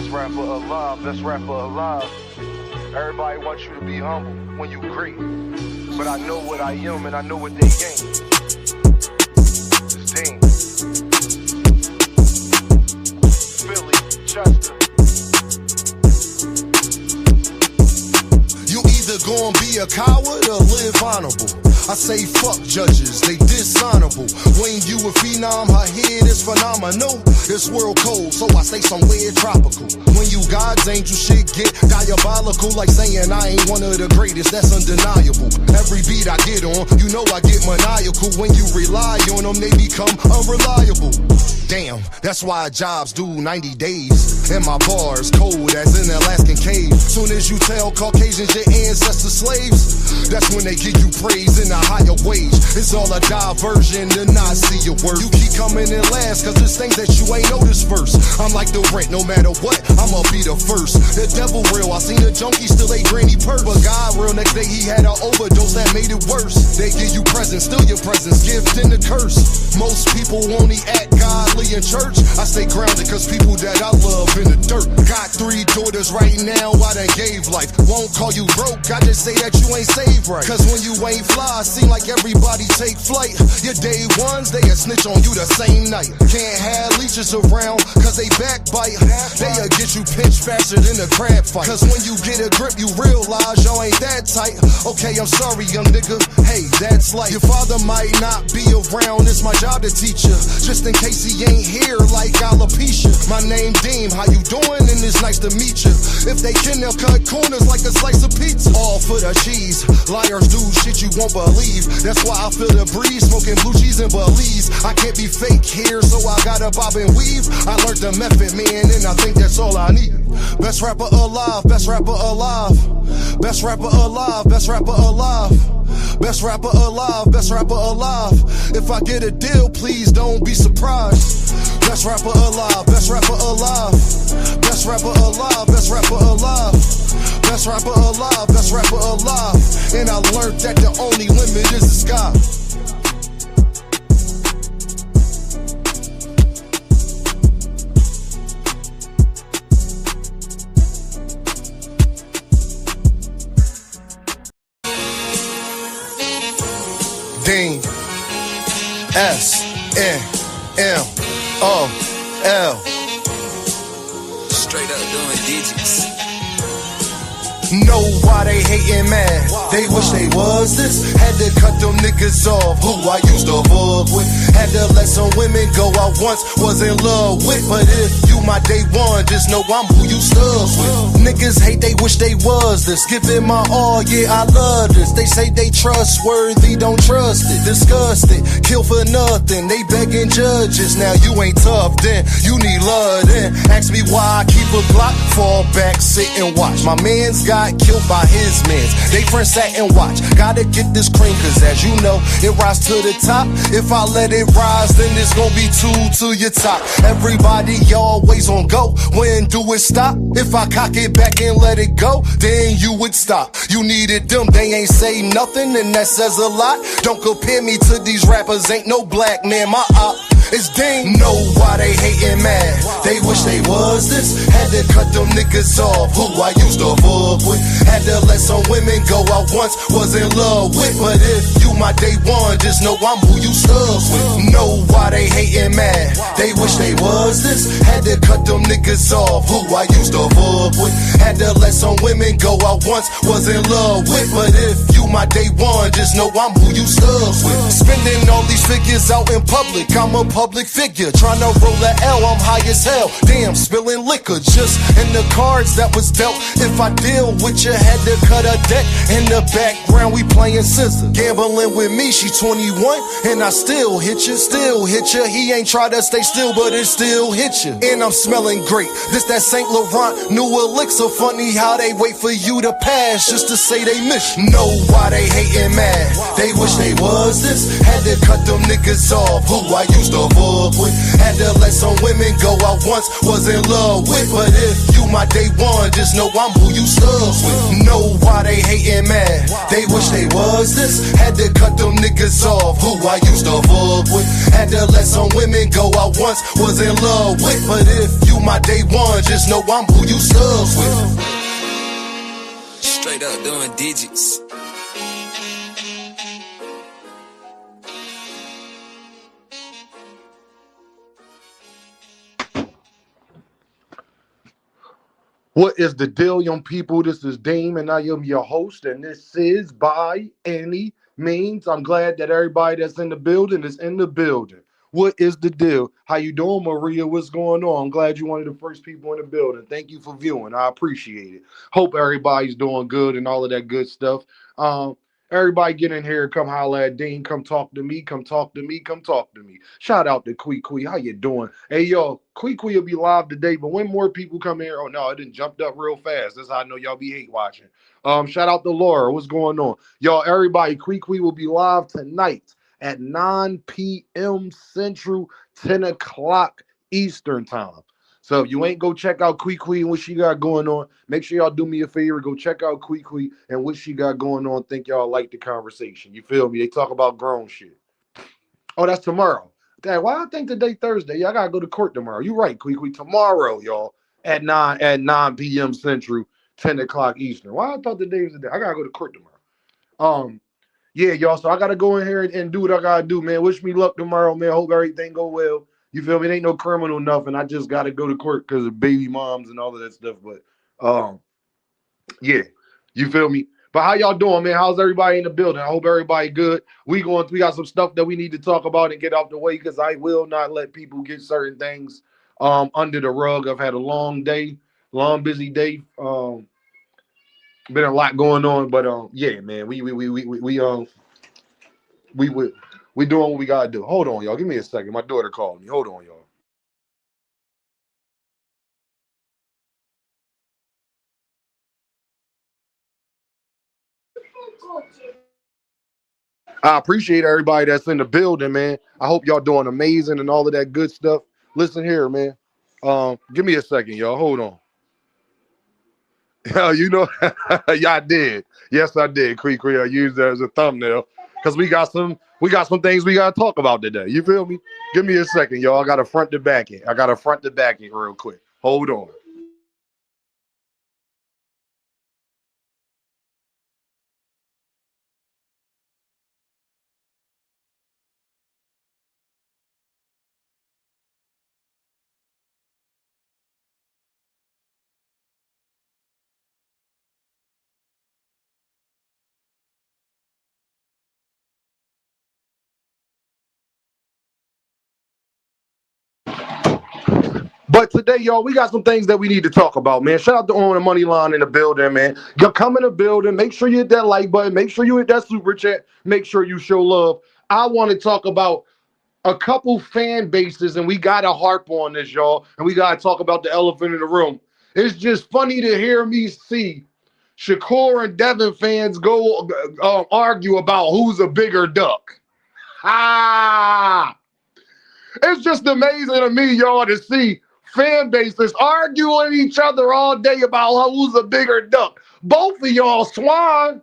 Best rapper alive, best rapper alive. Everybody wants you to be humble when you great. But I know what I am and I know what they ain't. It's Dean. Philly, Chester. You either gonna be a coward or live honorable. I say fuck judges, they dishonorable. When you a phenom, her head is phenomenal. This world cold, so I stay somewhere tropical. When you God's angel, shit get diabolical. Like saying I ain't one of the greatest, that's undeniable. Every beat I get on, you know I get maniacal. When you rely on them, they become unreliable. Damn, that's why jobs do 90 days. And my bars cold as an Alaskan cave. Soon as you tell Caucasians your ancestors slaves, that's when they give you praise in a higher wage. It's all a diversion to not see your worth. You keep coming in last, cause there's things that you ain't noticed first. I'm like the rent, no matter what, I'ma be the first. The devil real, I seen a junkie still ate granny purse. But God real, next day he had an overdose that made it worse. They give you presents, still your presents, gift and a curse. Most people only act godly in church. I stay grounded cause people that I love in the dirt. Got 3 daughters right now, I done gave life. Won't call you broke, I just say that you ain't saved right. Cause when you ain't fly, seem like everybody take flight. Your day ones, they a snitch on you the same night. Can't have leeches around cause they backbite. They'll get you pinched faster than a crab fight. Cause when you get a grip, you realize y'all ain't that tight. Okay, I'm sorry, young nigga, hey, that's life. Your father might not be around, it's my job to teach you. Just in case he ain't here like alopecia. My name Deem, how you doing? And it's nice to meet you. If they can, they'll cut corners like a slice of pizza. All for the cheese. Liars do shit you won't believe. That's why I feel the breeze, smoking blue cheese and Belize. I can't be fake here, so I gotta bob and weave. I learned the method, man, and I think that's all I need. Best rapper alive, best rapper alive. Best rapper alive, best rapper alive. Best rapper alive, best rapper alive. If I get a deal, please don't be surprised. Best rapper alive, best rapper alive. Best rapper alive, best rapper alive. Best rapper alive, best rapper alive. And I learned that the only limit is the sky. Dean, S-N-M-O-L. Straight up doing digits. Know why they hatin' mad? They wish they was this. Had to cut them niggas off who I used to fuck with. Had to let some women go I once was in love with. But if you my day one, just know I'm who you stuck with. Niggas hate, they wish they was this. Give it my all, yeah, I love this. They say they trustworthy, don't trust it. Disgusted, kill for nothing. They begging judges, now you ain't tough then. You need love then. Ask me why I keep a Glock. Fall back, sit and watch. My man's got killed by his mans. They friends sat and watch. Gotta get this cream, cause as you know, it rise to the top. If I let it rise, then it's gonna be 2 to your top. Everybody always on go. When do it stop? If I cock it back and let it go, then you would stop. You needed them, they ain't say nothing, and that says a lot. Don't compare me to these rappers, ain't no black man. My op is Dean. Know why they hatin' mad? They wish they was this. Had to cut them niggas off who I used to fuck with. Had to let some women go I once was in love with. But if you my day one, just know I'm who you stuck with. Know why they hatin' mad? They wish they was this. Had to cut them niggas off who I used to fuck with. Had to let some women go I once was in love with. But if you my day one, just know I'm who you stuck with. Spending all these figures out in public, I'm a public figure. Tryna roll a L, I'm high as hell. Damn, spilling liquor just in the cards that was dealt. If I deal with you, had to cut a deck. In the background, we playing scissors. Gambling with me, she 21, and I still hit you, still hit you. He ain't try to stay still, but it still hit you. And I'm smelling great. This that St. Laurent new elixir. Funny how they wait for you to pass just to say they miss you. Know why they hatin' mad? They wish they was this. Had to cut them niggas off who I used to fuck with. Had to let some women go I once was in love with. But if you my day one, just know I'm who you stuck with. Know why they hatin' mad? They wish they was this. Had to cut them niggas off who I used to fuck with. Had to let some women go I once was in love with. But if you my day one, just know I'm who you stubbs with. Straight up doing digits. What is the deal, young people? This is Dame, and I am your host, and this is By Any Means. I'm glad that everybody that's in the building is in the building. What is the deal? How you doing, Maria? What's going on? I'm glad you're one of the first people in the building. Thank you for viewing. I appreciate it. Hope everybody's doing good and all of that good stuff. Everybody get in here, come holla at Dean, come talk to me, come talk to me, come talk to me. Shout out to Kwee. How you doing? Hey, yo, Kwee will be live today, but when more people come here, oh no, it done jumped up real fast. That's how I know y'all be hate watching. Shout out to Laura. What's going on? Y'all, everybody, Kwee will be live tonight at 9 p.m. Central, 10 o'clock Eastern time. So if you ain't go check out Kwee and what she got going on, make sure y'all do me a favor. Go check out Kwee and what she got going on. Think y'all like the conversation. You feel me? They talk about grown shit. Oh, that's tomorrow. Dad, why I think today Thursday? Y'all gotta go to court tomorrow. You right, Kwee. Tomorrow, y'all, at 9 p.m. Central, 10 o'clock Eastern. Why I thought today was the day? I gotta go to court tomorrow. Yeah, y'all. So I gotta go in here and do what I gotta do, man. Wish me luck tomorrow, man. Hope everything go well. You feel me? It ain't no criminal nothing. I just gotta go to court because of baby moms and all of that stuff. But yeah, you feel me? But how y'all doing, man? How's everybody in the building? I hope everybody good. We got some stuff that we need to talk about and get out the way because I will not let people get certain things under the rug. I've had a long day, busy day. Been a lot going on, but yeah, man, we doing what we gotta do. Hold on, y'all. Give me a second. My daughter called me. Hold on, y'all. I appreciate everybody that's in the building, man. I hope y'all doing amazing and all of that good stuff. Listen here, man. Give me a second, y'all. Hold on. You know, yeah, I did. Yes, I did. Kwee. I used that as a thumbnail because we got some things we gotta talk about today. You feel me? Give me a second, y'all. I gotta front to back it. Real quick. Hold on. But today, y'all, we got some things that we need to talk about, man. Shout out to On the Money Line in the building, man. You come in the building. Make sure you hit that like button. Make sure you hit that super chat. Make sure you show love. I want to talk about a couple fan bases, and we got to harp on this, y'all. And we got to talk about the elephant in the room. It's just funny to hear me see Shakur and Devin fans go argue about who's a bigger duck. It's just amazing to me, y'all, to see fan bases arguing each other all day about who's a bigger duck. Both of y'all swine.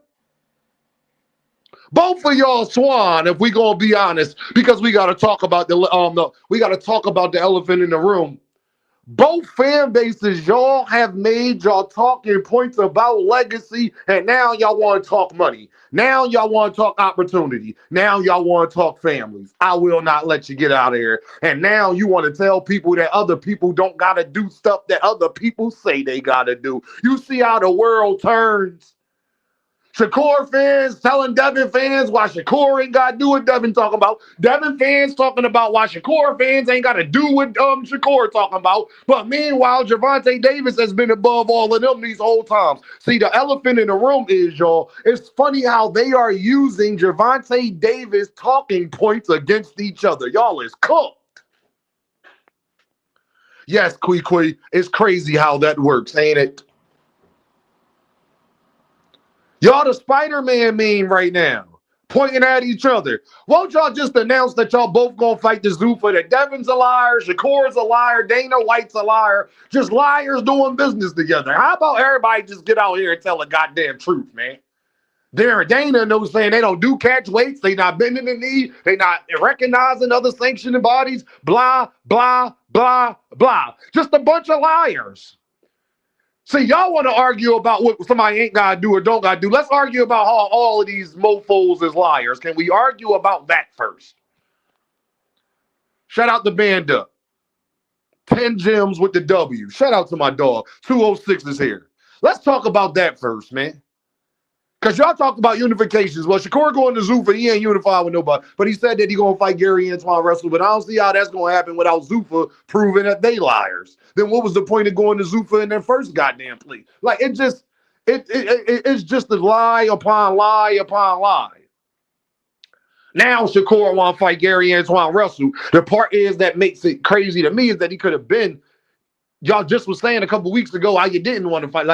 If we gonna be honest, because we gotta talk about the elephant in the room. Both fan bases, y'all have made y'all talking points about legacy, and now y'all want to talk money. Now y'all want to talk opportunity. Now y'all want to talk families. I will not let you get out of here. And now you want to tell people that other people don't got to do stuff that other people say they got to do. You see how the world turns. Shakur fans telling Devin fans why Shakur ain't got to do what Devin talking about. Devin fans talking about why Shakur fans ain't got to do what Shakur talking about. But meanwhile, Gervonta Davis has been above all of them these whole times. See, the elephant in the room is, y'all, it's funny how they are using Gervonta Davis talking points against each other. Y'all is cooked. Yes, Kwee, it's crazy how that works, ain't it? Y'all the Spider-Man meme right now, pointing at each other. Won't y'all just announce that y'all both gonna fight the Zuffa, that Devin's a liar, Shakur's a liar, Dana White's a liar, just liars doing business together? How about everybody just get out here and tell the goddamn truth, man? Darren Dana knows saying they don't do catch weights, they not bending the knee, they not recognizing other sanctioning bodies, blah, blah, blah, blah. Just a bunch of liars. See, y'all want to argue about what somebody ain't got to do or don't got to do. Let's argue about how all of these mofos is liars. Can we argue about that first? Shout out to Banda. 10 gems with the W. Shout out to my dog. 206 is here. Let's talk about that first, man. Because y'all talk about unifications. Well, Shakur going to Zuffa, he ain't unified with nobody. But he said that he going to fight Gary Antoine Russell. But I don't see how that's going to happen without Zuffa proving that they liars. Then what was the point of going to Zuffa in their first goddamn plea? Like, it's just a lie upon lie upon lie. Now Shakur want to fight Gary Antoine Russell. The part is that makes it crazy to me is that he could have been. Y'all just was saying a couple weeks ago how you didn't want to fight.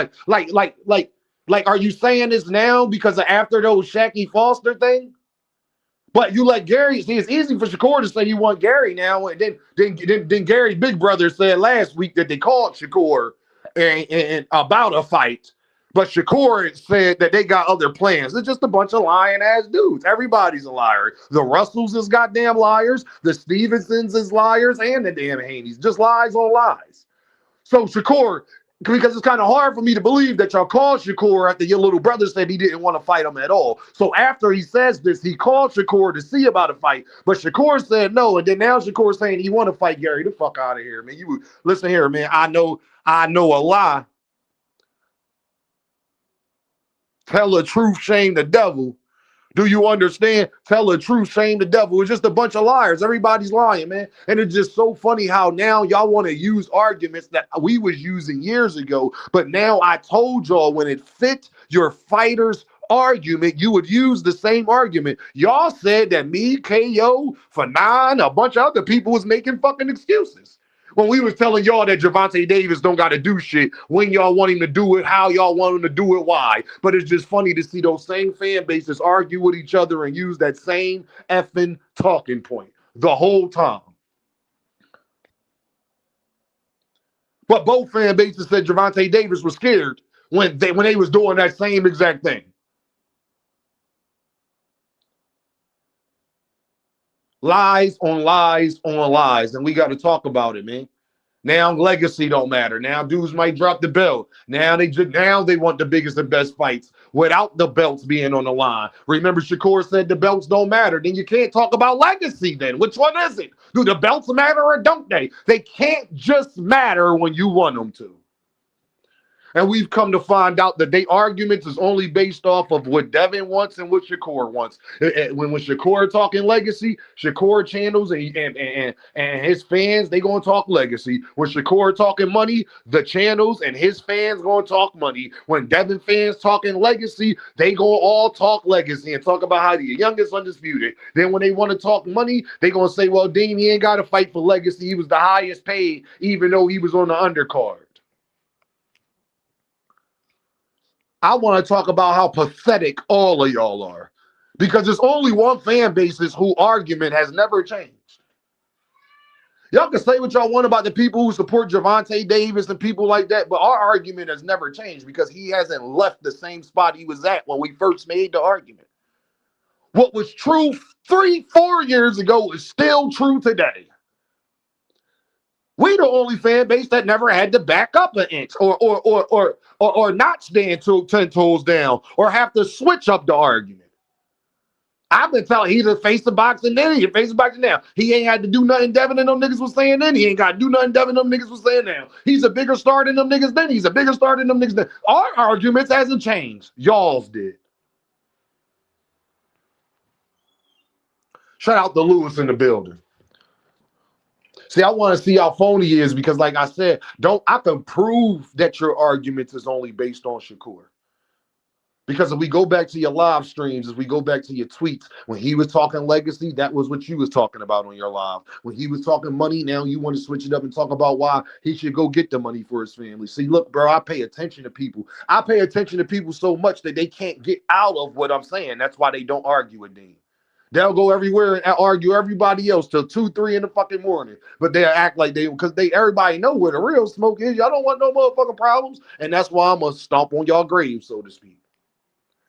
Like, are you saying this now because of after those Shaqy Foster thing? But you let Gary, see, it's easy for Shakur to say you want Gary now, and then Gary Big Brother said last week that they called Shakur and about a fight. But Shakur said that they got other plans. It's just a bunch of lying ass dudes. Everybody's a liar. The Russells is goddamn liars. The Stevensons is liars, and the damn Haneys. Just lies on lies. So Shakur, because it's kind of hard for me to believe that y'all called Shakur after your little brother said he didn't want to fight him at all. So after he says this, he called Shakur to see about a fight, but Shakur said no, and then now Shakur's saying he want to fight Gary. The fuck out of here, man. You listen here, man. I know a lie. Tell the truth, shame the devil. Do you understand? Tell the truth, shame the devil. It's just a bunch of liars. Everybody's lying, man. And it's just so funny how now y'all want to use arguments that we was using years ago. But now I told y'all when it fit your fighter's argument, you would use the same argument. Y'all said that me, KO, Fanon, a bunch of other people was making fucking excuses. When we was telling y'all that Gervonta Davis don't got to do shit, when y'all want him to do it, how y'all want him to do it, why. But it's just funny to see those same fan bases argue with each other and use that same effing talking point the whole time. But both fan bases said Gervonta Davis was scared when they was doing that same exact thing. Lies on lies on lies, and we got to talk about it, man. Now legacy don't matter. Now dudes might drop the belt. Now they want the biggest and best fights without the belts being on the line. Remember, Shakur said the belts don't matter. Then you can't talk about legacy. Then which one is it? Do the belts matter or don't they? They can't just matter when you want them to. And we've come to find out that they arguments is only based off of what Devin wants and what Shakur wants. When Shakur talking legacy, Shakur channels and his fans, they gonna talk legacy. When Shakur talking money, the channels and his fans gonna talk money. When Devin fans talking legacy, they gonna all talk legacy and talk about how the youngest undisputed. Then when they want to talk money, they gonna say, well, Dean, he ain't got to fight for legacy. He was the highest paid, even though he was on the undercard. I want to talk about how pathetic all of y'all are, because there's only one fan basis whose argument has never changed. Y'all can say what y'all want about the people who support Gervonta Davis and people like that, but our argument has never changed because he hasn't left the same spot he was at when we first made the argument. What was true 3-4 years ago is still true today. We the only fan base that never had to back up an inch or not stand 10 toes down or have to switch up the argument. I've been telling he's a face of boxing then, he's a face of boxing now. He ain't had to do nothing Devin and them niggas was saying then. He ain't got to do nothing Devin and them niggas was saying now. He's a bigger star than them niggas then. He's a bigger star than them niggas then. Our arguments hasn't changed. Y'all's did. Shout out to Lewis in the building. See, I want to see how phony he is because, like I said, I can prove that your argument is only based on Shakur. Because if we go back to your live streams, if we go back to your tweets, when he was talking legacy, that was what you was talking about on your live. When he was talking money, now you want to switch it up and talk about why he should go get the money for his family. See, look, bro, I pay attention to people. I pay attention to people so much that they can't get out of what I'm saying. That's why they don't argue with Dean. They'll go everywhere and argue everybody else till 2-3 in the fucking morning. But they'll act like everybody know where the real smoke is. Y'all don't want no motherfucking problems. And that's why I'm going to stomp on y'all grave, so to speak.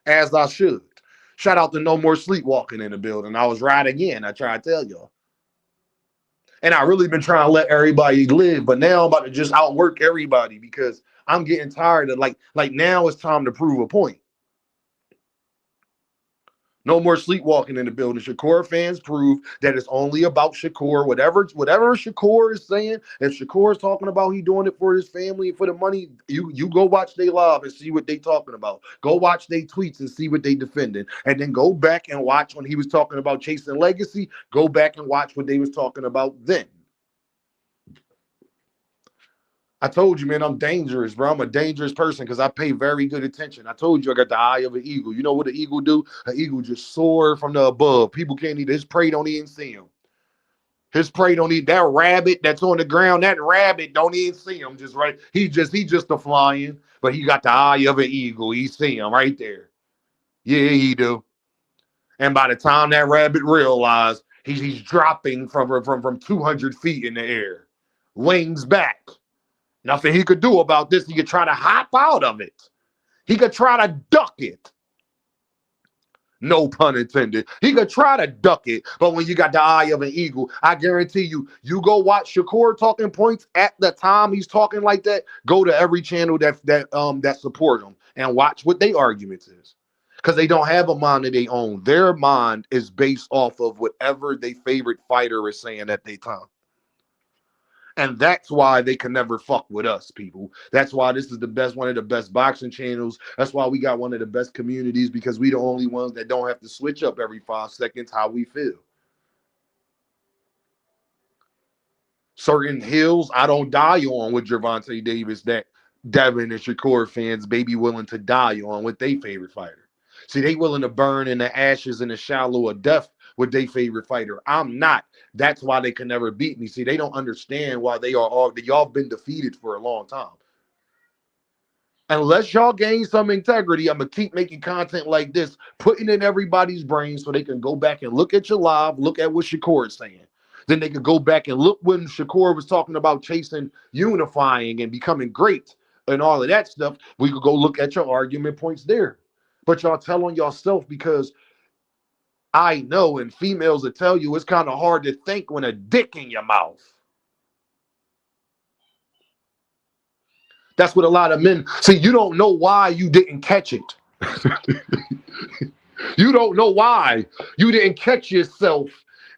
as I should. Shout out to No More Sleepwalking in the building. I was right again. I try to tell y'all. And I really been trying to let everybody live, but now I'm about to just outwork everybody because I'm getting tired of like now it's time to prove a point. No more sleepwalking in the building. Shakur fans prove that it's only about Shakur. Whatever Shakur is saying, if Shakur is talking about he doing it for his family and for the money, you go watch they live and see what they talking about. Go watch they tweets and see what they defending. And then go back and watch when he was talking about chasing legacy. Go back and watch what they was talking about then. I told you, man, I'm dangerous, bro. I'm a dangerous person because I pay very good attention. I told you I got the eye of an eagle. You know what an eagle do? An eagle just soar from the above. People can't even, his prey don't even see him. His prey don't even, that rabbit that's on the ground, that rabbit don't even see him. Just right. He just a flying, but he got the eye of an eagle. He see him right there. Yeah, he do. And by the time that rabbit realized he's dropping from 200 feet in the air, wings back. Nothing he could do about this. He could try to hop out of it. He could try to duck it. No pun intended. He could try to duck it, but when you got the eye of an eagle, I guarantee you, you go watch Shakur talking points at the time he's talking like that. Go to every channel that support him and watch what their arguments is, because they don't have a mind of their own. Their mind is based off of whatever their favorite fighter is saying at their time. And that's why they can never fuck with us, people. That's why this is one of the best boxing channels. That's why we got one of the best communities, because we the only ones that don't have to switch up every 5 seconds how we feel. Certain hills I don't die on with Gervonta Davis that Devin and Shakur fans may be willing to die on with their favorite fighter. See, they willing to burn in the ashes in the shallow of death with their favorite fighter. I'm not. That's why they can never beat me. See, they don't understand why y'all been defeated for a long time. Unless y'all gain some integrity, I'm going to keep making content like this, putting in everybody's brain so they can go back and look at your live, look at what Shakur is saying. Then they could go back and look when Shakur was talking about chasing, unifying, and becoming great and all of that stuff. We could go look at your argument points there. But y'all tell on yourself, because I know, and females will tell you, it's kind of hard to think when a dick in your mouth. That's what a lot of men see. You don't know why you didn't catch it. You don't know why you didn't catch yourself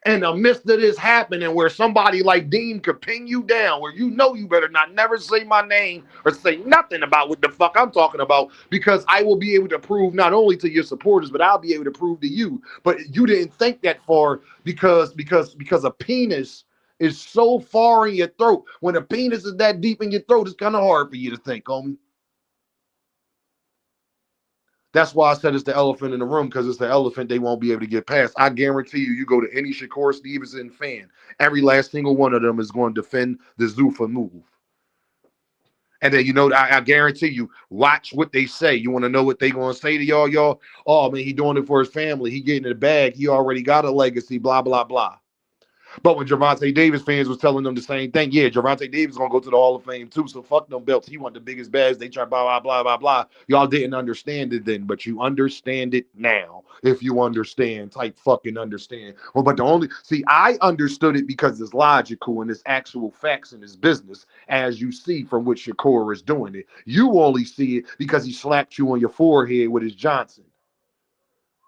in the midst of this happening, where somebody like Dean could pin you down, where you know you better not never say my name or say nothing about what the fuck I'm talking about, because I will be able to prove not only to your supporters, but I'll be able to prove to you. But you didn't think that far because a penis is so far in your throat. When a penis is that deep in your throat, it's kind of hard for you to think, homie. That's why I said it's the elephant in the room, because it's the elephant they won't be able to get past. I guarantee you, you go to any Shakur Stevenson fan, every last single one of them is going to defend the Zuffa move. And then, I guarantee you, watch what they say. You want to know what they going to say to y'all? Oh, man, he doing it for his family. He getting in the bag. He already got a legacy, blah, blah, blah. But when Gervonta Davis fans was telling them the same thing, yeah, Gervonta Davis is going to go to the Hall of Fame too, so fuck them belts. He want the biggest bags. They try blah, blah, blah, blah, blah. Y'all didn't understand it then, but you understand it now. If you understand, type fucking understand. Well, but I understood it because it's logical and it's actual facts in his business, as you see from what Shakur is doing it. You only see it because he slapped you on your forehead with his Johnson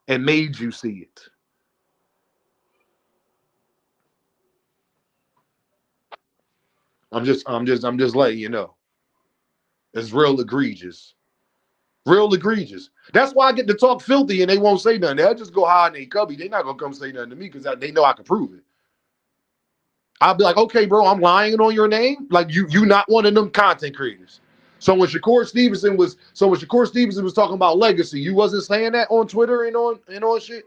and made you see it. I'm just letting you know. It's real egregious. Real egregious. That's why I get to talk filthy and they won't say nothing. They'll just go hide in their cubby. They're not going to come say nothing to me because they know I can prove it. I'll be like, okay, bro, I'm lying on your name. Like you not one of them content creators. So when Shakur Stevenson was talking about legacy, you wasn't saying that on Twitter and on shit.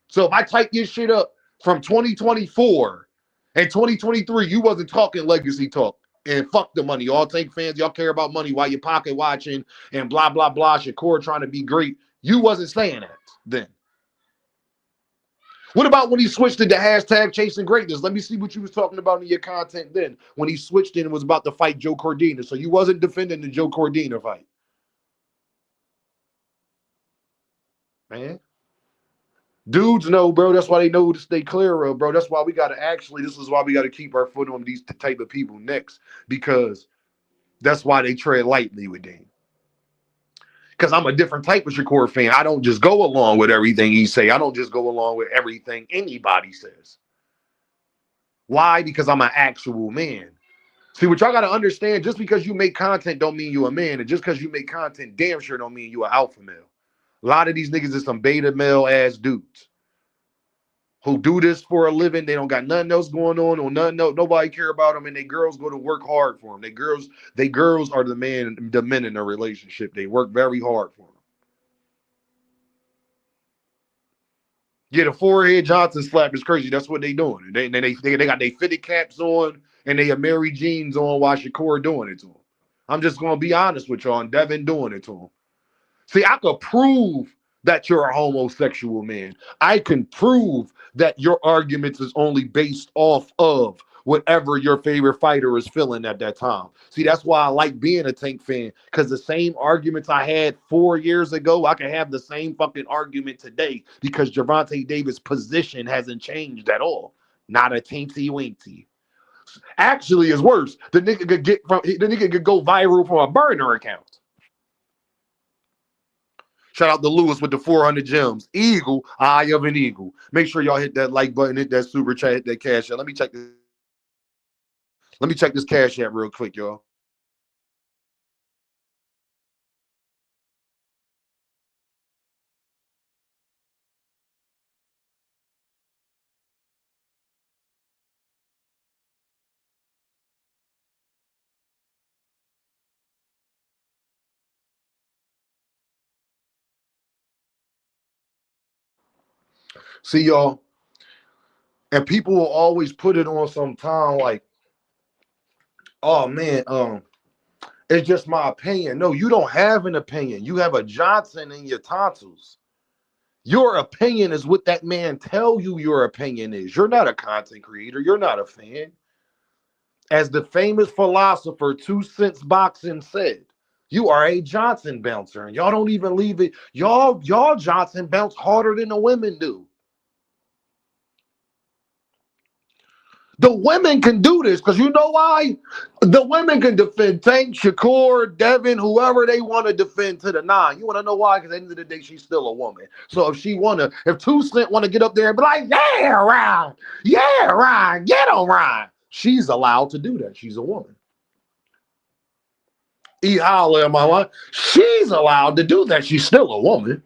So if I type your shit up from 2024 and 2023, you wasn't talking legacy talk. And fuck the money. All Tank fans, y'all care about money while you're pocket watching and blah, blah, blah. Shakur trying to be great. You wasn't saying that then. What about when he switched it to hashtag chasing greatness? Let me see what you was talking about in your content then. When he switched it and was about to fight Joe Cordina. So you wasn't defending the Joe Cordina fight. man. Dudes know, bro. That's why they know to stay clear of, bro. That's why we gotta this is why we gotta keep our foot on these type of people necks, because that's why they tread lightly with Dame. Because I'm a different type of Shakur fan. I don't just go along with everything he say. I don't just go along with everything anybody says. Why? Because I'm an actual man. See, what y'all got to understand, just because you make content don't mean you a man. And just because you make content damn sure don't mean you an alpha male. A lot of these niggas is some beta male ass dudes who do this for a living. They don't got nothing else going on or nothing else. Nobody care about them, and they girls go to work hard for them. They girls are the men in a relationship. They work very hard for them. Yeah, the forehead Johnson slap is crazy. That's what they doing. They got their fitted caps on and they have Mary jeans on while Shakur doing it to them. I'm just gonna be honest with y'all, and Devin doing it to him. See, I could prove that you're a homosexual man. I can prove that your arguments is only based off of whatever your favorite fighter is feeling at that time. See, that's why I like being a Tank fan, because the same arguments I had 4 years ago, I can have the same fucking argument today, because Gervonta Davis' position hasn't changed at all. Not a teensy weensy. Actually, it's worse. The nigga could go viral from a burner account. Shout out to Lewis with the 400 gems. Eagle, eye of an eagle. Make sure y'all hit that like button, hit that super chat, hit that cash app. Let me check this cash app real quick, y'all. See, y'all, and people will always put it on some time like, oh man, it's just my opinion. No, you don't have an opinion. You have a Johnson in your tonsils. Your opinion is what that man tell you your opinion is. You're not a content creator. You're not a fan. As the famous philosopher 2 Cents Boxing said, you are a Johnson bouncer, and y'all don't even leave it. Y'all Johnson bounce harder than the women do. The women can do this because you know why? The women can defend Tank, Shakur, Devin, whoever they want to defend to the nine. You want to know why? Because at the end of the day, she's still a woman. So if 2 Cent want to get up there and be like, yeah, Ryan, get on Ryan, she's allowed to do that. She's a woman. E. Holla in my life, she's allowed to do that. She's still a woman.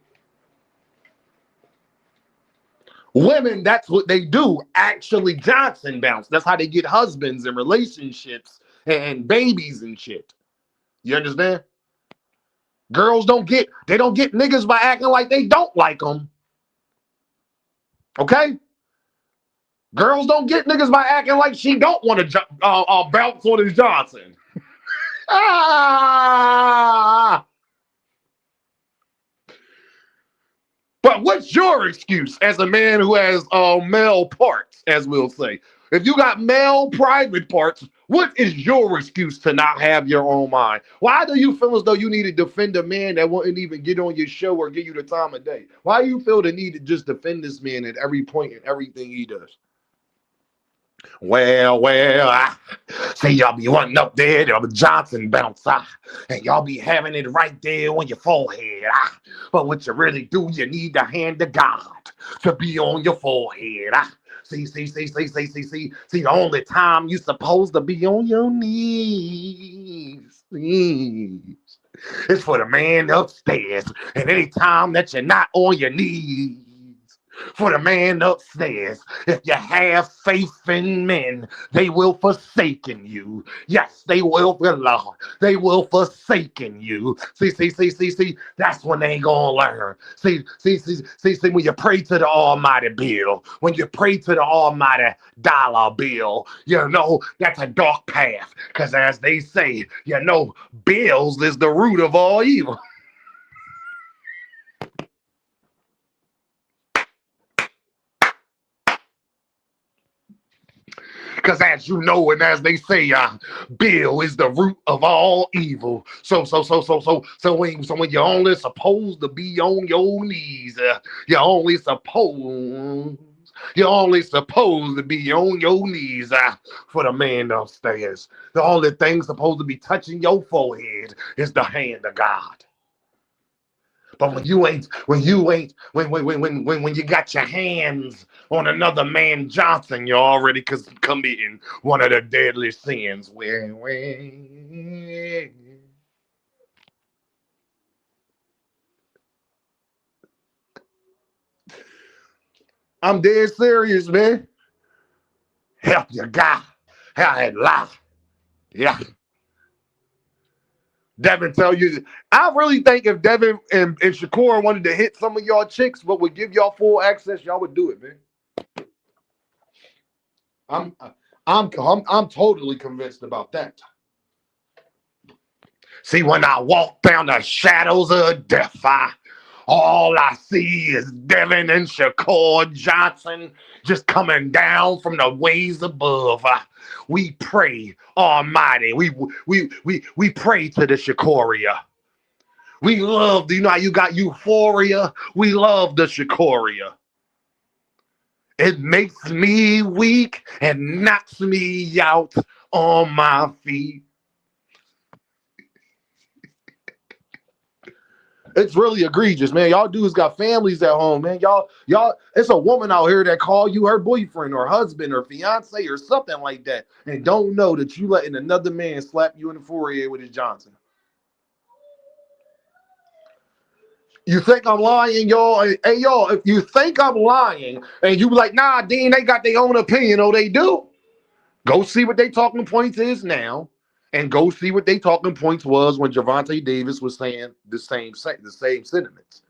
Women, that's what they do. Actually, Johnson bounce. That's how they get husbands and relationships and babies and shit. You understand? Girls don't get niggas by acting like they don't like them. Okay? Girls don't get niggas by acting like she don't want to bounce on his Johnson. Ah! But what's your excuse as a man who has male parts, as we'll say? If you got male private parts, what is your excuse to not have your own mind? Why do you feel as though you need to defend a man that wouldn't even get on your show or give you the time of day? Why do you feel the need to just defend this man at every point in everything he does? Well, say y'all be wanting up there, the Johnson bounce, and y'all be having it right there on your forehead. But what you really do, you need the hand of God to be on your forehead. See, the only time you supposed to be on your knees. It's for the man upstairs. And any time that you're not on your knees, for the man upstairs, if you have faith in men, they will forsaken you. Yes, they will, Lord. They will forsaken you. See, that's when they gonna learn. See, when you pray to the almighty bill, when you pray to the almighty dollar bill, you know, that's a dark path. Because as they say, you know, bills is the root of all evil. Because as you know, and as they say, Bill is the root of all evil. So when you're only supposed to be on your knees, you're only supposed to be on your knees for the man upstairs. The only thing supposed to be touching your forehead is the hand of God. But when you got your hands on another man Johnson, you're already committing one of the deadly sins. I'm dead serious, man. Help your guy. Hell, that lie. Yeah. Devin tell you, I really think if Devin and Shakur wanted to hit some of y'all chicks, but would give y'all full access, y'all would do it, man. I'm totally convinced about that. See, when I walk down the shadows of death, all I see is Devin and Shakur Johnson just coming down from the ways above. We pray, Almighty. We pray to the Shakuria. We love, you know how you got euphoria? We love the Shakuria. It makes me weak and knocks me out on my feet. It's really egregious, man. Y'all dudes got families at home, man. Y'all, it's a woman out here that call you her boyfriend or husband or fiance or something like that and don't know that you letting another man slap you in the forehead with his Johnson. You think I'm lying, y'all? Hey, y'all, if you think I'm lying and you be like, nah, Dean, they got their own opinion, oh, they do. Go see what they talking points is now. And go see what they talking points was when Gervonta Davis was saying the same sentiments.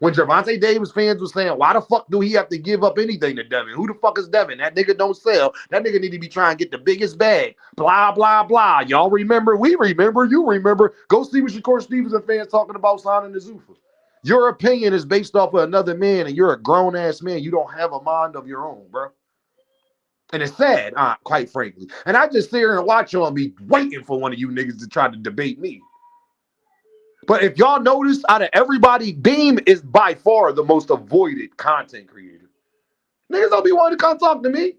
When Gervonta Davis fans were saying, why the fuck do he have to give up anything to Devin? Who the fuck is Devin? That nigga don't sell. That nigga need to be trying to get the biggest bag. Blah, blah, blah. Y'all remember? We remember. You remember. Go see what Shakur Stevenson fans talking about signing the Zuffa. Your opinion is based off of another man, and you're a grown-ass man. You don't have a mind of your own, bro. And it's sad, quite frankly. And I just sit here and watch y'all and be waiting for one of you niggas to try to debate me. But if y'all notice, out of everybody, Beam is by far the most avoided content creator. Niggas don't be wanting to come talk to me.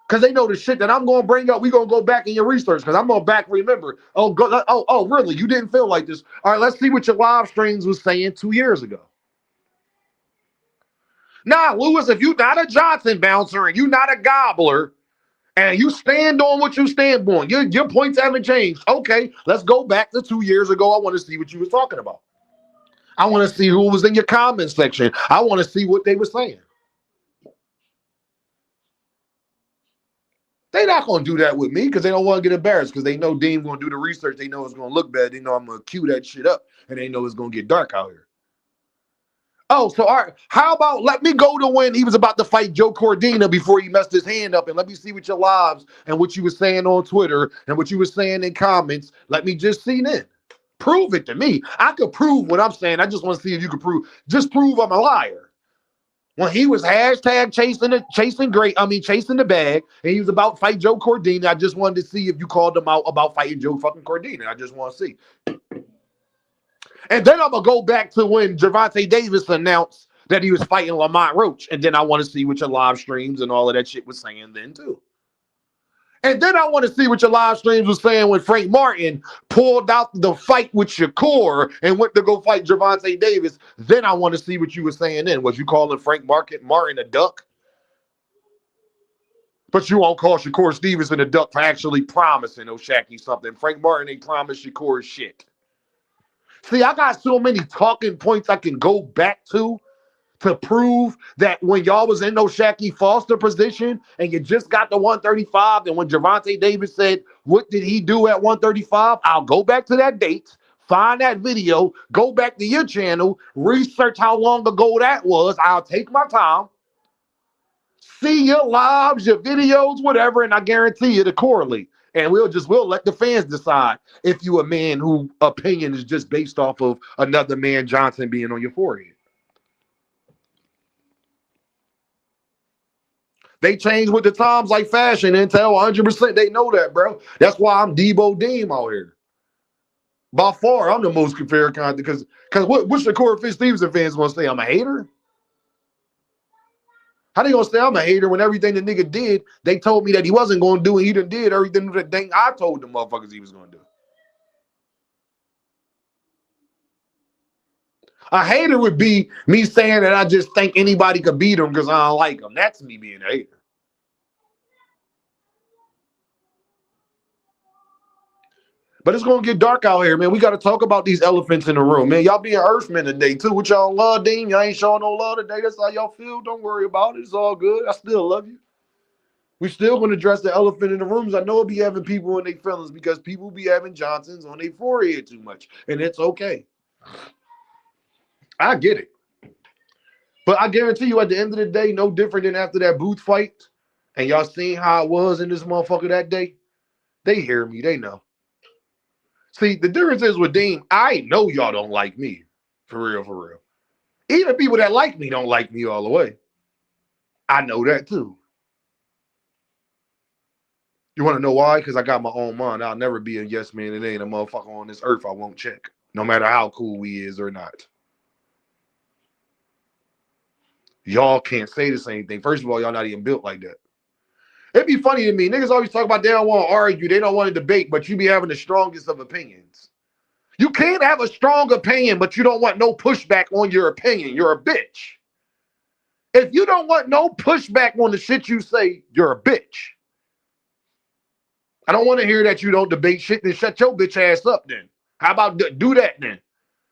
Because they know the shit that I'm going to bring up. We're going to go back in your research because I'm going to back remember. Oh, really? You didn't feel like this. All right, let's see what your live streams was saying 2 years ago. Nah, Lewis, if you're not a Johnson bouncer and you're not a gobbler and you stand on what you stand on, your points haven't changed. Okay, let's go back to 2 years ago. I want to see what you was talking about. I want to see who was in your comment section. I want to see what they were saying. They're not going to do that with me because they don't want to get embarrassed because they know Dean going to do the research. They know it's going to look bad. They know I'm going to cue that shit up and they know it's going to get dark out here. Oh, so all right. How about let me go to when he was about to fight Joe Cordina before he messed his hand up, and let me see what your lives and what you were saying on Twitter and what you were saying in comments. Let me just see then. Prove it to me. I could prove what I'm saying. I just want to see if you could prove. Just prove I'm a liar. When he was hashtag chasing the bag, and he was about to fight Joe Cordina, I just wanted to see if you called him out about fighting Joe fucking Cordina. I just want to see. And then I'm going to go back to when Gervonta Davis announced that he was fighting Lamont Roach. And then I want to see what your live streams and all of that shit was saying then too. And then I want to see what your live streams was saying when Frank Martin pulled out the fight with Shakur and went to go fight Gervonta Davis. Then I want to see what you were saying then. Was you calling Frank Martin a duck? But you won't call Shakur Stevenson a duck for actually promising O'Shaquie something. Frank Martin ain't promised Shakur shit. See, I got so many talking points I can go back to prove that when y'all was in O'Shaquie Foster position and you just got to 135, and when Gervonta Davis said, what did he do at 135? I'll go back to that date, find that video, go back to your channel, research how long ago that was. I'll take my time, see your lives, your videos, whatever, and I guarantee you to correlate. And we'll let the fans decide if you a man who opinion is just based off of another man Johnson being on your forehead. They change with the times like fashion. Intel 100%. They know that, bro. That's why I'm Debo Deem out here. By far, I'm the most fair content because what's the Corey Fitzstevenson fans gonna say? I'm a hater? How they gonna say I'm a hater when everything the nigga did, they told me that he wasn't gonna do, and he done did everything that thing I told the motherfuckers he was gonna do. A hater would be me saying that I just think anybody could beat him because I don't like him. That's me being a hater. But it's gonna get dark out here, man. We gotta talk about these elephants in the room, man. Y'all being Earthmen today too. What y'all love, Dean? Y'all ain't showing no love today. That's how y'all feel. Don't worry about it. It's all good. I still love you. We still gonna address the elephant in the rooms. I know it'll be having people in their feelings because people be having Johnsons on their forehead too much, and it's okay. I get it. But I guarantee you, at the end of the day, no different than after that Booth fight, and y'all seen how it was in this motherfucker that day. They hear me. They know. See, the difference is with Dean, I know y'all don't like me. For real, for real. Even people that like me don't like me all the way. I know that too. You want to know why? Because I got my own mind. I'll never be a yes man. It ain't a motherfucker on this earth I won't check. No matter how cool we is or not. Y'all can't say the same thing. First of all, y'all not even built like that. It'd be funny to me. Niggas always talk about they don't want to argue. They don't want to debate, but you be having the strongest of opinions. You can't have a strong opinion, but you don't want no pushback on your opinion. You're a bitch. If you don't want no pushback on the shit you say, you're a bitch. I don't want to hear that you don't debate shit. Then shut your bitch ass up then. How about do that then?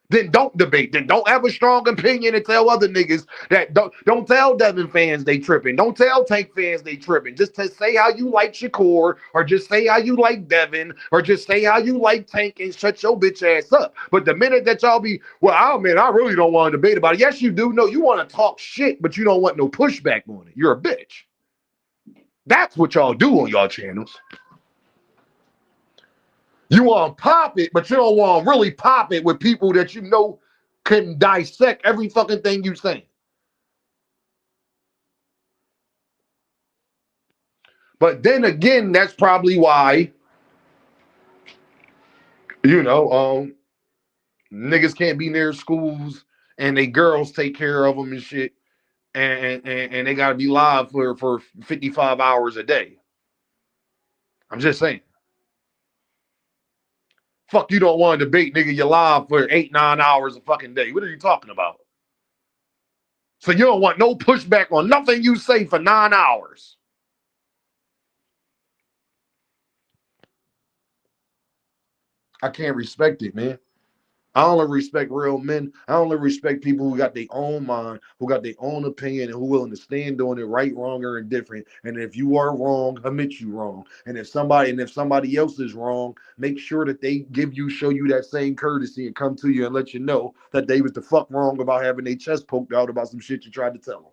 Then don't debate. Then don't have a strong opinion and tell other niggas that don't tell Devin fans they tripping. Don't tell Tank fans they tripping. Just to say how you like Shakur, or just say how you like Devin, or just say how you like Tank and shut your bitch ass up. But the minute that y'all be, well, I really don't want to debate about it. Yes, you do. No, you want to talk shit, but you don't want no pushback on it. You're a bitch. That's what y'all do on y'all channels. You want to pop it, but you don't want to really pop it with people that you know can dissect every fucking thing you say. But then again, that's probably why, niggas can't be near schools and they girls take care of them and shit. And they got to be live for 55 hours a day. I'm just saying. Fuck, you don't want to debate, nigga. You're live for 8-9 hours a fucking day. What are you talking about? So you don't want no pushback on nothing you say for 9 hours. I can't respect it, man. I only respect real men. I only respect people who got their own mind, who got their own opinion, and who willing to stand on it, right, wrong, or indifferent. And if you are wrong, admit you wrong. And if somebody else is wrong, make sure that they show you that same courtesy and come to you and let you know that they was the fuck wrong about having their chest poked out about some shit you tried to tell them.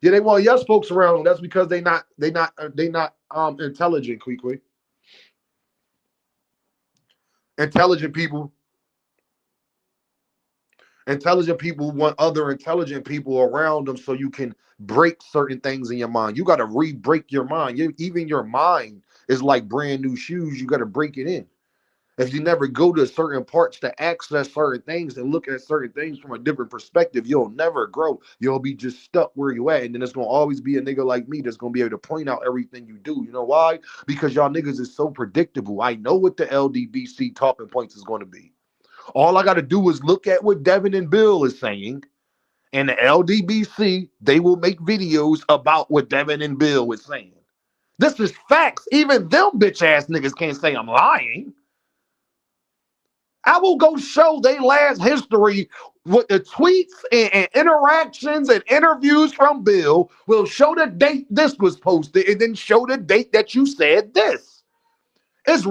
Yeah, they want yes folks around them. That's because they not intelligent, quickly. Intelligent people want other intelligent people around them so you can break certain things in your mind. You got to re-break your mind. Even your mind is like brand new shoes. You got to break it in. If you never go to certain parts to access certain things and look at certain things from a different perspective, you'll never grow. You'll be just stuck where you at. And then there's going to always be a nigga like me that's going to be able to point out everything you do. You know why? Because y'all niggas is so predictable. I know what the LDBC talking points is going to be. All I got to do is look at what Devin and Bill is saying. And the LDBC, they will make videos about what Devin and Bill is saying. This is facts. Even them bitch ass niggas can't say I'm lying. I will go show they last history with the tweets and interactions and interviews from Bill. Will show the date this was posted and then show the date that you said this. It's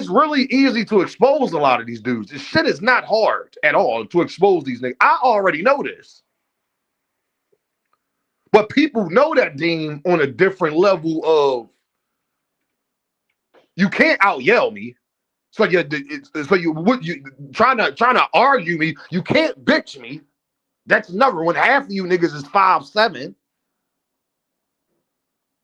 really easy to expose a lot of these dudes. This shit is not hard at all to expose these niggas. I already know this. But people know that Dean on a different level of, you can't out yell me. So you trying to argue me. You can't bitch me. That's another one. Half of you niggas is 5'7".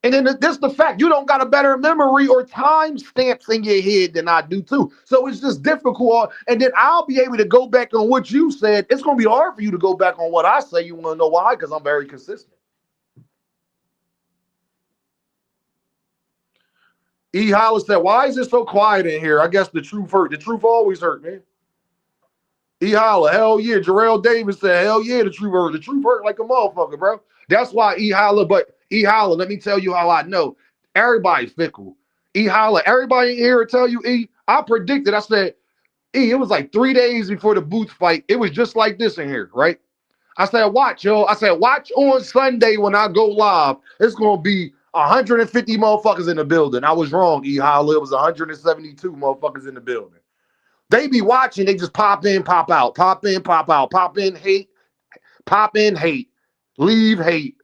And then this the fact, you don't got a better memory or time stamps in your head than I do too. So it's just difficult. And then I'll be able to go back on what you said. It's going to be hard for you to go back on what I say. You want to know why? Because I'm very consistent. E. Hollis said, why is it so quiet in here? I guess the truth hurt. The truth always hurt, man. E. Holla, hell yeah. Jarrell Davis said, hell yeah, the truth hurt. The truth hurt like a motherfucker, bro. That's why E. Holla, but E. Holla, let me tell you how I know. Everybody's fickle. E. Holla, everybody in here will tell you, E, I predicted, I said, E, it was like 3 days before the Boots fight. It was just like this in here, right? I said, watch, yo. I said, watch on Sunday when I go live. It's going to be 150 motherfuckers in the building. I was wrong, E. Holla. It was 172 motherfuckers in the building. They be watching. They just pop in, pop out, pop in, pop out, pop in, hate, pop in, hate, leave, hate,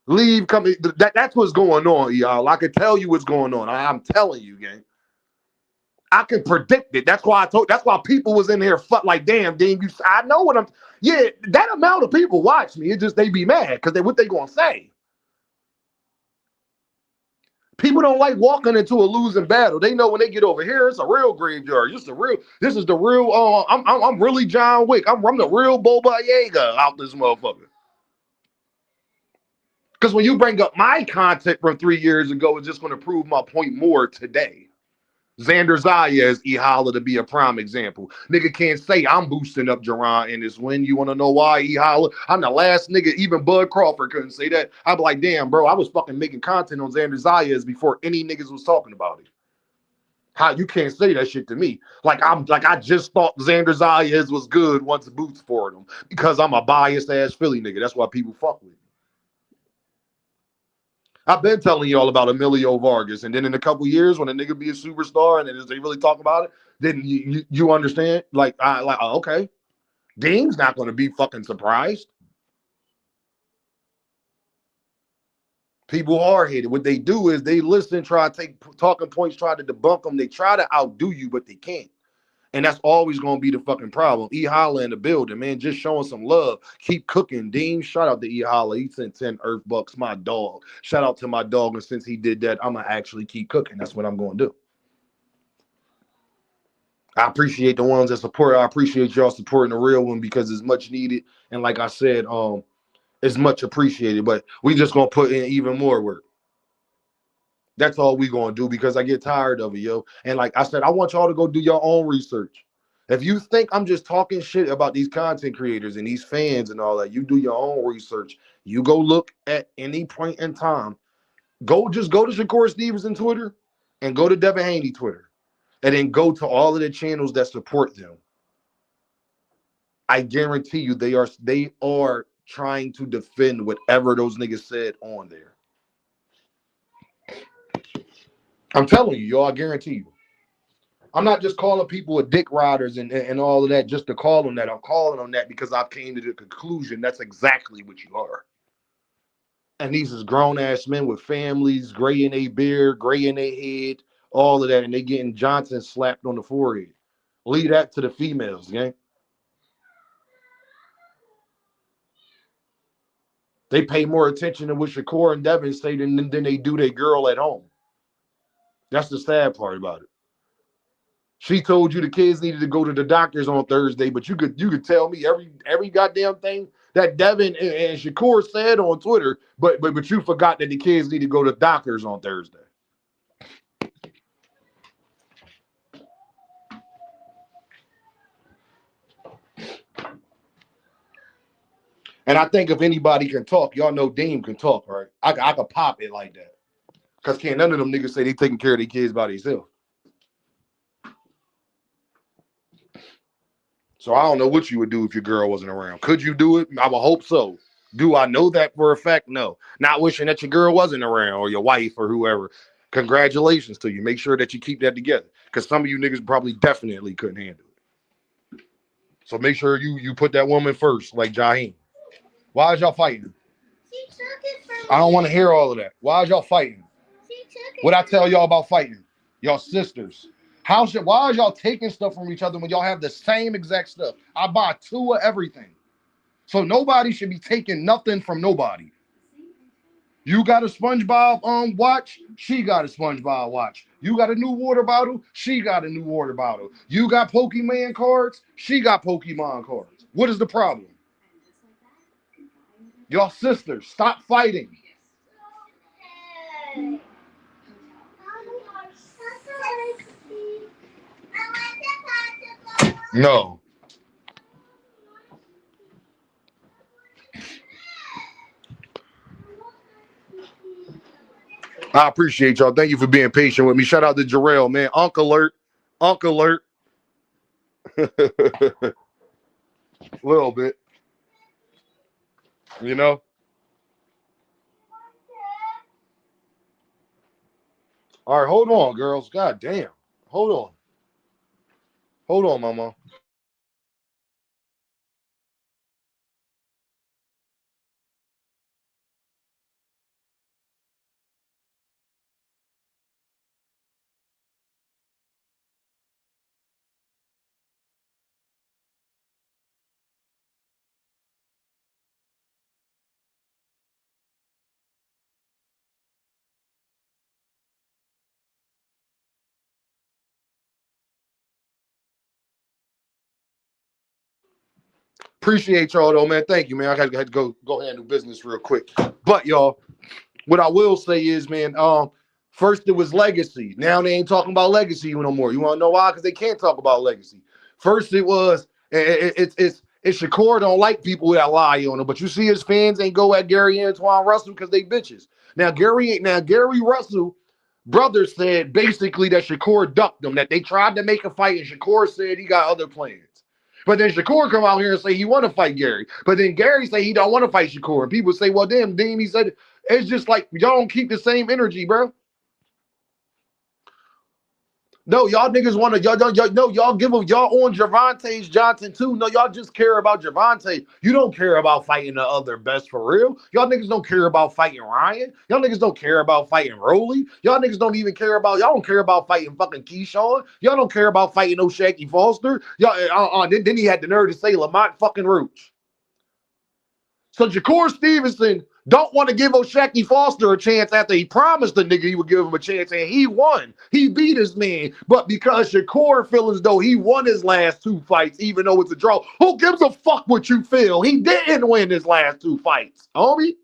leave, come. That's what's going on, y'all. I can tell you what's going on. I'm telling you, gang. I can predict it. That's why that's why people was in here like, damn, Dean, I know what I'm. Yeah, that amount of people watch me. It just they be mad because what they gonna say. People don't like walking into a losing battle. They know when they get over here, it's a real graveyard. This is the real. I'm really John Wick. I'm the real Boba Yaga out this motherfucker. Because when you bring up my content from 3 years ago, it's just going to prove my point more today. Xander Zayas, E. Holla to be a prime example. Nigga can't say I'm boosting up Jerron in this win. You want to know why, E. Holla? I'm the last nigga, even Bud Crawford couldn't say that. I'd be like, damn, bro, I was fucking making content on Xander Zayas before any niggas was talking about it. How you can't say that shit to me? I just thought Xander Zayas was good once Boots for him because I'm a biased ass Philly nigga. That's why people fuck with me. I've been telling y'all about Emilio Vargas, and then in a couple years, when a nigga be a superstar, and then they really talk about it, then you understand. Okay, Dean's not going to be fucking surprised. People are hated. What they do is they listen, try to take talking points, try to debunk them. They try to outdo you, but they can't. And that's always going to be the fucking problem. E. Holla in the building, man, just showing some love. Keep cooking. Dean, shout out to E. Holla. He sent 10 Earth Bucks, my dog. Shout out to my dog. And since he did that, I'm going to actually keep cooking. That's what I'm going to do. I appreciate the ones that support. I appreciate y'all supporting the real one because it's much needed. And like I said, it's much appreciated. But we just going to put in even more work. That's all we gonna do because I get tired of it, yo. And like I said, I want y'all to go do your own research. If you think I'm just talking shit about these content creators and these fans and all that, you do your own research. You go look at any point in time. Just go to Shakur Stevenson Twitter and go to Devin Haney Twitter. And then go to all of the channels that support them. I guarantee you they are trying to defend whatever those niggas said on there. I'm telling you, y'all, I guarantee you. I'm not just calling people a dick riders and all of that just to call them that. I'm calling them that because I've came to the conclusion that's exactly what you are. And these is grown-ass men with families, gray in their beard, gray in their head, all of that, and they getting Johnson slapped on the forehead. Leave that to the females, gang. They pay more attention to what Shakur and Devin say than they do their girl at home. That's the sad part about it. She told you the kids needed to go to the doctors on Thursday, but you could tell me every goddamn thing that Devin and Shakur said on Twitter, but you forgot that the kids need to go to doctors on Thursday. And I think if anybody can talk, y'all know Dean can talk, right? I could pop it like that. Because can't none of them niggas say they taking care of their kids by themselves. So I don't know what you would do if your girl wasn't around. Could you do it? I would hope so. Do I know that for a fact? No. Not wishing that your girl wasn't around or your wife or whoever. Congratulations to you. Make sure that you keep that together. Because some of you niggas probably definitely couldn't handle it. So make sure you put that woman first, like Jaheim. Why is y'all fighting? I don't want to hear all of that. Why is y'all fighting? What I tell y'all about fighting? Y'all sisters. Why are y'all taking stuff from each other when y'all have the same exact stuff? I buy 2 of everything. So nobody should be taking nothing from nobody. You got a SpongeBob watch, she got a SpongeBob watch. You got a new water bottle, she got a new water bottle. You got Pokemon cards, she got Pokemon cards. What is the problem? Y'all sisters, stop fighting. No. I appreciate y'all. Thank you for being patient with me. Shout out to Jarrell, man. Uncle alert. Uncle alert. A little bit. You know? All right, hold on, girls. God damn. Hold on. Hold on, mama. Appreciate y'all though, man. Thank you, man. I had to go handle business real quick. But y'all, what I will say is, man, first it was legacy. Now they ain't talking about legacy no more. You want to know why? Because they can't talk about legacy. First it was it's Shakur don't like people that lie on him, but you see his fans ain't go at Gary Antoine Russell because they bitches. Now Gary Russell brother said basically that Shakur ducked them, that they tried to make a fight, and Shakur said he got other plans. But then Shakur come out here and say he want to fight Gary. But then Gary say he don't want to fight Shakur. And people say, well, damn, Dean, he said, it's just like y'all don't keep the same energy, bro. No, y'all niggas want to, y'all give them, y'all on Gervonta Johnson too. No, y'all just care about Gervonta. You don't care about fighting the other best for real. Y'all niggas don't care about fighting Ryan. Y'all niggas don't care about fighting Rolly. Y'all niggas don't even care about, y'all don't care about fighting fucking Keyshawn. Y'all don't care about fighting no Shaky Foster. Y'all, then he had the nerve to say Lamont fucking Roach. So Shakur Stevenson don't want to give O'Shaquie Foster a chance after he promised the nigga he would give him a chance, and he won. He beat his man, but because Shakur feels as though he won his last 2 fights, even though it's a draw, who gives a fuck what you feel? He didn't win his last 2 fights, homie.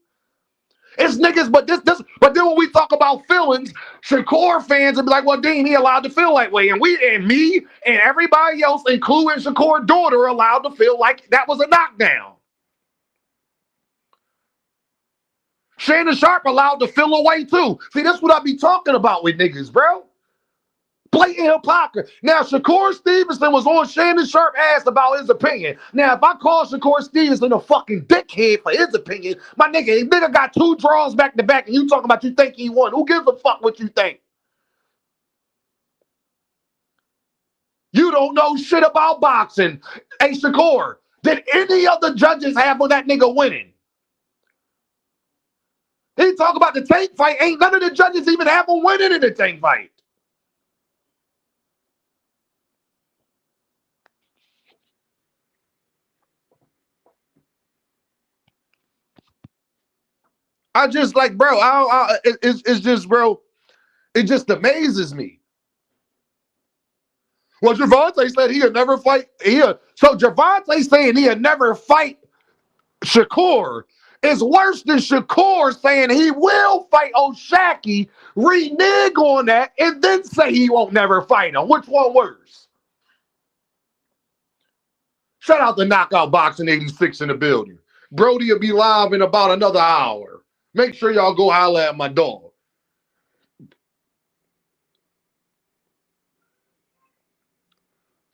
It's niggas, but then when we talk about feelings, Shakur fans will be like, well, Dean, he allowed to feel that way. And me and everybody else, including Shakur's daughter, are allowed to feel like that was a knockdown. Shannon Sharp allowed to feel away too. See, that's what I be talking about with niggas, bro. Blatant hypocrisy. Now, Shakur Stevenson was on Shannon Sharp ass about his opinion. Now, if I call Shakur Stevenson a fucking dickhead for his opinion, my nigga got 2 draws back to back, and you talking about you think he won. Who gives a fuck what you think? You don't know shit about boxing. Hey, Shakur, did any of the judges have on that nigga winning? He talk about the Tank fight. Ain't none of the judges even have him winning in the Tank fight. I just like, bro, it's just, bro, it just amazes me. Well, Gervonta said he'll never fight. So Gervonta saying he'll never fight Shakur is worse than Shakur saying he will fight O'Shaquie, renege on that, and then say he won't never fight him. Which one worse? Shout out to Knockout Boxing 86 in the building. Brody will be live in about another hour. Make sure y'all go holler at my dog.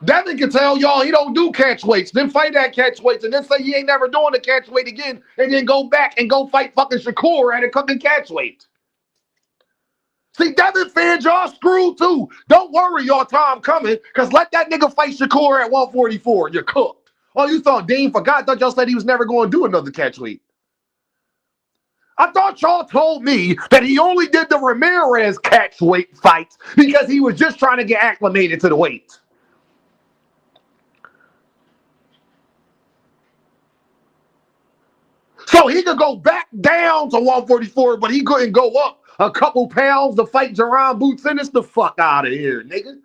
Devin can tell y'all he don't do catch weights, then fight that catch weights, and then say he ain't never doing the catch weight again, and then go back and go fight fucking Shakur at a cooking catch weight. See, Devin fans, y'all screwed too. Don't worry, y'all time coming, because let that nigga fight Shakur at 144. You're cooked. Oh, you thought Dean forgot? Thought y'all said he was never going to do another catch weight. I thought y'all told me that he only did the Ramirez catch weight fights because he was just trying to get acclimated to the weight. So he could go back down to 144, but he couldn't go up a couple pounds to fight Jaron Boots. Send us the fuck out of here, nigga.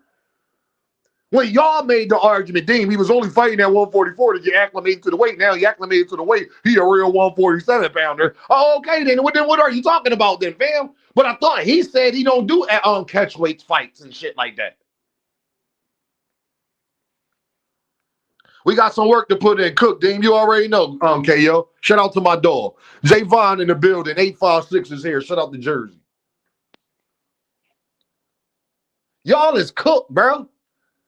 When y'all made the argument, Dean, he was only fighting at 144 to get acclimated to the weight. Now he acclimated to the weight. He a real 147 pounder. Oh, okay, then what are you talking about then, fam? But I thought he said he don't do catch weight fights and shit like that. We got some work to put in. Cook, Dean, you already know, KO. Shout out to my dog. Jay Vaughn in the building. 856 is here. Shout out to Jersey. Y'all is cooked, bro.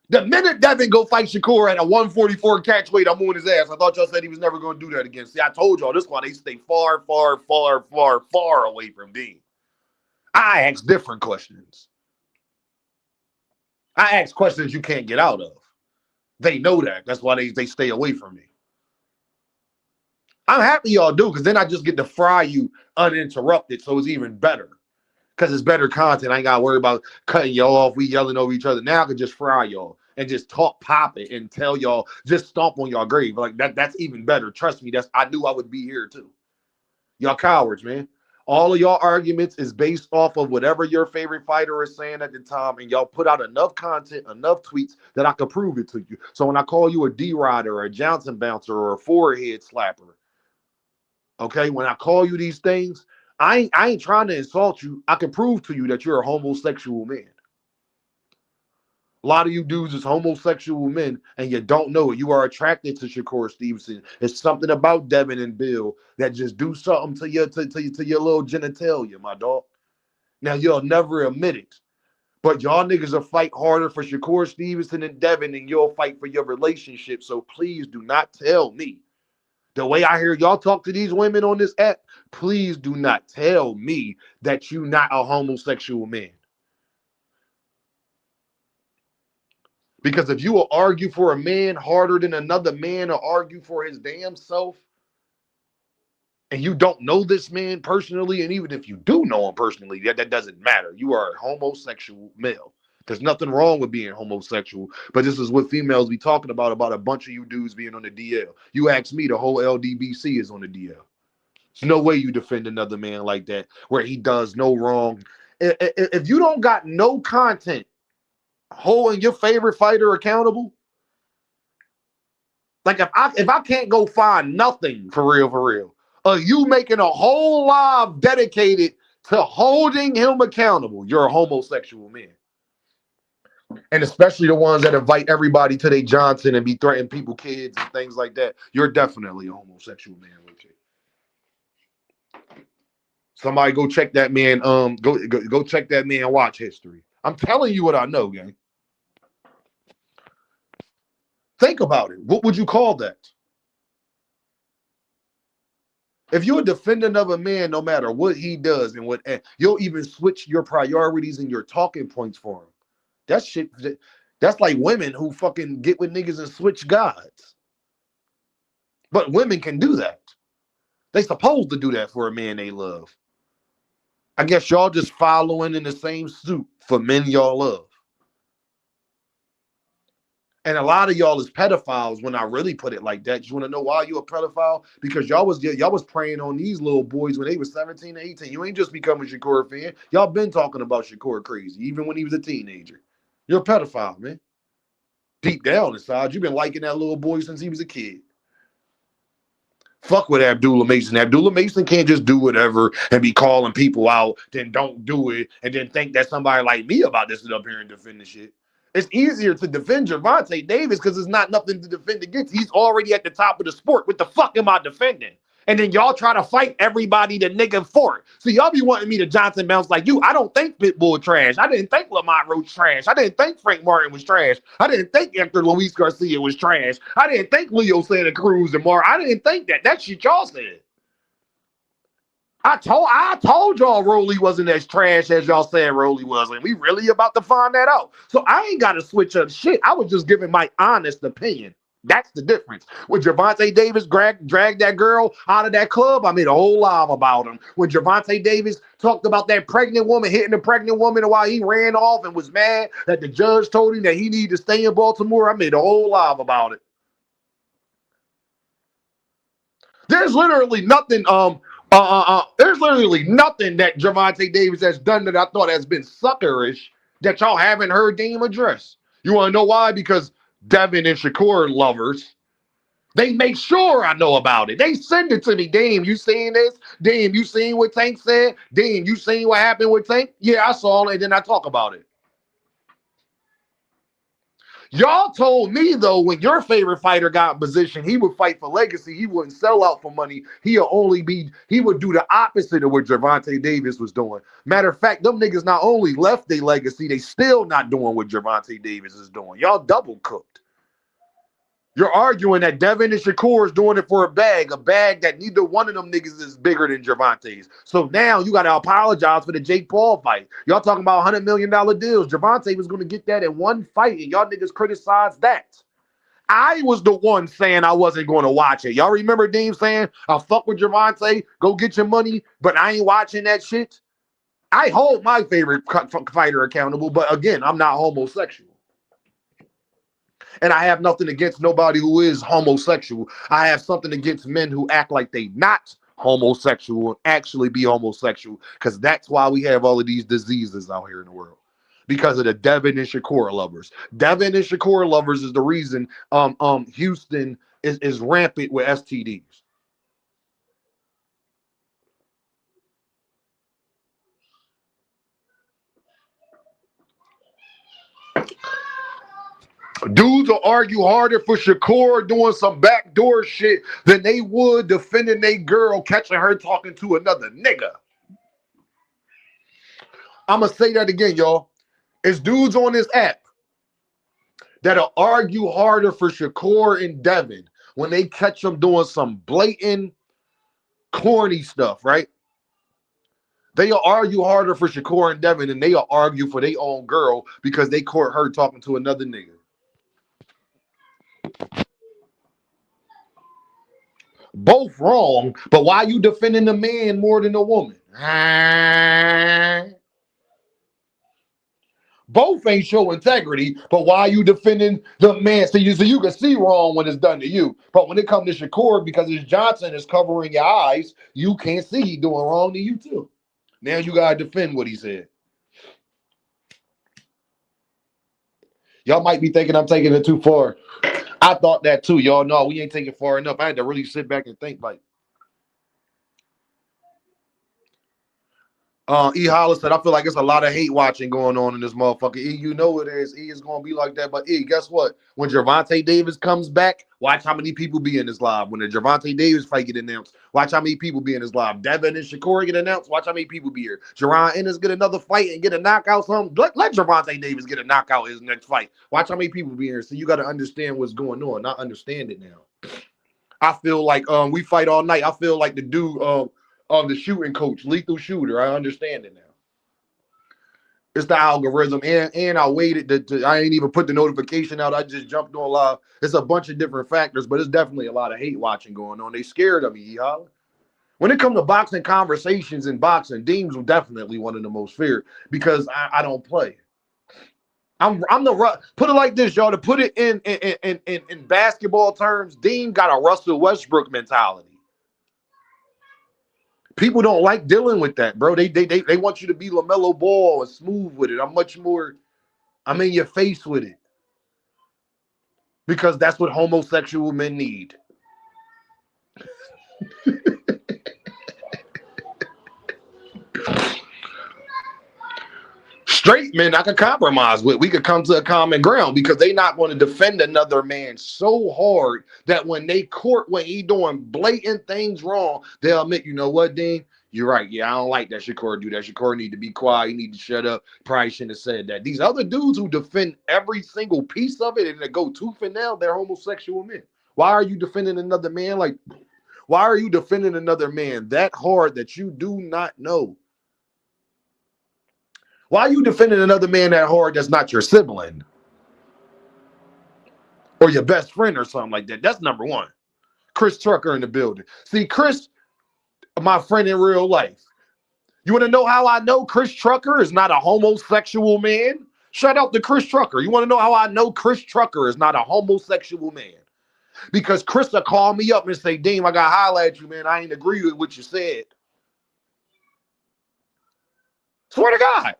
The minute Devin go fight Shakur at a 144 catch weight, I'm on his ass. I thought y'all said he was never going to do that again. See, I told y'all this one, they stay far, far, far, far, far away from Dean. I ask different questions. I ask questions you can't get out of. They know that. That's why they stay away from me. I'm happy y'all do, because then I just get to fry you uninterrupted, so it's even better. Because it's better content. I ain't got to worry about cutting y'all off. We yelling over each other. Now I can just fry y'all and just talk, pop it, and tell y'all, just stomp on y'all grave. Like that's even better. Trust me, I knew I would be here too. Y'all cowards, man. All of y'all arguments is based off of whatever your favorite fighter is saying at the time, and y'all put out enough content, enough tweets that I can prove it to you. So when I call you a D-Rider or a Johnson bouncer or a forehead slapper, okay, when I call you these things, I ain't trying to insult you. I can prove to you that you're a homosexual man. A lot of you dudes is homosexual men, and you don't know it. You are attracted to Shakur Stevenson. It's something about Devin and Bill that just do something to your little genitalia, my dog. Now, you'll never admit it, but y'all niggas will fight harder for Shakur Stevenson and Devin than you'll fight for your relationship. So please do not tell me. The way I hear y'all talk to these women on this app, please do not tell me that you're not a homosexual man. Because if you will argue for a man harder than another man or argue for his damn self, and you don't know this man personally, and even if you do know him personally, that doesn't matter. You are a homosexual male. There's nothing wrong with being homosexual, but this is what females be talking about a bunch of you dudes being on the DL. You ask me, the whole LDBC is on the DL. There's no way you defend another man like that where he does no wrong. If you don't got no content holding your favorite fighter accountable, like if I can't go find nothing for real, you making a whole live dedicated to holding him accountable, you're a homosexual man. And especially the ones that invite everybody to their Johnson and be threatening people, kids, and things like that. You're definitely a homosexual man, okay? Somebody go check that man. Go check that man watch history. I'm telling you what I know, gang. Think about it. What would you call that? If you're a defendant of a man, no matter what he does and what, you'll even switch your priorities and your talking points for him. That shit, that's like women who fucking get with niggas and switch gods. But women can do that. They supposed to do that for a man they love. I guess y'all just following in the same suit for men y'all love. And a lot of y'all is pedophiles when I really put it like that. You want to know why you a pedophile? Because y'all was preying on these little boys when they were 17 and 18. You ain't just become a Shakur fan. Y'all been talking about Shakur crazy, even when he was a teenager. You're a pedophile, man. Deep down inside, you've been liking that little boy since he was a kid. Fuck with Abdullah Mason. Abdullah Mason can't just do whatever and be calling people out, then don't do it, and then think that somebody like me about to sit up here and defend the shit. It's easier to defend Gervonta Davis because there's not nothing to defend against. He's already at the top of the sport. What the fuck am I defending? And then y'all try to fight everybody the nigga for it. So y'all be wanting me to Johnson bounce like you. I don't think Pitbull trash. I didn't think Lamont Roach trash. I didn't think Frank Martin was trash. I didn't think Hector Luis Garcia was trash. I didn't think Leo Santa Cruz and Mar. I didn't think that. That shit y'all said. I told y'all Rolly wasn't as trash as y'all said Rolly was, and we really about to find that out. So I ain't got to switch up shit. I was just giving my honest opinion. That's the difference. When Gervonta Davis dragged that girl out of that club, I made a whole live about him. When Gervonta Davis talked about that pregnant woman, hitting the pregnant woman while he ran off and was mad that the judge told him that he needed to stay in Baltimore, I made a whole live about it. There's literally nothing, there's literally nothing that Gervonta Davis has done that I thought has been suckerish that y'all haven't heard Dame address. You want to know why? Because Devin and Shakur lovers, they make sure I know about it. They send it to me. Dame, you seen this? Dame, you seen what Tank said? Dame, you seen what happened with Tank? Yeah, I saw it, and then I talk about it. Y'all told me, though, when your favorite fighter got in position, he would fight for legacy. He wouldn't sell out for money. He would do the opposite of what Gervonta Davis was doing. Matter of fact, them niggas not only left their legacy, they still not doing what Gervonta Davis is doing. Y'all double cooked. You're arguing that Devin and Shakur is doing it for a bag that neither one of them niggas is bigger than Gervonta's. So now you got to apologize for the Jake Paul fight. Y'all talking about $100 million deals. Gervonta was going to get that in one fight, and y'all niggas criticized that. I was the one saying I wasn't going to watch it. Y'all remember Dean saying, I'll fuck with Gervonta, go get your money, but I ain't watching that shit? I hold my favorite fighter accountable, but again, I'm not homosexual. And I have nothing against nobody who is homosexual. I have something against men who act like they not homosexual and actually be homosexual, because that's why we have all of these diseases out here in the world. Because of the Devin and Shakur lovers. Devin and Shakur lovers is the reason Houston is rampant with STDs. Dudes will argue harder for Shakur doing some backdoor shit than they would defending a girl catching her talking to another nigga. I'm going to say that again, y'all. It's dudes on this app that'll argue harder for Shakur and Devin when they catch them doing some blatant, corny stuff, right? They'll argue harder for Shakur and Devin than they'll argue for their own girl because they caught her talking to another nigga. Both wrong, but why you defending the man more than the woman? Both ain't show integrity, but why you defending the man? So you can see wrong when it's done to you. But when it comes to Shakur, because his Johnson is covering your eyes, you can't see he doing wrong to you too. Now you gotta defend what he said. Y'all might be thinking I'm taking it too far. I thought that too. Y'all know we ain't taking far enough. I had to really sit back and think like. E. Hollis said, I feel like it's a lot of hate watching going on in this motherfucker. E, you know it is. E is going to be like that. But E, guess what? When Gervonta Davis comes back, watch how many people be in this live. When the Gervonta Davis fight get announced, watch how many people be in this live. Devin and Shakur get announced, watch how many people be here. Jaron Ennis get another fight and get a knockout. Let Gervonta Davis get a knockout his next fight. Watch how many people be here. So you got to understand what's going on, not understand it now. I feel like we fight all night. I feel like the dude the shooting coach, lethal shooter. I understand it now. It's the algorithm, and I waited I ain't even put the notification out. I just jumped on live. It's a bunch of different factors, but it's definitely a lot of hate watching going on. They scared of me, y'all. When it comes to boxing conversations in boxing, Deems was definitely one of the most feared because I don't play. I'm the put it like this, y'all. To put it in basketball terms, Dean got a Russell Westbrook mentality. People don't like dealing with that, bro. They want you to be LaMelo Ball and smooth with it. I'm in your face with it. Because that's what homosexual men need. Straight men I can compromise with. We could come to a common ground because they not going to defend another man so hard that when he doing blatant things wrong, they'll admit, you know what, Dean? You're right. Yeah, I don't like that Shakur do that. Shakur need to be quiet. He need to shut up. Probably shouldn't have said that. These other dudes who defend every single piece of it and they go tooth and nail, they're homosexual men. Why are you defending another man why are you defending another man that hard that you do not know? Why are you defending another man that hard that's not your sibling? or your best friend or something like that. That's number one. Chris Trucker in the building. See, Chris, my friend in real life. You want to know how I know Chris Trucker is not a homosexual man? Shout out to Chris Trucker. You want to know how I know Chris Trucker is not a homosexual man? Because Chris will call me up and say, Dean, I got to holler at you, man. I ain't agree with what you said. Swear to God.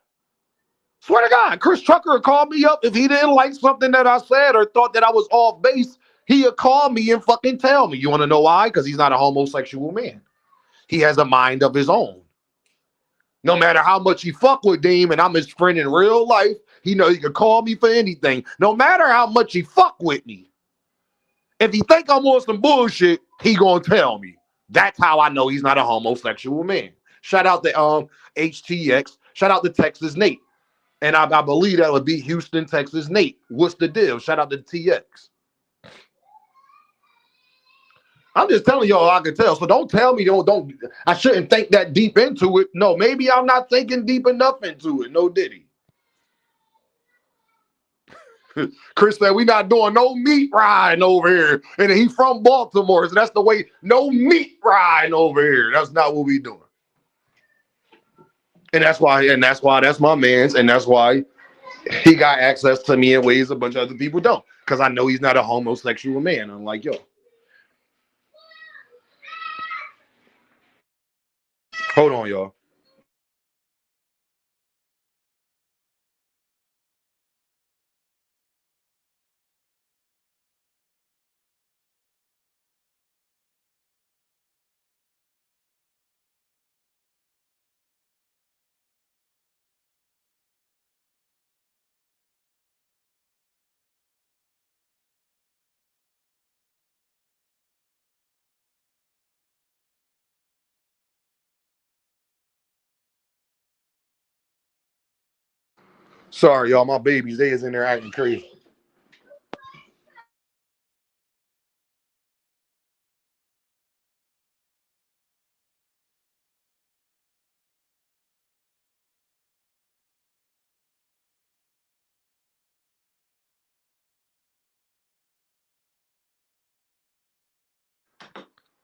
Swear to God. Chris Trucker will call me up if he didn't like something that I said or thought that I was off base. He'll call me and fucking tell me. You want to know why? Because he's not a homosexual man. He has a mind of his own. No matter how much he fuck with Dean, and I'm his friend in real life, he know he can call me for anything. No matter how much he fuck with me. If he think I'm on some bullshit, he gonna tell me. That's how I know he's not a homosexual man. Shout out to HTX. Shout out to Texas Nate. And I believe that would be Houston, Texas Nate. What's the deal? Shout out to TX. I'm just telling y'all I can tell. So don't tell me don't I shouldn't think that deep into it. No, maybe I'm not thinking deep enough into it. No diddy. Chris said we not doing no meat riding over here. And he from Baltimore. So that's the way, no meat riding over here. That's not what we doing. And that's why that's my man's, and that's why he got access to me in ways a bunch of other people don't. Because I know he's not a homosexual man, unlike yo. Hold on, y'all. Sorry, y'all. My babies, they is in there acting crazy.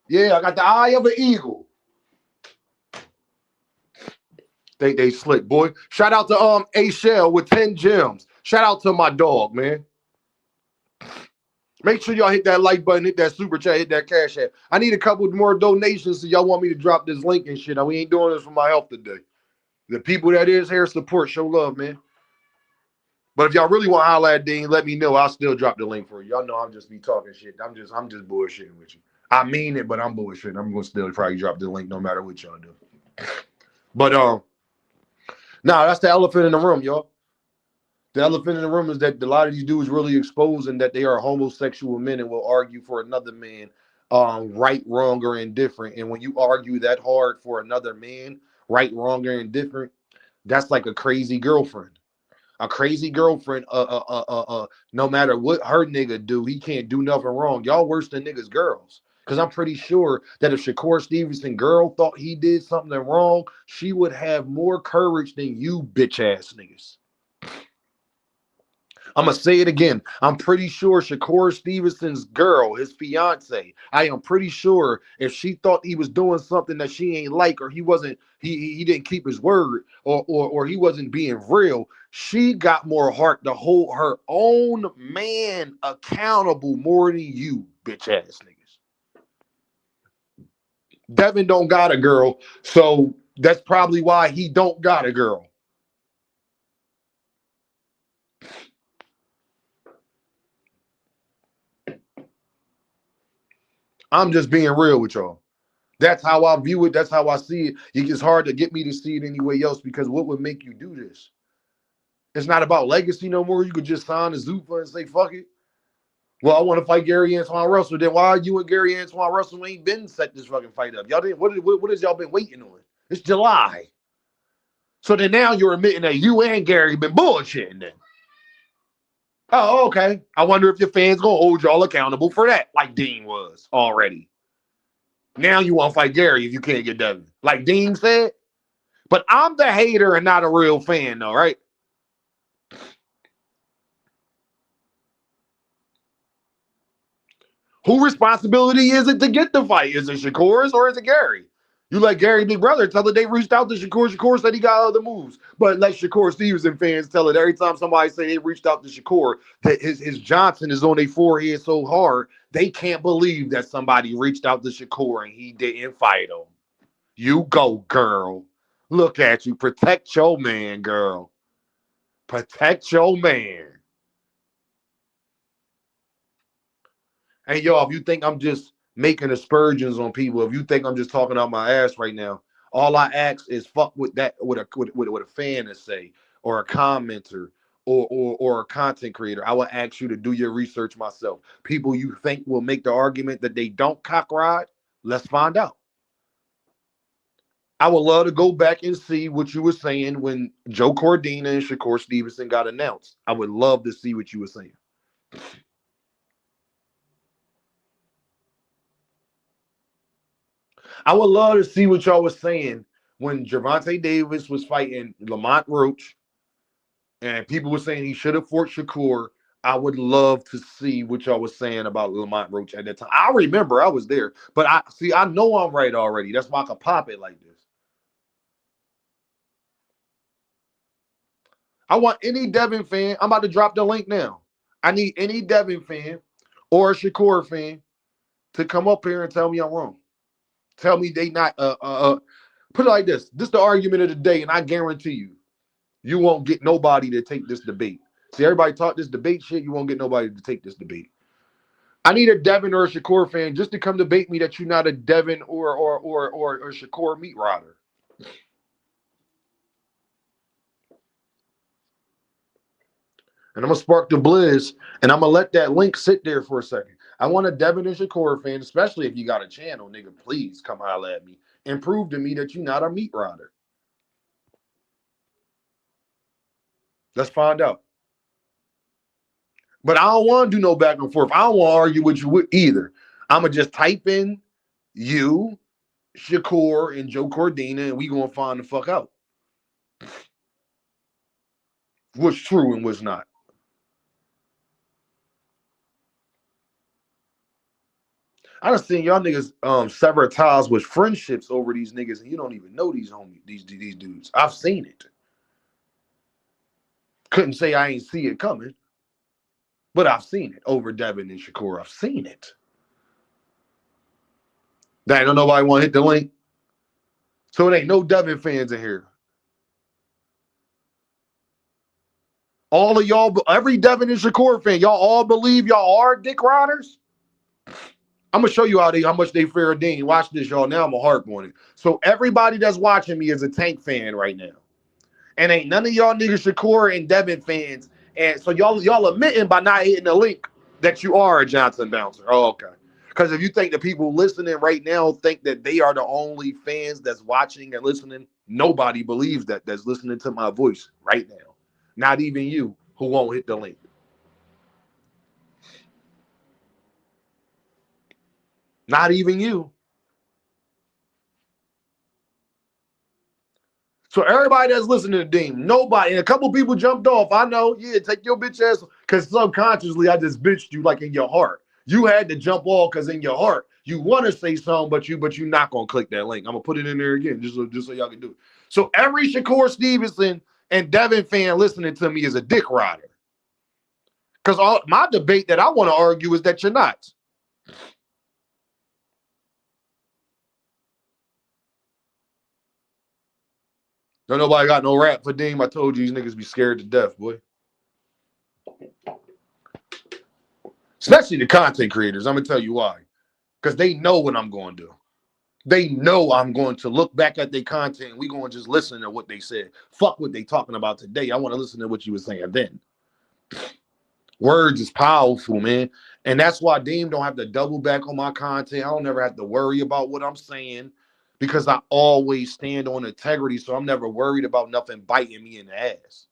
Yeah, I got the eye of an eagle. They slick, boy. Shout out to A Shell with 10 gems. Shout out to my dog, man. Make sure y'all hit that like button, hit that super chat, hit that cash app. I need a couple more donations, so y'all want me to drop this link and shit. We ain't doing this for my health today. The people that is here support, show love, man. But if y'all really want to holler at Dean, let me know. I'll still drop the link for you. Y'all know I'm just be talking shit. I'm just bullshitting with you. I mean it, but I'm bullshitting. I'm gonna still probably drop the link no matter what y'all do. But that's the elephant in the room, y'all. The elephant in the room is that a lot of these dudes really exposing that they are homosexual men and will argue for another man, right, wrong, or indifferent. And when you argue that hard for another man, right, wrong, or indifferent, that's like a crazy girlfriend. A crazy girlfriend, no matter what her nigga do, he can't do nothing wrong. Y'all worse than niggas' girls. Because I'm pretty sure that if Shakur Stevenson girl thought he did something wrong, she would have more courage than you bitch ass niggas. I'm going to say it again. I'm pretty sure Shakur Stevenson's girl, his fiance, I am pretty sure if she thought he was doing something that she ain't like, or he wasn't, he didn't keep his word, or he wasn't being real, she got more heart to hold her own man accountable more than you, bitch ass niggas. Devin don't got a girl, so that's probably why he don't got a girl. I'm just being real with y'all. That's how I view it. That's how I see it. It's hard to get me to see it anyway else, because what would make you do this? It's not about legacy no more. You could just sign a Zuffa and say, fuck it. Well, I want to fight Gary Antoine Russell. Then why you and Gary Antoine Russell ain't been set this fucking fight up? Y'all didn't. What has y'all been waiting on? It's July. So then now you're admitting that you and Gary been bullshitting then. Oh, okay. I wonder if your fans gonna hold y'all accountable for that, like Dean was already. Now you want to fight Gary if you can't get Devin, like Dean said. But I'm the hater and not a real fan, though, right? Who responsibility is it to get the fight? Is it Shakur's or is it Gary? You let Gary Big Brother tell it they reached out to Shakur. Shakur said he got other moves. But let Shakur Stevenson fans tell it every time somebody say they reached out to Shakur that his Johnson is on their forehead so hard, they can't believe that somebody reached out to Shakur and he didn't fight him. You go, girl. Look at you. Protect your man, girl. Protect your man. Hey, yo, if you think I'm just making aspersions on people, if you think I'm just talking out my ass right now, all I ask is fuck with that, with a fan to say, or a commenter, or a content creator. I will ask you to do your research myself. People you think will make the argument that they don't cock ride, let's find out. I would love to go back and see what you were saying when Joe Cordina and Shakur Stevenson got announced. I would love to see what you were saying. I would love to see what y'all was saying when Gervonta Davis was fighting Lamont Roach and people were saying he should have fought Shakur. I would love to see what y'all was saying about Lamont Roach at that time. I remember I was there, but I know I'm right already. That's why I can pop it like this. I want any Devin fan. I'm about to drop the link now. I need any Devin fan or a Shakur fan to come up here and tell me I'm wrong. Tell me they not put it like this. This is the argument of the day, and I guarantee you won't get nobody to take this debate. See, everybody talk this debate shit. You won't get nobody to take this debate. I need a Devin or a Shakur fan just to come debate me that you're not a Devin or Shakur meat rider. And I'm going to spark the blizz, and I'm going to let that link sit there for a second. I want a Devin and Shakur fan, especially if you got a channel, nigga, please come holler at me and prove to me that you're not a meat rider. Let's find out. But I don't want to do no back and forth. I don't want to argue with you either. I'm going to just type in you, Shakur, and Joe Cordina, and we going to find the fuck out what's true and what's not. I done seen y'all niggas sever ties with friendships over these niggas, and you don't even know these homies, these dudes. I've seen it. Couldn't say I ain't see it coming, but I've seen it over Devin and Shakur. I've seen it. Dang, don't nobody want to hit the link. So it ain't no Devin fans in here. All of y'all, every Devin and Shakur fan, y'all all believe y'all are dick riders? I'm going to show you how much they fair Dean. Watch this, y'all. Now I'm going to harp on it. So everybody that's watching me is a Tank fan right now. And ain't none of y'all niggas Shakur and Devin fans. And so y'all admitting by not hitting the link that you are a Johnson bouncer. Oh, okay. Because if you think the people listening right now think that they are the only fans that's watching and listening, nobody believes that that's listening to my voice right now. Not even you who won't hit the link. Not even you. So everybody that's listening to Dean, nobody, and a couple people jumped off. I know, yeah, take your bitch ass, because subconsciously I just bitched you like in your heart. You had to jump off because in your heart you want to say something, but you're not gonna click that link. I'm gonna put it in there again, just so y'all can do it. So every Shakur Stevenson and Devin fan listening to me is a dick rider. Because all my debate that I want to argue is that you're not. Don't nobody got no rap for Deem. I told you these niggas be scared to death, boy. Especially the content creators. I'm going to tell you why. Because they know what I'm going to do. They know I'm going to look back at their content and we going to just listen to what they said. Fuck what they talking about today. I want to listen to what you were saying then. Words is powerful, man. And that's why Deem don't have to double back on my content. I don't never have to worry about what I'm saying. Because I always stand on integrity, so I'm never worried about nothing biting me in the ass.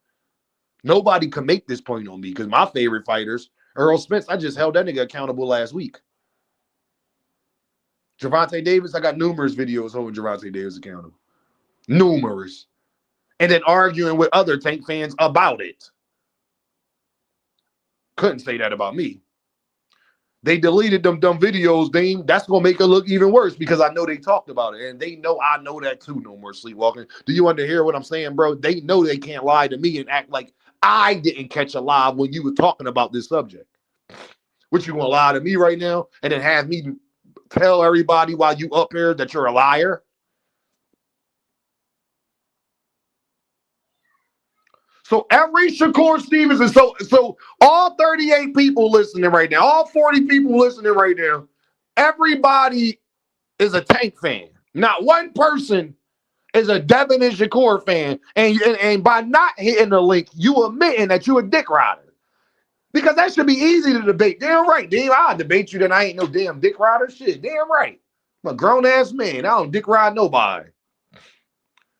Nobody can make this point on me because my favorite fighters, Earl Spence, I just held that nigga accountable last week. Gervonta Davis, I got numerous videos holding Gervonta Davis accountable. Numerous. And then arguing with other Tank fans about it. Couldn't say that about me. They deleted them dumb videos, Dean. That's gonna make it look even worse because I know they talked about it, and they know I know that too. No more sleepwalking. Do you underhear what I'm saying, bro? They know they can't lie to me and act like I didn't catch a lie when you were talking about this subject. What, you gonna lie to me right now and then have me tell everybody while you up here that you're a liar? So every Shakur Stevenson, so all 38 people listening right now, all 40 people listening right now, everybody is a Tank fan. Not one person is a Devin and Shakur fan. And by not hitting the link, you admitting that you a dick rider. Because that should be easy to debate. Damn right. Damn, I'll debate you, then I ain't no damn dick rider. Shit, damn right. I'm a grown-ass man. I don't dick ride nobody.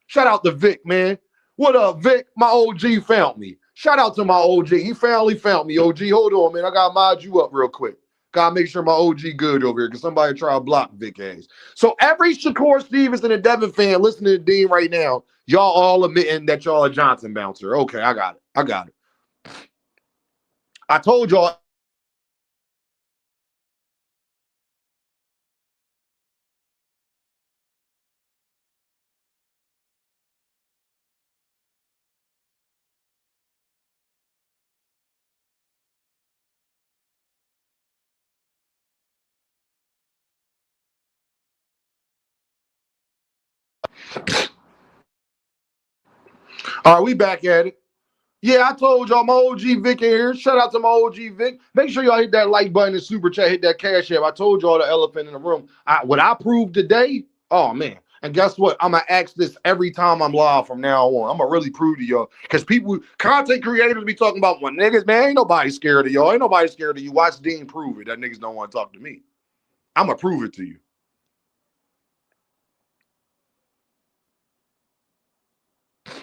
Shout out to Vic, man. What up, Vic? My OG found me. Shout out to my OG. He finally found me, OG. Hold on, man. I got to mod you up real quick. Got to make sure my OG good over here because somebody try to block Vic ass. So every Shakur Stevenson and Devin fan listening to Dean right now, y'all all admitting that y'all a Johnson bouncer. Okay, I got it. I told y'all. All right, we back at it. Yeah, I told y'all my OG Vic in here. Shout out to my OG Vic. Make sure y'all hit that like button and super chat, hit that cash app. I told y'all the elephant in the room. What I proved today, oh man. And guess what? I'm gonna ask this every time I'm live from now on. I'm gonna really prove to y'all. Because people, content creators be talking about, well, niggas, man, ain't nobody scared of y'all. Ain't nobody scared of you. Watch Dean prove it. That niggas don't want to talk to me. I'm gonna prove it to you.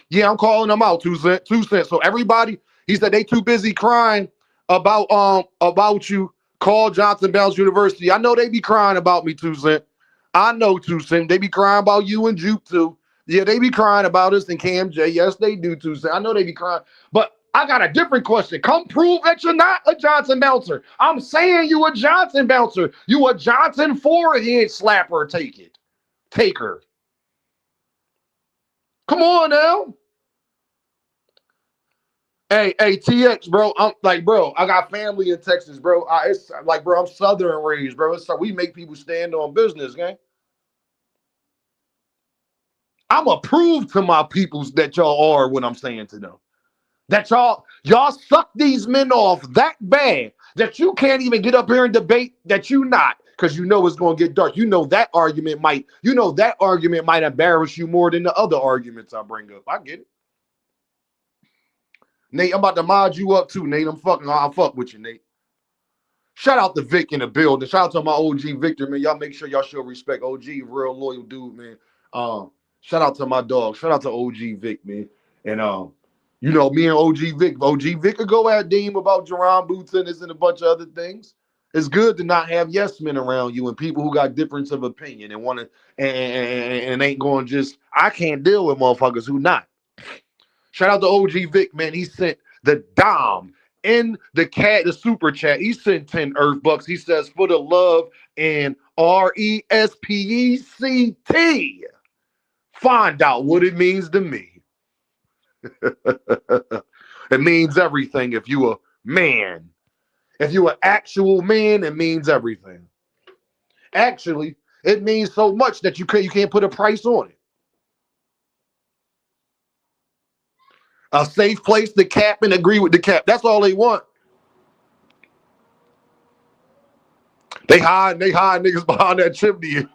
Yeah, I'm calling them out. 2 cents. So everybody, he said they too busy crying about you. Call Johnson Bounce University. I know they be crying about me, 2 cents. I know 2 cents. They be crying about you and Juke too. Yeah, they be crying about us and Cam J. Yes, they do 2 cents. I know they be crying. But I got a different question. Come prove that you're not a Johnson bouncer. I'm saying you a Johnson bouncer. You a Johnson forehead slapper. Take it. Take her. Come on now. Hey, TX, bro. I'm like, bro, I got family in Texas, bro. It's like, bro, I'm Southern raised, bro. It's like we make people stand on business, gang. I'm going to prove to my peoples that y'all are what I'm saying to them. That y'all suck these men off that bad that you can't even get up here and debate that you not, because you know it's going to get dark. You know that argument might embarrass you more than the other arguments I bring up. I get it. Nate, I'm about to mod you up too, Nate. I'll fuck with you, Nate. Shout out to Vic in the building. Shout out to my OG Victor, man. Y'all make sure y'all show respect. OG, real loyal dude, man. Shout out to my dog. Shout out to OG Vic, man. And you know, me and OG Vic could go at Deem about Jerron Boots and a bunch of other things. It's good to not have yes men around you and people who got difference of opinion and want to and ain't going just. I can't deal with motherfuckers who not. Shout out to OG Vic, man. He sent the Dom in the super chat. He sent 10 Earth Bucks. He says, for the love and RESPECT. Find out what it means to me. It means everything if you a man. If you an actual man, it means everything. Actually, it means so much that you can't put a price on it. A safe place to cap and agree with the cap. That's all they want. They hide niggas behind that chimney.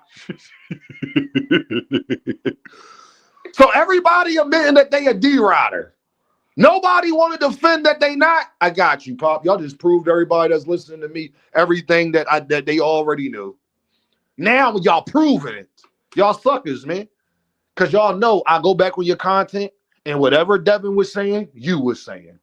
So everybody admitting that they a D-rider. Nobody want to defend that they not. I got you, Pop. Y'all just proved everybody that's listening to me everything that they already knew. Now y'all proving it. Y'all suckers, man. Because y'all know I go back with your content. And whatever Devin was saying, you was saying.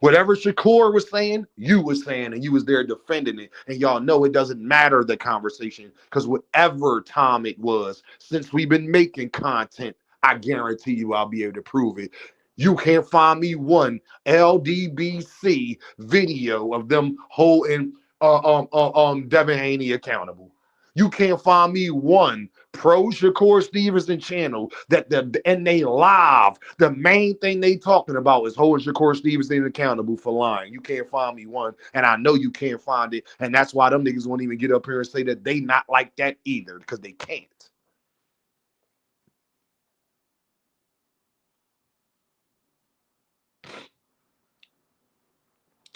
Whatever Shakur was saying, you was saying, and you was there defending it. And y'all know it doesn't matter the conversation, because whatever time it was, since we've been making content, I guarantee you I'll be able to prove it. You can't find me one LDBC video of them holding Devin Haney accountable. You can't find me one pro Shakur Stevenson channel that and they live. The main thing they talking about is holding Shakur Stevenson accountable for lying. You can't find me one, and I know you can't find it, and that's why them niggas won't even get up here and say that they not like that either, because they can't.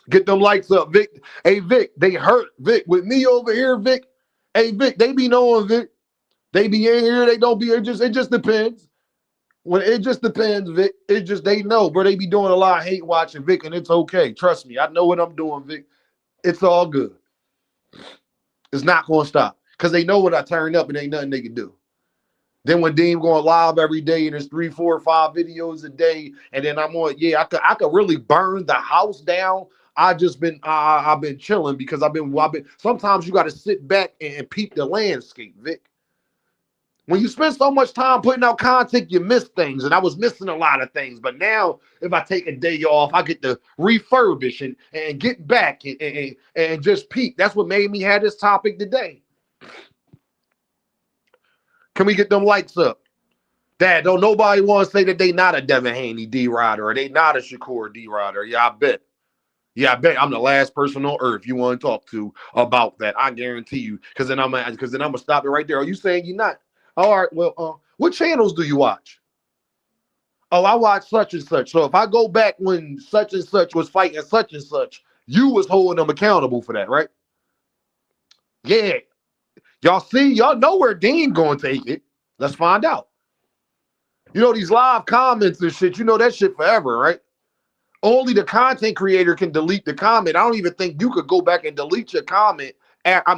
Get them lights up, Vic. Hey, Vic, they hurt, Vic. With me over here, Vic. Hey, Vic, they be knowing, Vic. They be in here, they don't be here. It just depends. When it just depends, Vic. It just they know, bro. They be doing a lot of hate watching, Vic, and it's okay. Trust me, I know what I'm doing, Vic. It's all good. It's not gonna stop. Cause they know what I turned up and ain't nothing they can do. Then when Deem going live every day and there's 3, 4, 5 videos a day, and then I'm on, yeah, I could really burn the house down. I've been chilling because I've been sometimes you got to sit back and peep the landscape, Vic. When you spend so much time putting out content, you miss things, and I was missing a lot of things. But now, if I take a day off, I get to refurbish and get back and just peep. That's what made me have this topic today. Can we get them lights up? Dad, don't nobody want to say that they not a Devin Haney D-Rider or they not a Shakur D-Rider. Yeah, I bet. Yeah, I bet I'm the last person on earth you want to talk to about that. I guarantee you. Because then I'm gonna stop it right there. Are you saying you're not? All right. Well, what channels do you watch? Oh, I watch such and such. So if I go back when such and such was fighting such and such, you was holding them accountable for that, right? Yeah. Y'all see, y'all know where Dean gonna take it. Let's find out. You know these live comments and shit. You know that shit forever, right? Only the content creator can delete the comment. I don't even think you could go back and delete your comment.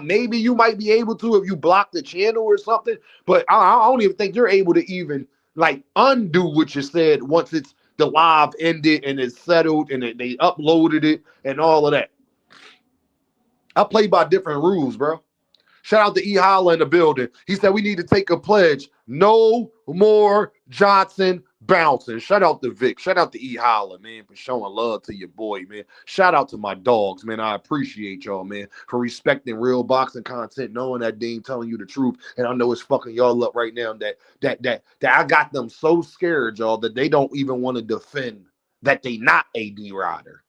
Maybe you might be able to if you block the channel or something, but I don't even think you're able to even like undo what you said once it's the live ended and it's settled and they uploaded it and all of that. I play by different rules, bro. Shout out to E. Holla in the building. He said we need to take a pledge. No more Johnson bouncing. Shout out to Vic. Shout out to E. Holla, man, for showing love to your boy, man. Shout out to my dogs, man. I appreciate y'all, man, for respecting real boxing content, knowing that Dean telling you the truth. And I know it's fucking y'all up right now that I got them so scared, y'all, that they don't even want to defend that they not a D-Rider.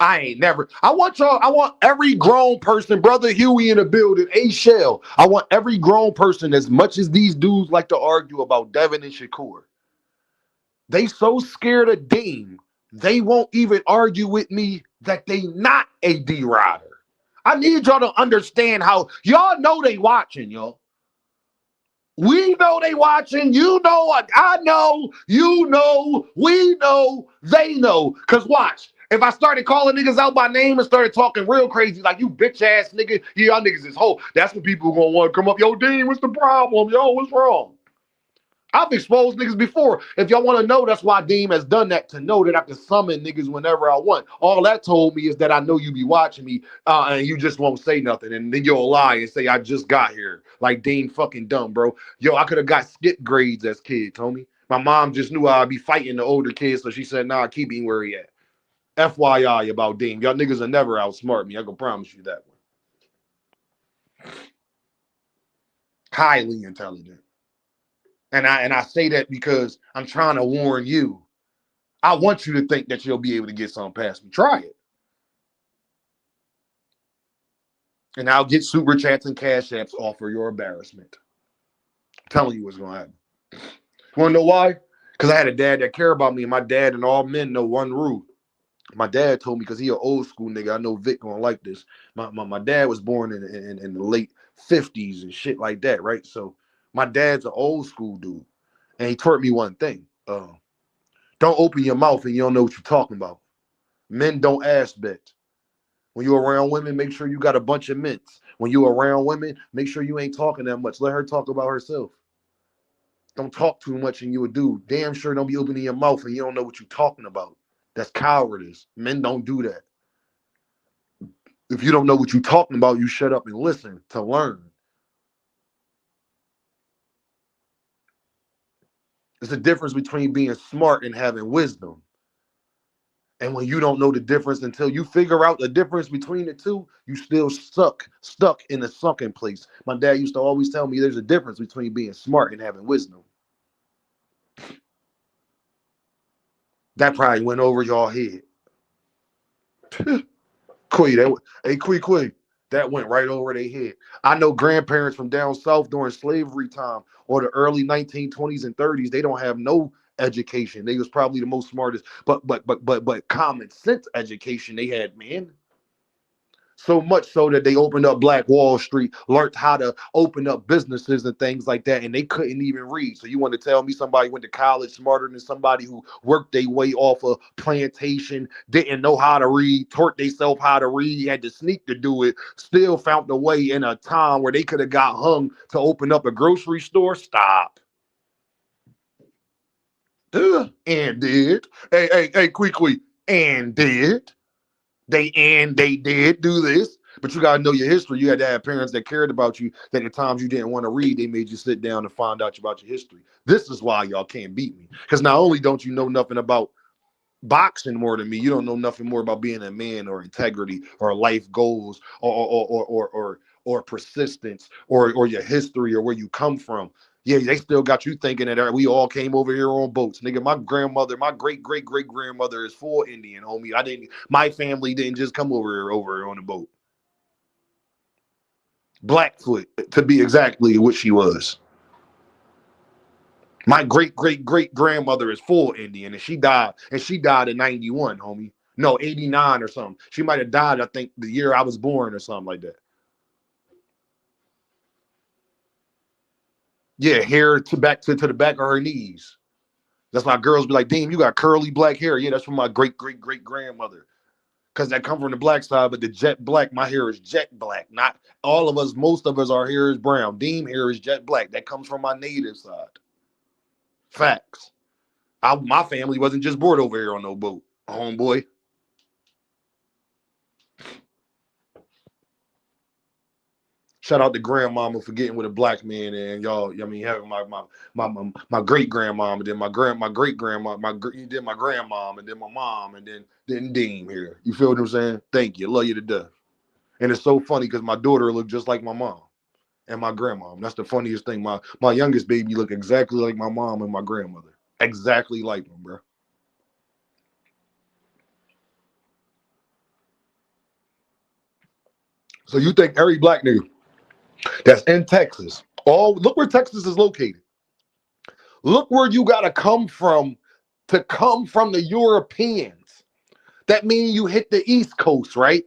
I want every grown person, Brother Huey in the building, A Shell. I want every grown person, as much as these dudes like to argue about Devin and Shakur. They so scared of Dean, they won't even argue with me that they not a D-Rider. I need y'all to understand how, y'all know they watching, y'all. We know they watching. You know what? I know. You know. We know. They know. Because watch. If I started calling niggas out by name and started talking real crazy, like you bitch ass nigga, yeah, y'all niggas is whole. That's when people gonna want to come up. Yo, Dean, what's the problem? Yo, what's wrong? I've exposed niggas before. If y'all want to know, that's why Deem has done that, to know that I can summon niggas whenever I want. All that told me is that I know you be watching me and you just won't say nothing. And then you'll lie and say, I just got here. Like Dean fucking dumb, bro. Yo, I could have got skip grades as kids, homie. My mom just knew I'd be fighting the older kids, so she said, nah, keep him where he at. FYI about Dean. Y'all niggas will never outsmart me. I can promise you that one. Highly intelligent. And I say that because I'm trying to warn you. I want you to think that you'll be able to get something past me. Try it. And I'll get super chats and cash apps off for your embarrassment. I'm telling you what's going to happen. You want to know why? Because I had a dad that cared about me, and my dad and all men know one rule. My dad told me, because he an old school nigga, I know Vic gonna like this. My dad was born in the late 50s and shit like that, right? So my dad's an old school dude. And he taught me one thing. Don't open your mouth and you don't know what you're talking about. Men don't ass bet. When you're around women, make sure you got a bunch of mints. When you're around women, make sure you ain't talking that much. Let her talk about herself. Don't talk too much and you a dude. Damn sure don't be opening your mouth and you don't know what you're talking about. That's cowardice. Men don't do that. If you don't know what you're talking about, you shut up and listen to learn. It's the difference between being smart and having wisdom. And when you don't know the difference until you figure out the difference between the two, you still stuck in a sunken place. My dad used to always tell me there's a difference between being smart and having wisdom. That probably went over y'all head. Quee, that went right over their head. I know grandparents from down south during slavery time or the early 1920s and 30s, they don't have no education. They was probably the most smartest, but common sense education they had, man. So much so that they opened up Black Wall Street, learned how to open up businesses and things like that, and they couldn't even read. So you want to tell me somebody went to college smarter than somebody who worked their way off a plantation, didn't know how to read, taught themselves how to read, had to sneak to do it, still found a way in a time where they could have got hung to open up a grocery store? Stop. And did. Hey, quick. And did. They did do this, but you gotta know your history. You had to have parents that cared about you. That at times you didn't want to read, they made you sit down and find out about your history. This is why y'all can't beat me, because not only don't you know nothing about boxing more than me, you don't know nothing more about being a man or integrity or life goals or persistence or your history or where you come from. Yeah, they still got you thinking that we all came over here on boats. Nigga, my grandmother, my great grandmother is full Indian, homie. My family didn't just come over here on a boat. Blackfoot, to be exactly what she was. My great grandmother is full Indian, and she died in 91, homie. No, 89 or something. She might have died, I think, the year I was born or something like that. Yeah, hair to the back of her knees. That's why girls be like, damn, you got curly black hair. Yeah, that's from my great grandmother. Because that come from the black side, but the jet black, my hair is jet black. Not all of us, most of us, our hair is brown. Deem hair is jet black. That comes from my native side. Facts. My family wasn't just bored over here on no boat, homeboy. Shout out to grandmama for getting with a black man, and y'all. I mean, having my great grandmama, then my great grandma, then my grandmom, and then my mom, and then Deem here. You feel what I'm saying? Thank you, love you to death. And it's so funny because my daughter looked just like my mom and my grandmom. That's the funniest thing. My youngest baby looked exactly like my mom and my grandmother, exactly like them, bro. So you think every black nigga that's in Texas, look where Texas is located. Look where you gotta come from to come from the Europeans. That means you hit the East Coast, right?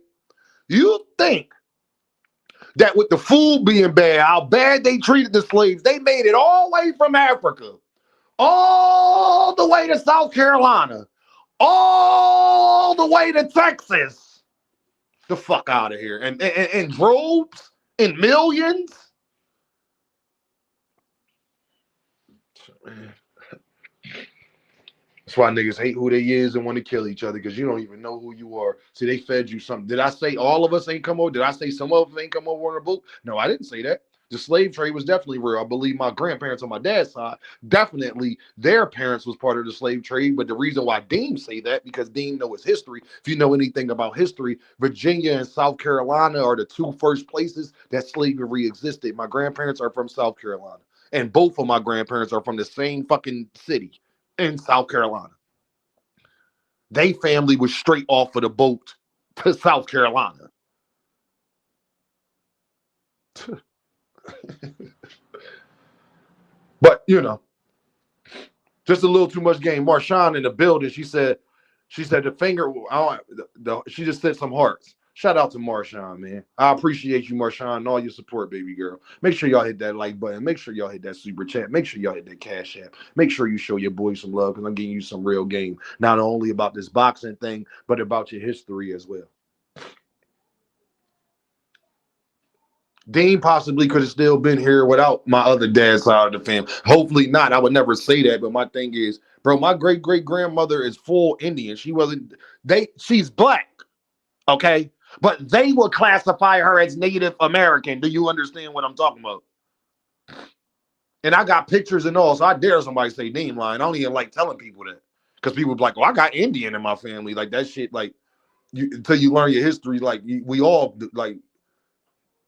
You think that with the food being bad, how bad they treated the slaves, they made it all the way from Africa, all the way to South Carolina, all the way to Texas. The fuck out of here. And droves, in millions. That's why niggas hate who they is and want to kill each other, because you don't even know who you are. See, they fed you something. Did I say all of us ain't come over? Did I say some of us ain't come over on a boat? No, I didn't say that. The slave trade was definitely real. I believe my grandparents on my dad's side, definitely their parents was part of the slave trade. But the reason why Dean say that, because Dean know his history. If you know anything about history, Virginia and South Carolina are the two first places that slavery existed. My grandparents are from South Carolina, and both of my grandparents are from the same fucking city in South Carolina. They family was straight off of the boat to South Carolina. But just a little too much game. Marshawn in the building. She said the finger. She just said some hearts. Shout out to Marshawn, man. I appreciate you, Marshawn, and all your support, baby girl. Make sure y'all hit that like button. Make sure y'all hit that super chat. Make sure y'all hit that cash app. Make sure you show your boys some love, because I'm giving you some real game. Not only about this boxing thing, but about your history as well. Dean possibly could have still been here without my other dad's side of the family. Hopefully not. I would never say that. But my thing is, bro, my great grandmother is full Indian. She's black. Okay. But they will classify her as Native American. Do you understand what I'm talking about? And I got pictures and all. So I dare somebody say Dean lying. I don't even like telling people that, Because people be like, oh, I got Indian in my family. Like that shit, like until you learn your history, like we all do, like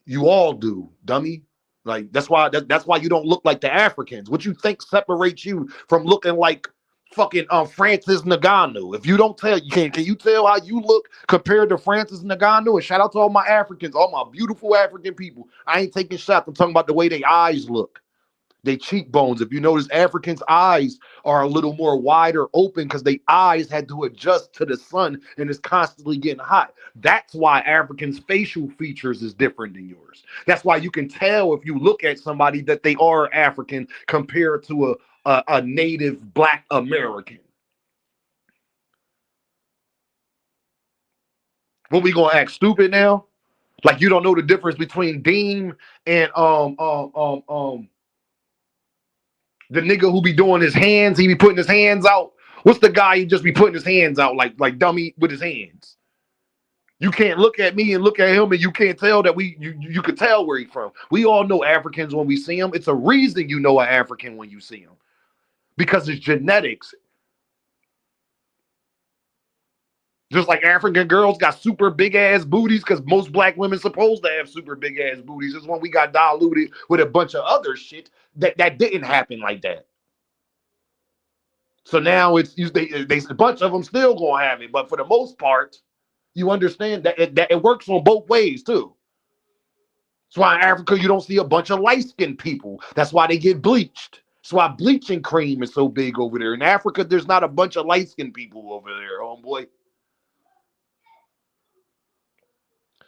you all do, dummy. Like that's why you don't look like the Africans. What you think separates you from looking like fucking Francis Ngannou? If you don't tell, can you tell how you look compared to Francis Ngannou? And shout out to all my Africans, all my beautiful African people. I ain't taking shots. I'm talking about the way their eyes look. They cheekbones. If you notice, Africans' eyes are a little more wider open because their eyes had to adjust to the sun and it's constantly getting hot. That's why Africans' facial features is different than yours. That's why you can tell if you look at somebody that they are African compared to a native Black American. What, we gonna act stupid now? Like you don't know the difference between Deem and the nigga who be doing his hands, he be putting his hands out. What's the guy who just be putting his hands out like dummy with his hands? You can't look at me and look at him and you can't tell that you could tell where he's from. We all know Africans when we see them. It's a reason you know an African when you see him. Because it's genetics. Just like African girls got super big ass booties because most Black women supposed to have super big ass booties. It's when we got diluted with a bunch of other shit that didn't happen like that. So now it's a bunch of them still gonna have it, but for the most part, you understand that it works on both ways too. That's why in Africa you don't see a bunch of light-skinned people. That's why they get bleached. That's why bleaching cream is so big over there. In Africa, there's not a bunch of light-skinned people over there, homeboy.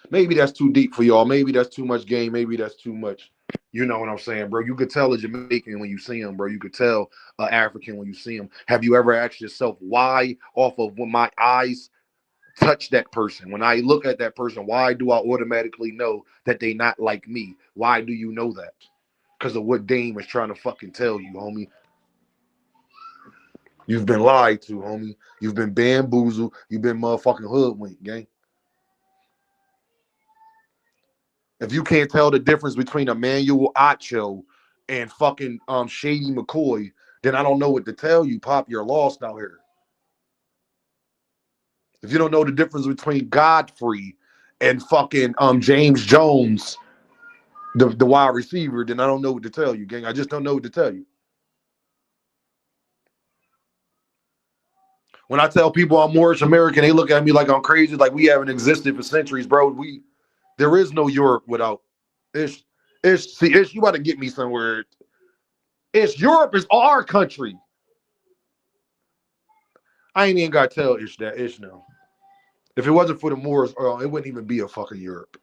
Maybe that's too deep for y'all. Maybe that's too much game. Maybe that's too much. You know what I'm saying, bro? You could tell a Jamaican when you see him, bro. You could tell an African when you see him. Have you ever asked yourself why, off of when my eyes touch that person, when I look at that person, why do I automatically know that they not like me? Why do you know that? Because of what Dame is trying to fucking tell you, homie. You've been lied to, homie. You've been bamboozled. You've been motherfucking hoodwinked, gang. If you can't tell the difference between Emmanuel Acho and fucking Shady McCoy, then I don't know what to tell you, Pop. You're lost out here. If you don't know the difference between Godfrey and fucking James Jones, the wide receiver, then I don't know what to tell you, gang. I just don't know what to tell you. When I tell people I'm Moorish American, they look at me like I'm crazy, like we haven't existed for centuries, bro. There is no Europe without Ish. See, Ish, you about to get me somewhere. Europe is our country. I ain't even got to tell Ish that. Ish no. If it wasn't for the Moors, it wouldn't even be a fucking Europe.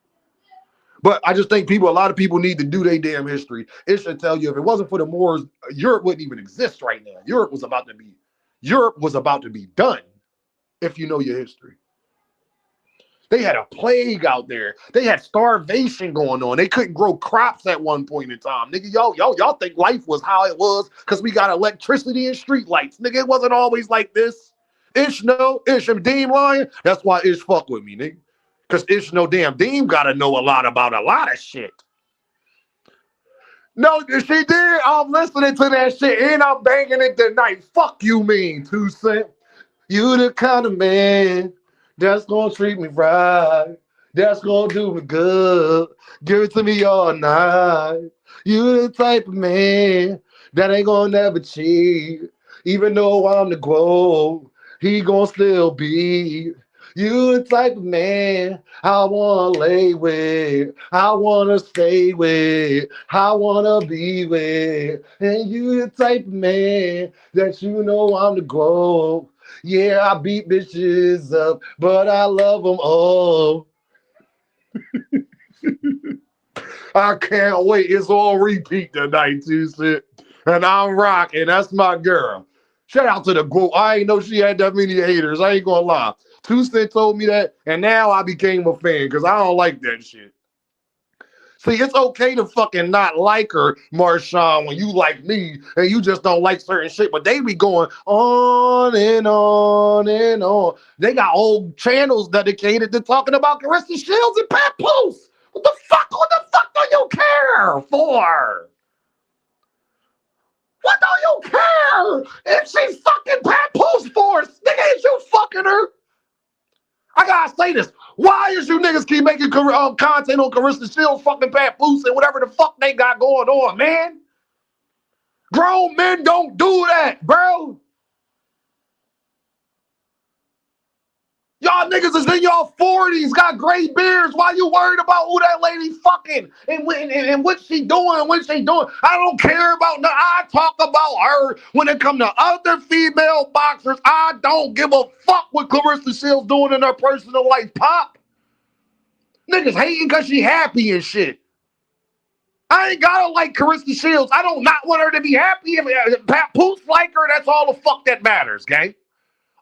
But I just think a lot of people need to do their damn history. Ish should tell you if it wasn't for the Moors, Europe wouldn't even exist right now. Europe was about to be done if you know your history. They had a plague out there. They had starvation going on. They couldn't grow crops at one point in time. Nigga, y'all think life was how it was because we got electricity and street lights. Nigga, it wasn't always like this. Ish no, Ish and Deem lying. That's why Ish fuck with me, nigga. Because Ish no damn Deem gotta know a lot about a lot of shit. No, she did. I'm listening to that shit and I'm banging it tonight. Fuck you mean, 2 Cent. You the kind of man that's gonna treat me right. That's gonna do me good. Give it to me all night. You the type of man that ain't gonna never cheat. Even though I'm the GOAT, he gonna still be. You the type of man I wanna lay with. I wanna stay with. I wanna be with. And you the type of man that you know I'm the GOAT. Yeah, I beat bitches up, but I love them all. I can't wait. It's all repeat tonight, 2 Cent. And I'm rocking. That's my girl. Shout out to the GOAT. I ain't know she had that many haters. I ain't gonna lie. 2 Cent told me that, and now I became a fan because I don't like that shit. See, it's okay to fucking not like her, Marshawn, when you like me and you just don't like certain shit. But they be going on and on and on. They got whole channels dedicated to talking about Carissa Shields and Papoose. What the fuck do you care for? What do you care if she fucking Papoose for? Nigga, is you fucking her? I gotta say this. Why is you niggas keep making content on Carissa Shields, fucking Papoose, and whatever the fuck they got going on, man? Grown men don't do that, bro. Y'all niggas is in y'all 40s, got gray beards. Why you worried about who that lady fucking and what she doing and what she doing? I don't care about no. I talk about her when it come to other female boxers. I don't give a fuck what Clarissa Shields doing in her personal life, Pop. Niggas hating because she happy and shit. I ain't gotta like Clarissa Shields. I don't not want her to be happy. If Papoose like her, that's all the fuck that matters, gang.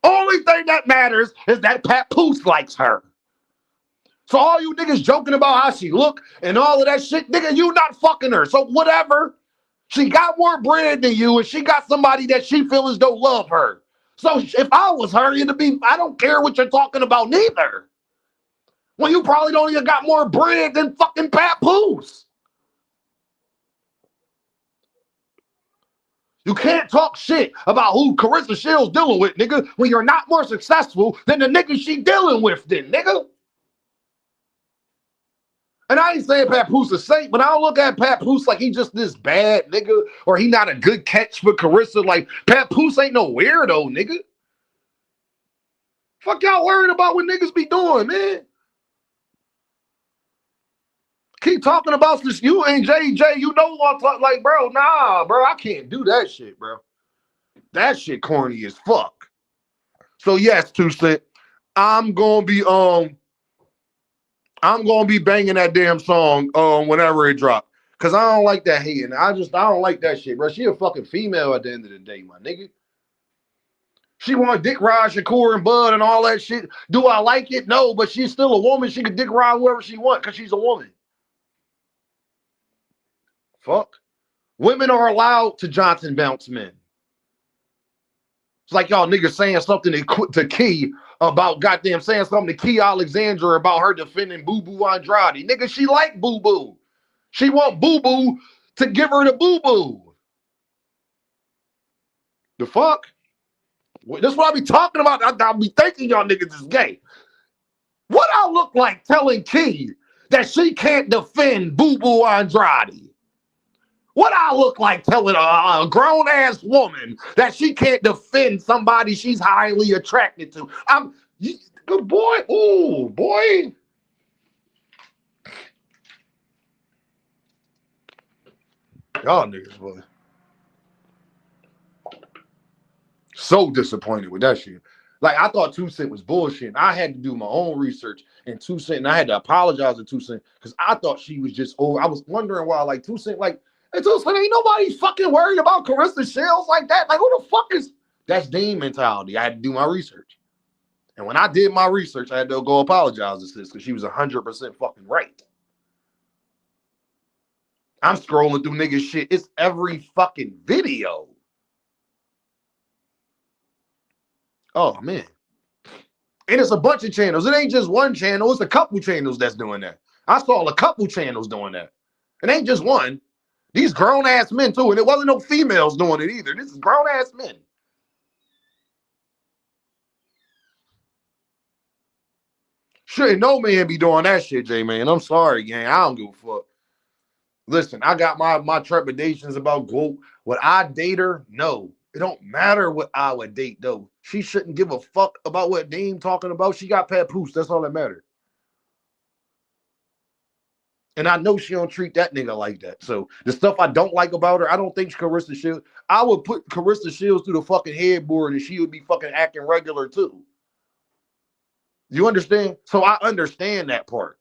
Only thing that matters is that Papoose likes her. So all you niggas joking about how she look and all of that shit, nigga, you not fucking her. So whatever. She got more bread than you, and she got somebody that she feels don't love her. So if I was her, it'd be, I don't care what you're talking about neither. Well, you probably don't even got more bread than fucking Papoose. You can't talk shit about who Clarissa Shields dealing with, nigga, when you're not more successful than the nigga she dealing with then, nigga. And I ain't saying Papoose is safe, but I don't look at Papoose like he just this bad nigga or he not a good catch for Clarissa. Like, Papoose ain't no weirdo, nigga. Fuck y'all worried about what niggas be doing, man. Keep talking about this. You and JJ, you know what I'm talking like, bro. Nah, bro, I can't do that shit, bro. That shit corny as fuck. So yes, 2 Cent, I'm gonna be banging that damn song whenever it drop. Cause I don't like that hating. I don't like that shit, bro. She a fucking female at the end of the day, my nigga. She want dick ride Shakur and Bud and all that shit. Do I like it? No, but she's still a woman. She can dick ride whoever she want because she's a woman. Fuck. Women are allowed to Johnson bounce men. It's like y'all niggas saying something to Key about goddamn saying something to Key Alexandra about her defending Boo Boo Andrade. Nigga, she like Boo Boo. She want Boo Boo to give her the Boo Boo. The fuck? That's what I be talking about. I be thinking y'all niggas is gay. What I look like telling Key that she can't defend Boo Boo Andrade? What I look like telling a grown-ass woman that she can't defend somebody she's highly attracted to? Good boy. Ooh, boy. Y'all niggas, boy. So disappointed with that shit. Like, I thought 2 Cent was bullshit. I had to do my own research in 2 Cent, and I had to apologize to 2 Cent because I thought she was just over. I was wondering why, like, 2 Cent, like, and 2 Cent ain't nobody fucking worried about Clarissa Shields like that. Like, who the fuck is... That's Dean mentality. I had to do my research. And when I did my research, I had to go apologize to sis because she was 100% fucking right. I'm scrolling through niggas shit. It's every fucking video. Oh, man. And it's a bunch of channels. It ain't just one channel. It's a couple channels that's doing that. I saw a couple channels doing that. It ain't just one. These grown-ass men, too. And it wasn't no females doing it either. This is grown-ass men. Sure, no man be doing that shit, J-Man. I'm sorry, gang. I don't give a fuck. Listen, I got my trepidations about Gloat. Would I date her? No. It don't matter what I would date, though. She shouldn't give a fuck about what Dame talking about. She got Papoose. That's all that matters. And I know she don't treat that nigga like that. So the stuff I don't like about her, I don't think Clarissa Shields. I would put Clarissa Shields through the fucking headboard and she would be fucking acting regular too. You understand? So I understand that part.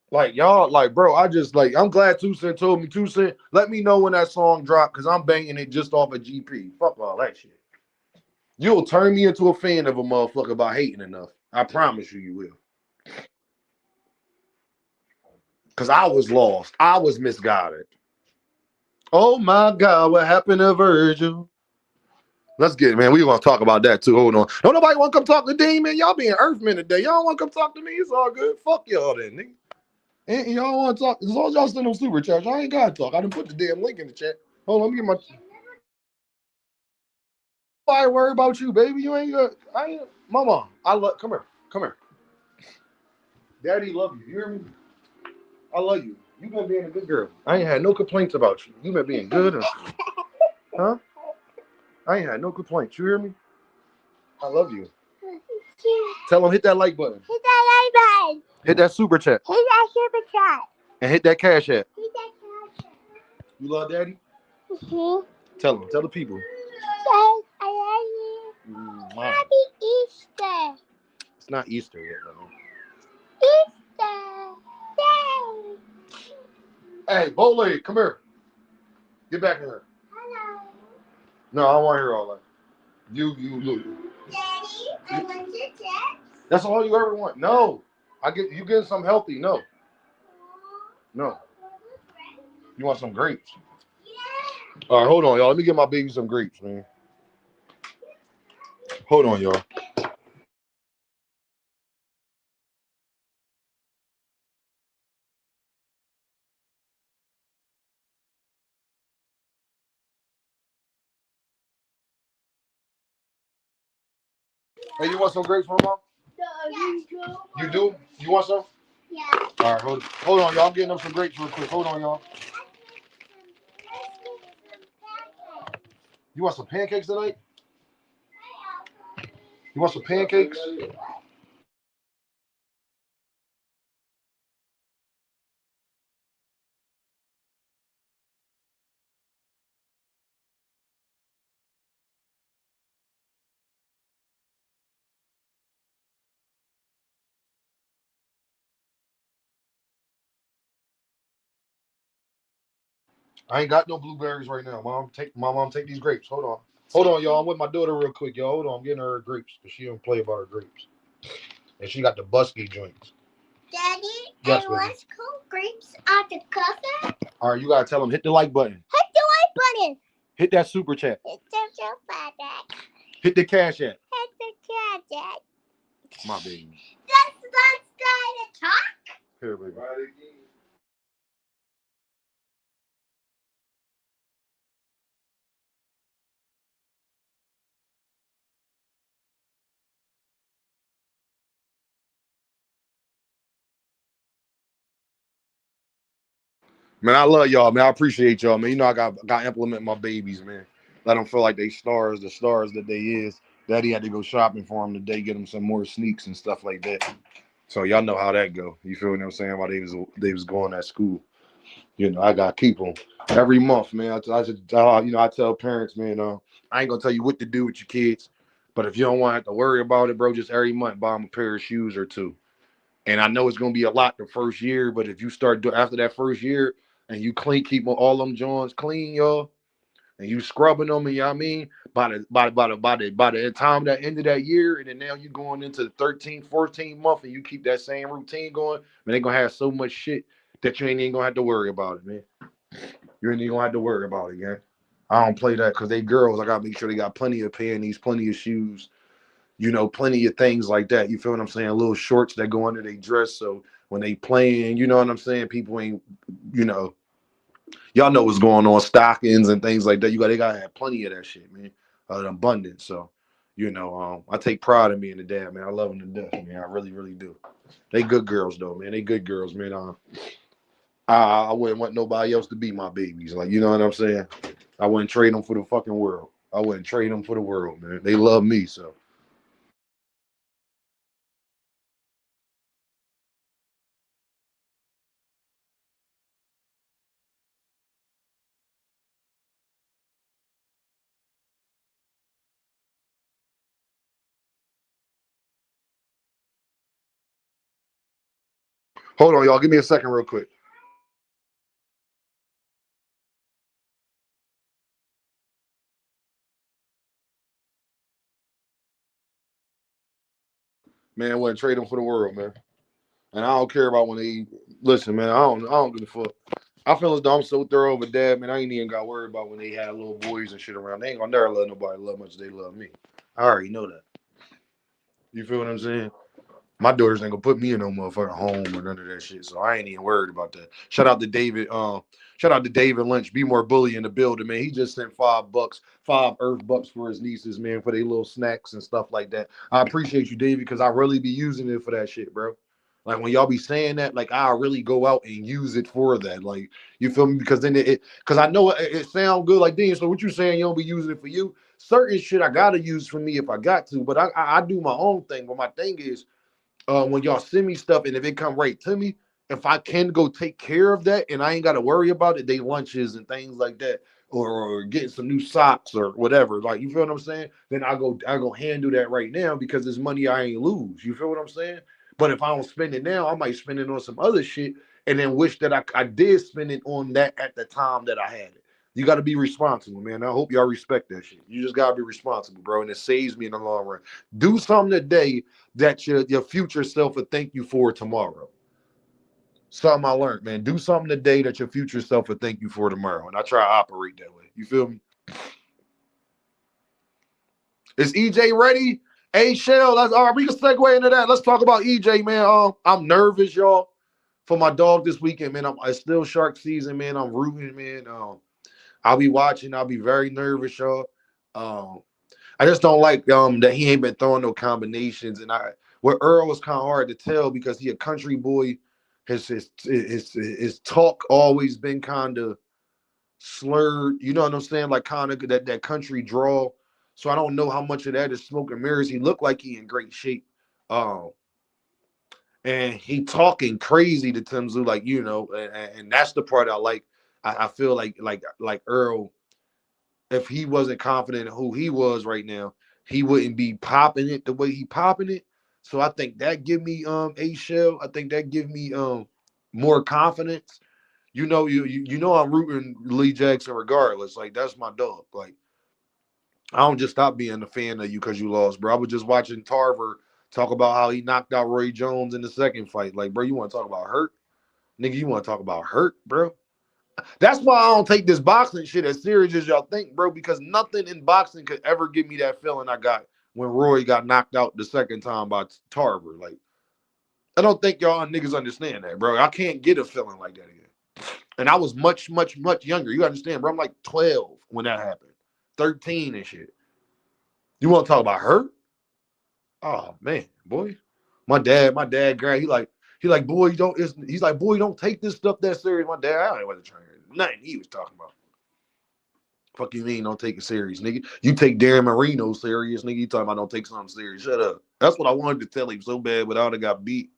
Like, y'all, like, bro, I just, like, I'm glad 2 Cent told me. 2 Cent, let me know when that song dropped because I'm banging it just off of GP. Fuck all that shit. You'll turn me into a fan of a motherfucker by hating enough. I promise you will. Because I was lost. I was misguided. Oh, my God, what happened to Virgil? Let's get it, man. We're going to talk about that, too. Hold on. Don't nobody want to come talk to Dean, man. Y'all being Earthmen today. Y'all want to come talk to me? It's all good. Fuck y'all then, nigga. And y'all want to talk. As long as y'all send them super chats, I ain't got to talk. I done put the damn link in the chat. Hold on, let me get my... nobody worry about you, baby. You ain't got. I ain't. Mama, I love. Come here. Come here. Daddy love you. You hear me? I love you. You been being a good girl. I ain't had no complaints about you. You been being good. Huh? I ain't had no complaints. You hear me? I love you. Tell them hit that like button. Hit that like button. Hit that super chat. Hit that super chat. And hit that cash app. Hit that cash app. You love Daddy? Mm-hmm. Tell them. Tell the people. I love you. Happy Easter. It's not Easter yet, though. Easter. Yay. Hey, Bowleg, come here. Get back here. Hello. No, I don't want to hear all that. You. Daddy, I want your chips. That's all you ever want. No. You getting something healthy. No. No. You want some grapes? Yeah. All right, hold on, y'all. Let me get my baby some grapes, man. Hold on, y'all. Hey, you want some grapes, Mama? You do? You want some? Yeah. All right, hold on, y'all. I'm getting them some grapes real quick. Hold on, y'all. You want some pancakes tonight? You want some pancakes? I ain't got no blueberries right now, Mom. Take these grapes. Hold on. Hold on, y'all. I'm with my daughter real quick, y'all. Hold on. I'm getting her grapes because she don't play about her grapes. And she got the Busky joints. Daddy, Yes, and what's cool grapes out the cover? All right, you got to tell them, hit the like button. Hit the like button. Hit that super chat. Hit the super chat. Hit the cash app. Hit the cash app. My baby. Let's try to talk. Here, baby. Man, I love y'all, man. I appreciate y'all, man. You know I got to implement my babies, man. Let them feel like they stars, the stars that they is. Daddy had to go shopping for them today, get them some more sneaks and stuff like that. So y'all know how that go. You feel what I'm saying? While they was going at school. You know, I got to keep them every month, man. I tell parents, man, I ain't gonna tell you what to do with your kids, but if you don't want to have to worry about it, bro, just every month buy them a pair of shoes or two. And I know it's gonna be a lot the first year, but if you start after that first year and you keep all them joints clean, y'all, and you scrubbing them, and you know what I mean, by the time that end of that year, and then now you going into the 13th, 14th month, and you keep that same routine going, man, they gonna have so much shit that you ain't even gonna have to worry about it, man. You ain't even gonna have to worry about it, man. I don't play that because they girls. I gotta make sure they got plenty of panties, plenty of shoes, you know, plenty of things like that. You feel what I'm saying? Little shorts that go under their dress. So when they playing, you know what I'm saying? People ain't, you know, y'all know what's going on, stockings and things like that. They gotta have plenty of that shit, man. Abundance. So, you know, I take pride in being a dad, man. I love them to death, man. I really, really do. They good girls though, man. They good girls, man. I wouldn't want nobody else to be my babies. Like, you know what I'm saying? I wouldn't trade them for the fucking world. I wouldn't trade them for the world, man. They love me, so. Hold on, y'all. Give me a second real quick. Man, I wouldn't trade them for the world, man. And I don't care about when they listen, man. I don't give a fuck. I feel as though I'm so thorough of a dad, man. I ain't even got worried about when they had little boys and shit around. They ain't gonna never let nobody love much as they love me. I already know that. You feel what I'm saying? My daughters ain't gonna put me in no motherfucking home or none of that shit. So I ain't even worried about that. Shout out to David. Shout out to David Lynch. Be more bully in the building, man. He just sent $5, 5 Earth bucks for his nieces, man, for their little snacks and stuff like that. I appreciate you, David, because I really be using it for that shit, bro. Like when y'all be saying that, like I really go out and use it for that. Like you feel me? Because then because I know it sounds good. Like Dean, so what you saying? You don't be using it for you? Certain shit I gotta use for me if I got to, but I do my own thing. But my thing is, when y'all send me stuff and if it come right to me, if I can go take care of that and I ain't got to worry about it, they lunches and things like that, or getting some new socks or whatever. Like you feel what I'm saying? Then I go handle that right now because it's money I ain't lose. You feel what I'm saying? But if I don't spend it now, I might spend it on some other shit and then wish that I did spend it on that at the time that I had it. You got to be responsible, man. I hope y'all respect that shit. You just got to be responsible, bro. And it saves me in the long run. Do something today that your future self will thank you for tomorrow. Something I learned, man. Do something today that your future self will thank you for tomorrow. And I try to operate that way. You feel me? Is EJ ready? Hey, Shell, that's all right. We can segue into that. Let's talk about EJ, man. I'm nervous, y'all, for my dog this weekend, man. It's still shark season, man. I'm rooting, man. I'll be watching. I'll be very nervous, y'all. I just don't like that he ain't been throwing no combinations. And with Earl was kind of hard to tell because he a country boy. His talk always been kind of slurred. You know what I'm saying? Like kind of that country drawl. So I don't know how much of that is smoke and mirrors. He looked like he in great shape. And he talking crazy to Timzu, like, you know, and that's the part I like. I feel like Earl, if he wasn't confident in who he was right now, he wouldn't be popping it the way he popping it. So I think that give me a shell. I think that give me more confidence. You know, you know I'm rooting Lee Jackson regardless. Like that's my dog. Like I don't just stop being a fan of you because you lost, bro. I was just watching Tarver talk about how he knocked out Roy Jones in the second fight. Like, bro, you want to talk about hurt? Nigga, you want to talk about hurt, bro? That's why I don't take this boxing shit as serious as y'all think, bro, because nothing in boxing could ever give me that feeling I got when Roy got knocked out the second time by Tarver. Like, I don't think y'all niggas understand that, bro. I can't get a feeling like that again. And I was much, much, much younger. You understand, bro? I'm like 12 when that happened. 13 and shit. You want to talk about hurt? Oh man, boy. My dad, Grant, he like, boy, he's like, boy, don't take this stuff that serious. My dad, I don't know what to try. Nothing he was talking about. Fuck you mean don't take it serious, nigga? You take Darren Marino serious, nigga. You talking about don't take something serious. Shut up. That's what I wanted to tell him so bad, but I would have got beat.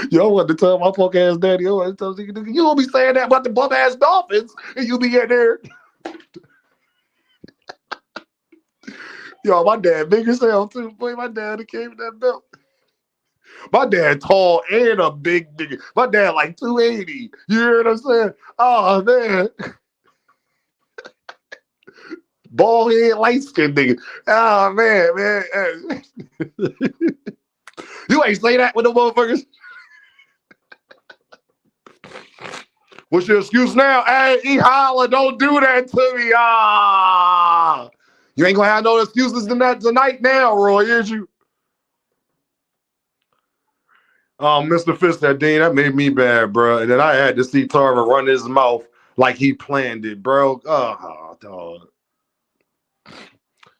Yo, I wanted to tell my punk ass daddy, I wanted to tell him, you don't be saying that about the bum ass Dolphins, and you be in there. Yo, my dad big as hell too. Boy, my dad came with that belt. My dad tall and a big nigga. My dad like 280. You hear what I'm saying? Oh man. Bald head, light skinned nigga. Oh man. You ain't say that with the motherfuckers. What's your excuse now? Hey, E holla, don't do that to me. Ah. You ain't gonna have no excuses tonight now, Roy, is you? Mr. Fist, that made me bad, bro. And then I had to see Tarver run his mouth like he planned it, bro. Oh, dog.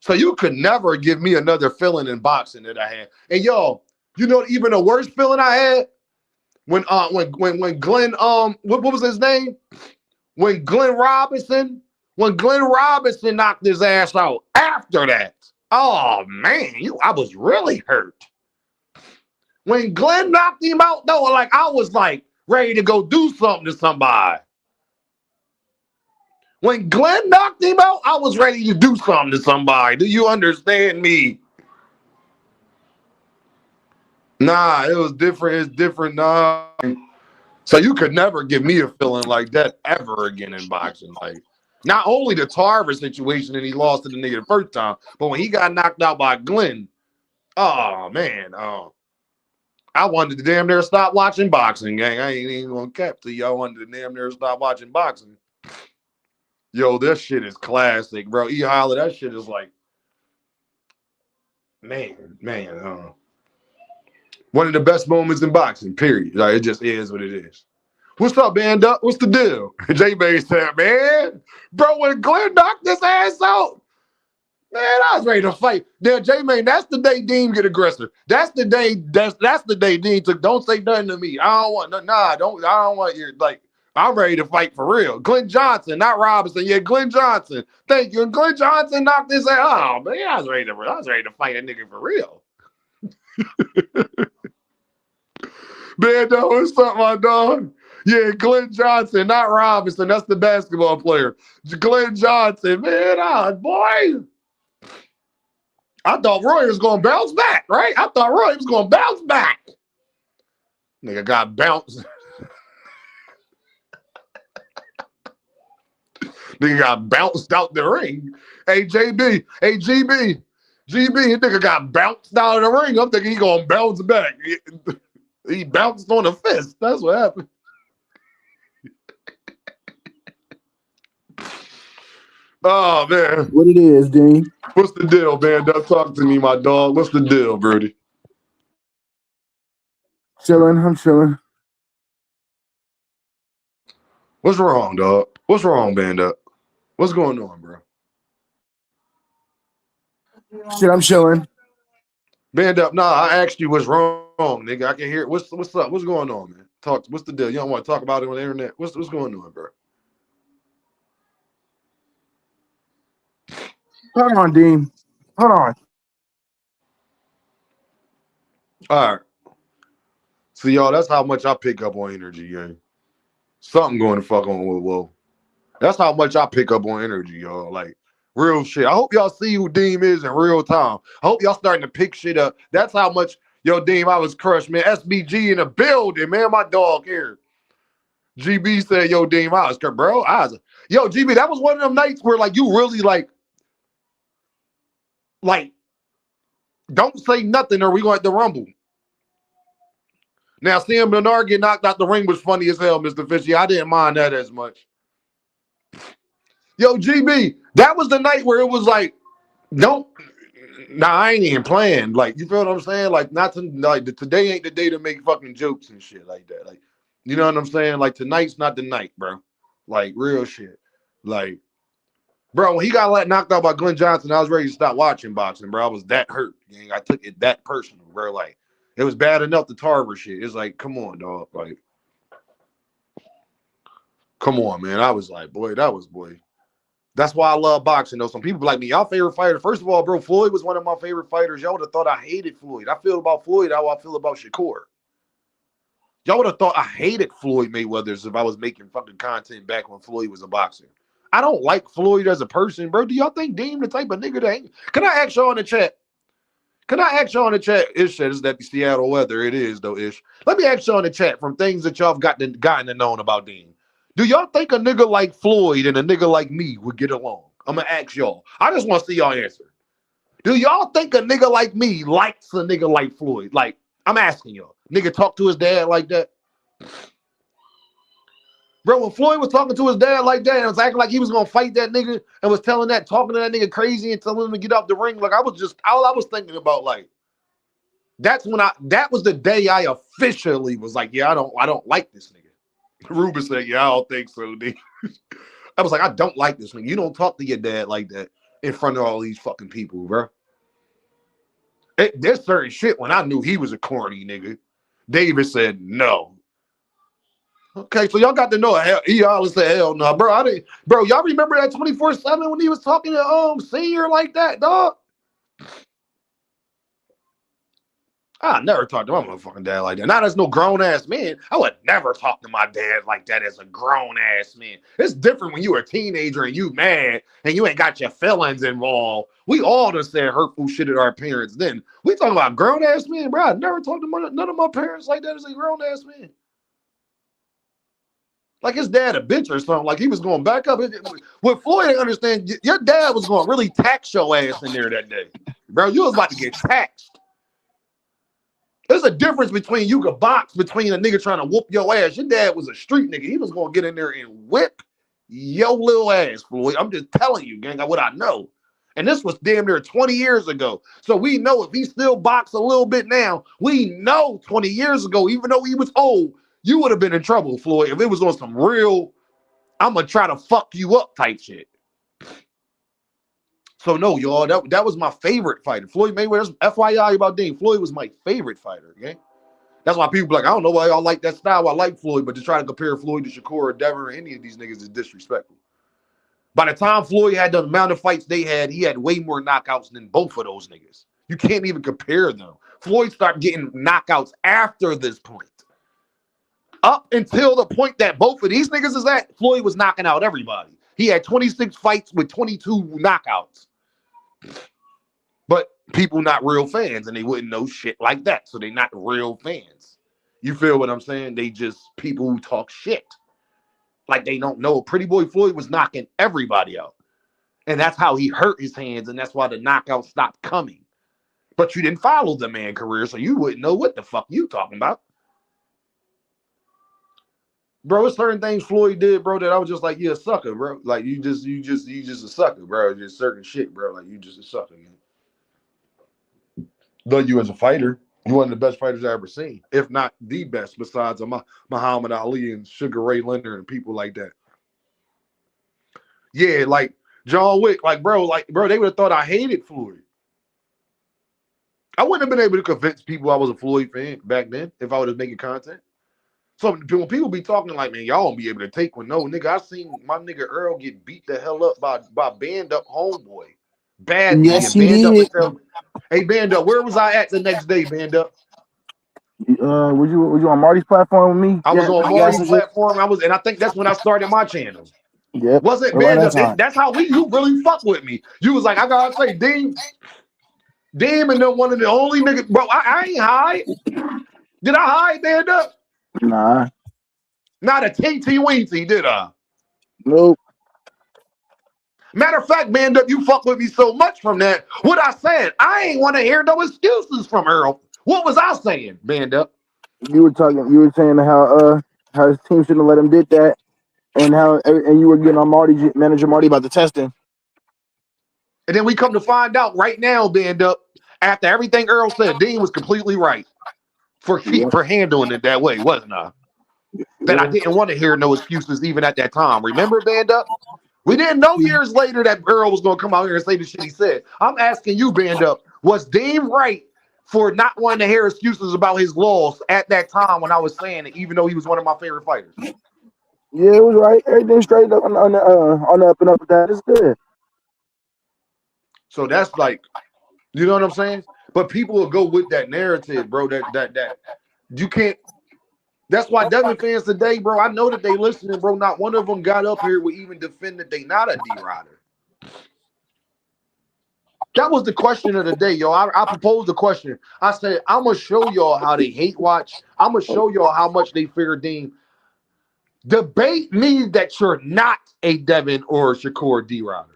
So you could never give me another feeling in boxing that I had. And y'all, you know, even the worst feeling I had when Glenn what was his name? When Glenn Robinson knocked his ass out. After that, oh man, I was really hurt. When Glenn knocked him out, though, like I was like ready to go do something to somebody. When Glenn knocked him out, I was ready to do something to somebody. Do you understand me? Nah, it was different. It's different. Nah. So you could never give me a feeling like that ever again in boxing. Like, not only the Tarver situation and he lost to the nigga the first time, but when he got knocked out by Glenn, oh man, I wanted to damn near stop watching boxing, gang. I ain't even gonna cap to you. I wanted to damn near stop watching boxing. Yo, that shit is classic, bro. E holla, that shit is like, man. One of the best moments in boxing, period. Like, it just is what it is. What's up, band up? What's the deal? J-Bay said, man, bro, when Glenn knocked this ass out, man, I was ready to fight. Now, J-Man, that's the day Dean get aggressive. That's the day Dean took, don't say nothing to me. I don't want your, like, I'm ready to fight for real. Glenn Johnson, not Robinson. Yeah, Glenn Johnson. Thank you. And Glenn Johnson knocked this ass. Oh, man, I was ready to fight a nigga for real. Man, that was something, my dog. Yeah, Glenn Johnson, not Robinson. That's the basketball player. Glenn Johnson, man, boy. I thought Roy was going to bounce back, right? I thought Roy was going to bounce back. Nigga got bounced. Nigga got bounced out the ring. Hey, JB. Hey, GB. GB, nigga got bounced out of the ring. I'm thinking he going to bounce back. He bounced on a fist. That's what happened. Oh, man. What it is, Dean? What's the deal, man? Don't talk to me, my dog. What's the deal, Brody? Chilling. I'm chilling. What's wrong, dog? What's wrong, band up? What's going on, bro? Shit, I'm chilling. Band up. Nah, I asked you what's wrong, nigga. I can hear it. What's up? What's going on, man? Talk. What's the deal? You don't want to talk about it on the internet? What's going on, bro? Hold on, Dean. Hold on. All right. So, y'all, that's how much I pick up on energy, gang. Something going to fuck on with Whoa. That's how much I pick up on energy, y'all. Like, real shit. I hope y'all see who Deem is in real time. I hope y'all starting to pick shit up. That's how much, yo, Deem, I was crushed, man. SBG in the building, man. My dog here. GB said, yo, Deem, I was crushed, bro. Yo, GB, that was one of them nights where, like, you really, like, don't say nothing or we going to rumble. Now, seeing Bernard get knocked out the ring was funny as hell, Mr. Fishy. I didn't mind that as much. Yo, GB, that was the night where it was like, I ain't even playing. Like, you feel what I'm saying? Like, today ain't the day to make fucking jokes and shit like that. Like, you know what I'm saying? Like, tonight's not the night, bro. Like, real shit. Like, bro, when he got knocked out by Glenn Johnson, I was ready to stop watching boxing, bro. I was that hurt. Gang. I took it that personal, bro. Like, it was bad enough the Tarver shit. It's like, come on, dog. Like, come on, man. I was like, boy. That's why I love boxing, though. Some people be like me, y'all favorite fighter. First of all, bro, Floyd was one of my favorite fighters. Y'all would have thought I hated Floyd. I feel about Floyd how I feel about Shakur. Y'all would have thought I hated Floyd Mayweather if I was making fucking content back when Floyd was a boxer. I don't like Floyd as a person, bro. Do y'all think Dean the type of nigga that ain't? Can I ask y'all in the chat? Ish said, is that the Seattle weather? It is, though, Ish. Let me ask y'all in the chat from things that y'all have gotten to know about Dean. Do y'all think a nigga like Floyd and a nigga like me would get along? I'm going to ask y'all. I just want to see y'all answer. Do y'all think a nigga like me likes a nigga like Floyd? Like, I'm asking y'all. Nigga talk to his dad like that? Bro, when Floyd was talking to his dad like that and was acting like he was going to fight that nigga and was talking to that nigga crazy and telling him to get off the ring, like, all I was thinking about, like, that was the day I officially was like, yeah, I don't like this nigga. Ruben said, yeah, I don't think so, dude. I was like, I don't like this nigga. You don't talk to your dad like that in front of all these fucking people, bro. There's certain shit when I knew he was a corny nigga. David said, no. Okay, so y'all got to know he always said hell no, bro. Bro, y'all remember that 24/7 when he was talking to Senior like that, dog? I never talked to my motherfucking dad like that. Not as no grown ass man. I would never talk to my dad like that as a grown ass man. It's different when you a teenager and you mad and you ain't got your feelings involved. We all just said hurtful shit at our parents. Then we talking about grown ass men, bro. I never talked to none of my parents like that as a grown ass man. Like his dad a bitch or something. Like he was going back up. What Floyd didn't understand, your dad was going to really tax your ass in there that day. Bro, you was about to get taxed. There's a difference between you could box between a nigga trying to whoop your ass. Your dad was a street nigga. He was going to get in there and whip your little ass, Floyd. I'm just telling you, gang, what I know. And this was damn near 20 years ago. So we know if he still box a little bit now, we know 20 years ago, even though he was old, you would have been in trouble, Floyd, if it was on some real, I'm going to try to fuck you up type shit. So no, y'all, that was my favorite fighter. Floyd Mayweather, FYI about Dean, Floyd was my favorite fighter, okay? That's why people be like, I don't know why y'all like that style. I like Floyd, but to try to compare Floyd to Shakur or Devin or any of these niggas is disrespectful. By the time Floyd had the amount of fights they had, he had way more knockouts than both of those niggas. You can't even compare them. Floyd started getting knockouts after this point. Up until the point that both of these niggas is at, Floyd was knocking out everybody. He had 26 fights with 22 knockouts. But people not real fans, and they wouldn't know shit like that. So they not real fans. You feel what I'm saying? They just people who talk shit. Like they don't know. Pretty Boy Floyd was knocking everybody out. And that's how he hurt his hands, and that's why the knockout stopped coming. But you didn't follow the man career, so you wouldn't know what the fuck you talking about. Bro, it's certain things Floyd did, bro, that I was just like, yeah, sucker, bro. Like you just a sucker, bro. Just certain shit, bro. Like you just a sucker, man. Though you as a fighter, you one of the best fighters I ever seen, if not the best, besides Muhammad Ali and Sugar Ray Leonard and people like that. Yeah, like John Wick, like bro, they would have thought I hated Floyd. I wouldn't have been able to convince people I was a Floyd fan back then if I was making content. So when people be talking like, man, y'all won't be able to take one. No, nigga, I seen my nigga Earl get beat the hell up by Band Up Homeboy. Bad Yes, nigga. he Band did. Up. Hey, Band Up, where was I at the next day, Band Up? Was you on Marty's platform with me? I was on Marty's Yes, platform. And I think that's when I started my channel. Yep. Wasn't Around Band that Up? time. That's how you really fuck with me. You was like, I gotta say, Deem and them one of the only niggas, bro. I ain't hide. Did I hide, Band Up? Nah. Not a teensy weensy, did I? Nope. Matter of fact, Band Up, you fuck with me so much from that. What I said, I ain't want to hear no excuses from Earl. What was I saying, Band Up? You were saying how his team shouldn't have let him did that, and you were getting on manager Marty about the testing. And then we come to find out right now, Band Up, after everything Earl said, Dean was completely right for handling it that way, wasn't I? That I didn't want to hear no excuses even at that time. Remember, Band Up? We didn't know years later that Earl was going to come out here and say the shit he said. I'm asking you, Band Up, was Dean right for not wanting to hear excuses about his loss at that time when I was saying it, even though he was one of my favorite fighters? Yeah, it was right. Everything straight up on the up and up with that. It's good. So that's like, you know what I'm saying? But people will go with that narrative, bro. That you can't. That's why Devin fans today, bro, I know that they listening, bro. Not one of them got up here with even defend that they not a D-Rider. That was the question of the day, yo. I proposed the question. I said, I'm going to show y'all how they hate watch. I'm going to show y'all how much they fear Dean. Debate me that you're not a Devin or Shakur D-Rider.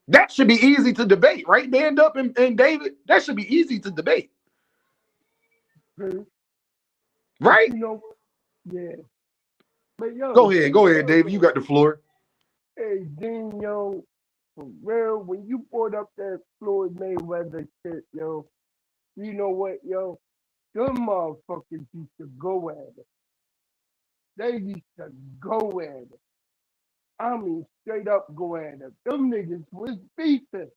That should be easy to debate, right, Band Up and David? That should be easy to debate. Right? You know, yeah. But yo, Go ahead, David. You got the floor. Hey, Dean, yo, for real, when you brought up that Floyd Mayweather shit, yo, you know what, yo? Them motherfuckers used to go at it. They used to go at it. I mean, straight up go at it. Them niggas was beefing.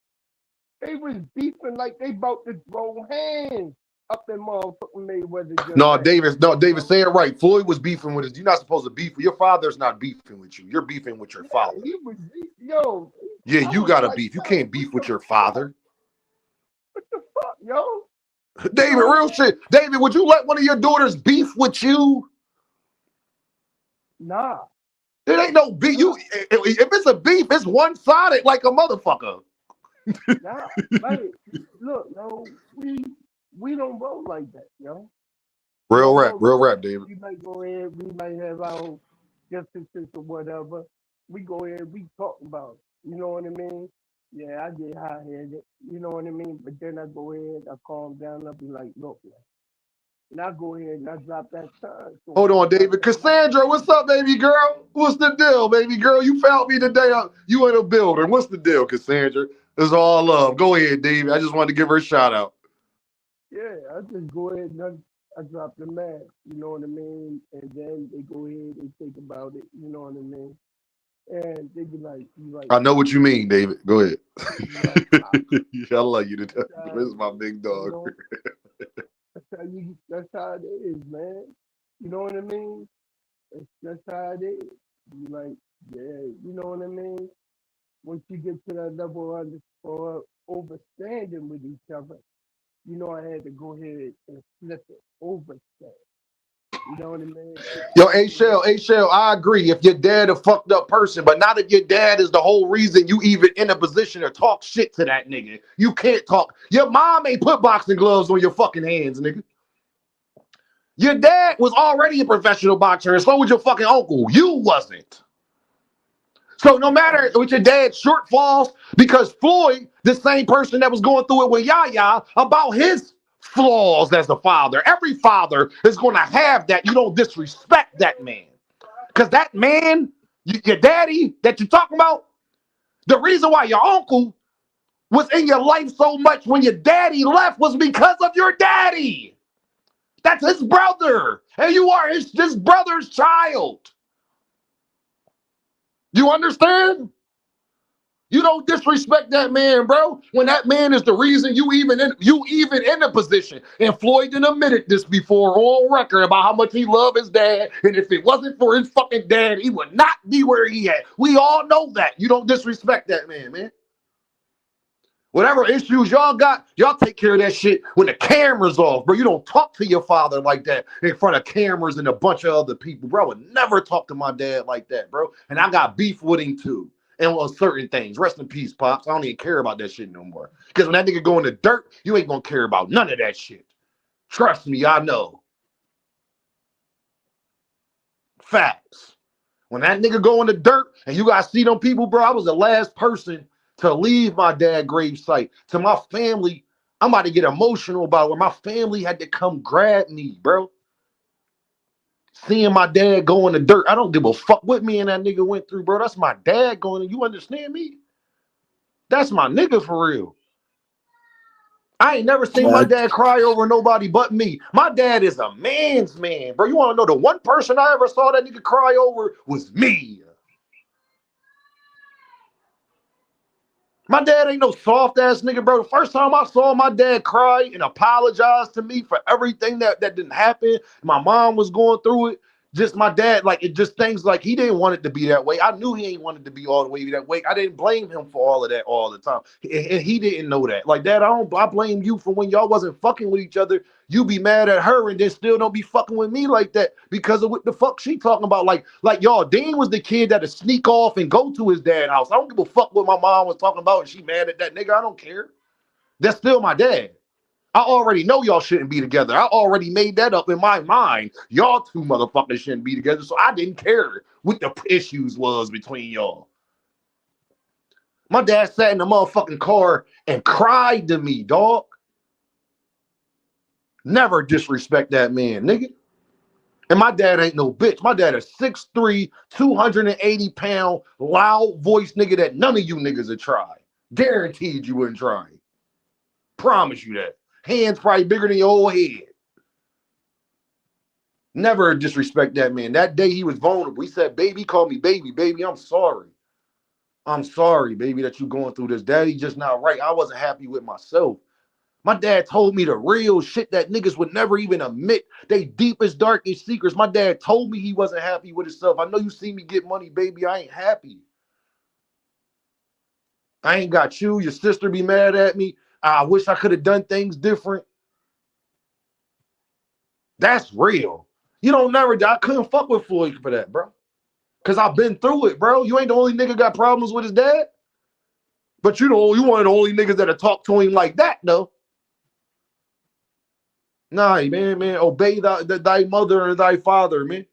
They was beefing like they about to throw hands up in motherfucking Mayweather. No, David, say it right. Floyd was beefing with us. You're not supposed to beef. Your father's not beefing with you. You're beefing with your father. He was, yo. Yeah, you got to beef. You can't beef with your father. What the fuck, yo? David, real shit. David, would you let one of your daughters beef with you? Nah. It ain't no beef. If it's a beef, it's one-sided like a motherfucker. Nah, like, look, yo, we don't roll like that, yo. Real rap, David. We might go ahead, we might have our differences or whatever. We go ahead, we talk about it. You know what I mean? Yeah, I get high-headed. You know what I mean? But then I go ahead, I calm down, I'll be like, look, man, and I go ahead and I drop that time. So Hold when I on, drop David. that line, Cassandra, what's up, baby girl? What's the deal, baby girl? You found me today. You in a building. What's the deal, Cassandra? It's all love. Go ahead, David. I just wanted to give her a shout out. yeah, I just go ahead and I drop the math, you know what I mean? And then they go ahead and think about it, you know what I mean? And they be like, you like, I know what you mean, David. Go ahead. you like, I love you to death. that's how This it is my is, big you dog. know? That's how it is, man. You know what I mean? That's how it is. You like, yeah, you know what I mean? Once you get to that level of or overstanding with each other, you know, I had to go ahead and flip it, overstand. You know what I mean? Yo, Flip it over. A Shell, I agree. If your dad a fucked up person, but not if your dad is the whole reason you even in a position to talk shit to that nigga. You can't talk. Your mom ain't put boxing gloves on your fucking hands, nigga. Your dad was already a professional boxer, and so was your fucking uncle. You wasn't. So no matter Right. with your dad's shortfalls, because Floyd, the same person that was going through it with Yaya about his flaws as a father. Every father is going to have that. You don't disrespect that man. Because that man, your daddy that you're talking about, the reason why your uncle was in your life so much when your daddy left was because of your daddy. That's his brother. And you are his brother's child. You understand? You don't disrespect that man, bro. When that man is the reason you even in a position. And Floyd didn't admit this before on record about how much he loved his dad. And if it wasn't for his fucking dad, he would not be where he at. We all know that. You don't disrespect that man, man. Whatever issues y'all got, y'all take care of that shit when the camera's off, bro. You don't talk to your father like that in front of cameras and a bunch of other people, bro. I would never talk to my dad like that, bro. And I got beef with him too. And on certain things. Rest in peace, Pops. I don't even care about that shit no more. Because when that nigga go in the dirt, you ain't gonna care about none of that shit. Trust me, I know. Facts. When that nigga go in the dirt and you guys see them people, bro, I was the last person to leave my dad's grave site. To my family, I'm about to get emotional about it, where my family had to come grab me, bro. Seeing my dad go in the dirt, I don't give a fuck what me and that nigga went through, bro. That's my dad going in. You understand me? That's my nigga for real. I ain't never seen my Nah, dad cry over nobody but me. My dad is a man's man, bro. You want to know the one person I ever saw that nigga cry over was me. My dad ain't no soft ass nigga, bro. The first time I saw my dad cry and apologize to me for everything that didn't happen, my mom was going through it. Just my dad, like it just things like he didn't want it to be that way. I knew he ain't wanted to be all the way that way. I didn't blame him for all of that all the time. And he didn't know that. Like, Dad, I blame you for when y'all wasn't fucking with each other. You be mad at her and then still don't be fucking with me like that because of what the fuck she talking about. Like y'all, Dean was the kid that'd sneak off and go to his dad's house. I don't give a fuck what my mom was talking about and she mad at that nigga. I don't care. That's still my dad. I already know y'all shouldn't be together. I already made that up in my mind. Y'all two motherfuckers shouldn't be together. So I didn't care what the issues was between y'all. My dad sat in the motherfucking car and cried to me, dog. Never disrespect that man, nigga. And my dad ain't no bitch. My dad is 6'3", 280-pound, loud voice nigga that none of you niggas would try. Guaranteed you wouldn't try. Promise you that. Hands probably bigger than your whole head. Never disrespect that man. That day he was vulnerable. He said, baby, call me baby. Baby, I'm sorry. I'm sorry, baby, that you going through this. Daddy just not right. I wasn't happy with myself. My dad told me the real shit that niggas would never even admit. They deepest, darkest secrets. My dad told me he wasn't happy with himself. I know you see me get money, baby. I ain't happy. I ain't got you. Your sister be mad at me. I wish I could have done things different. That's real. You don't never, I couldn't fuck with Floyd for that, bro. Because I've been through it, bro. You ain't the only nigga got problems with his dad. But you one of the only niggas that'll talk to him like that, though. Nah, man, obey thy mother and thy father, man.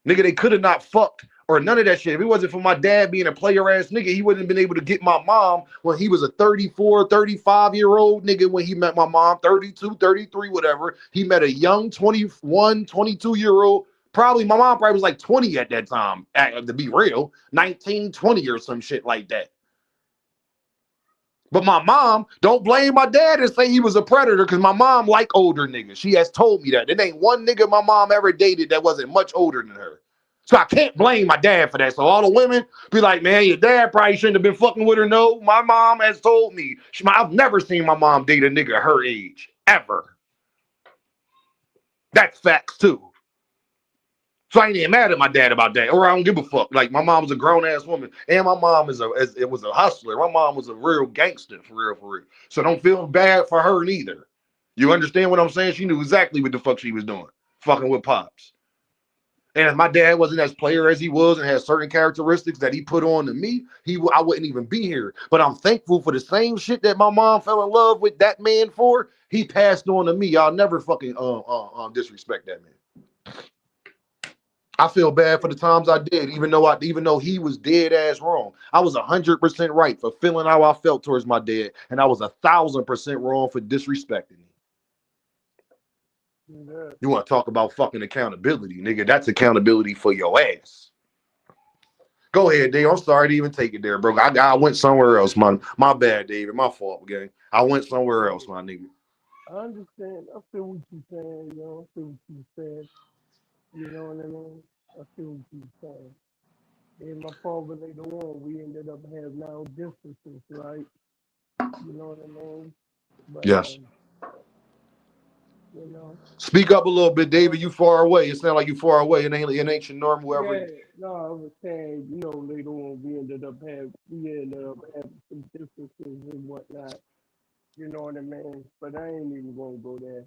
Nigga, they could have not fucked or none of that shit. If it wasn't for my dad being a player ass nigga, he wouldn't have been able to get my mom when he was a 34, 35-year-old nigga when he met my mom, 32, 33, whatever. He met a young 21, 22-year-old. Probably my mom probably was like 20 at that time, to be real, 19, 20 or some shit like that. But my mom, don't blame my dad and say he was a predator, because my mom like older niggas. She has told me that. There ain't one nigga my mom ever dated that wasn't much older than her. So I can't blame my dad for that. So all the women be like, man, your dad probably shouldn't have been fucking with her. No, my mom has told me. I've never seen my mom date a nigga her age, ever. That's facts too. So I ain't even mad at my dad about that, or I don't give a fuck. Like, my mom was a grown ass woman, and my mom was a hustler. My mom was a real gangster, for real, for real. So don't feel bad for her neither. You understand what I'm saying? She knew exactly what the fuck she was doing, fucking with pops. And if my dad wasn't as player as he was and had certain characteristics that he put on to me, I wouldn't even be here. But I'm thankful for the same shit that my mom fell in love with that man for. He passed on to me. I'll never fucking disrespect that man. I feel bad for the times I did, even though he was dead ass wrong. I was 100% right for feeling how I felt towards my dad, and I was 1,000% wrong for disrespecting him. Yeah. You want to talk about fucking accountability, nigga? That's accountability for your ass. Go ahead, Dave. I'm sorry to even take it there, bro. I went somewhere else, man. My bad, David. My fault, gang. I went somewhere else, my nigga. I understand. I feel what you're saying, I feel what you're saying. You know what I mean? I feel what you're saying. And my father later on, we ended up having our differences, right? You know what I mean? But Yes. you know. Speak up a little bit, David. You far away. It sounds like you far away. It ain't your normal every. Yeah, no, I was saying, later on we ended up having some differences and whatnot. You know what I mean? But I ain't even gonna go there.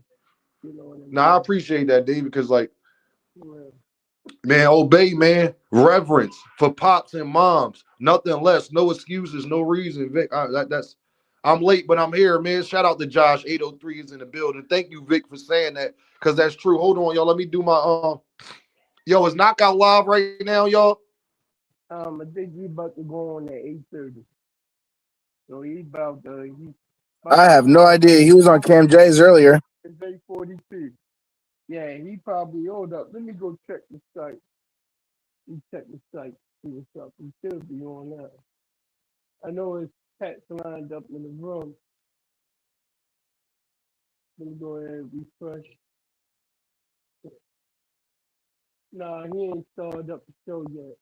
You know what I Nah, I mean? appreciate that, David, because like, Yeah. man, obey, man. Reverence for pops and moms. Nothing less. No excuses. No reason, Vic. I'm late, but I'm here, man. Shout out to Josh. 803 is in the building. Thank you, Vic, for saying that, because that's true. Hold on, y'all. Let me do my Yo, is Knockout live right now, y'all? I think he about to go on at 8:30. So I to have no start idea. He was on Cam J's earlier. at 8:42. Yeah, he probably hold up. Let me go check the site. Check the site. See what's up. He should be on now. I know his cats lined up in the room. Let me go ahead and refresh. Nah, he ain't started up the show yet.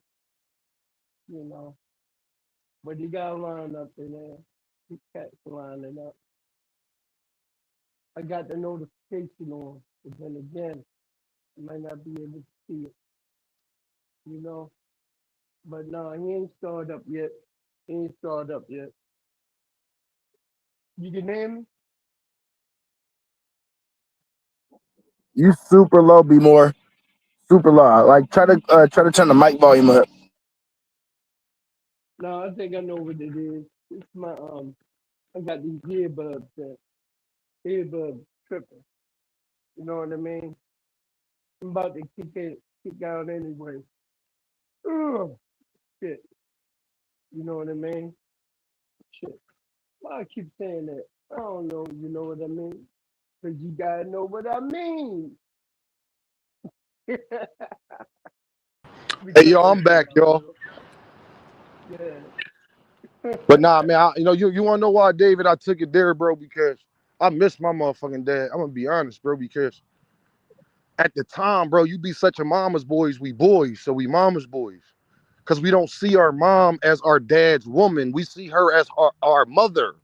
But he got lined up in there. His cats lining up. I got the notification on, but then again, I might not be able to see it. But no, he ain't started up yet. You can hear me? You super low, be more super low. Like try to turn the mic volume up. No, I think I know what it is. It's my I got these earbuds tripping. You know what I mean? I'm about to kick out anyway. Ugh, shit. You know what I mean? Shit. Why I keep saying that? I don't know. You know what I mean? Cause you gotta know what I mean. Hey, yo, I'm back, y'all. Yeah. But nah, man, you want to know why, David? I took it there, bro, because I miss my motherfucking dad. I'm gonna be honest, bro, because at the time, bro, you be such a mama's boys, we boys, so we mama's boys. Because we don't see our mom as our dad's woman. We see her as our mother.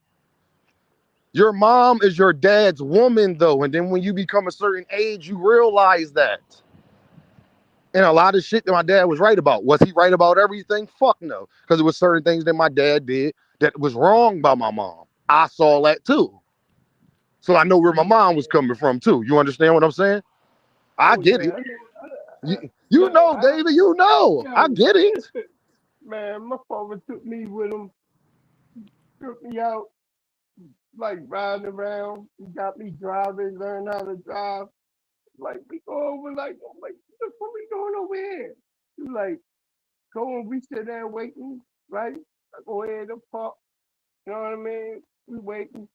Your mom is your dad's woman, though. And then when you become a certain age, you realize that. And a lot of shit that my dad was right about. Was he right about everything? Fuck no. Because there was certain things that my dad did that was wrong by my mom. I saw that too. So I know where my mom was coming from too. You understand what I'm saying? I Oh get yeah. it. I, You know, David, you know. I yo, get it. man, my father took me with him, took me out, like riding around. He got me driving, learn how to drive. Like we go over, like, what we doing over here? You like, So when we sit there waiting, right? I go ahead and park, you know what I mean? We waiting,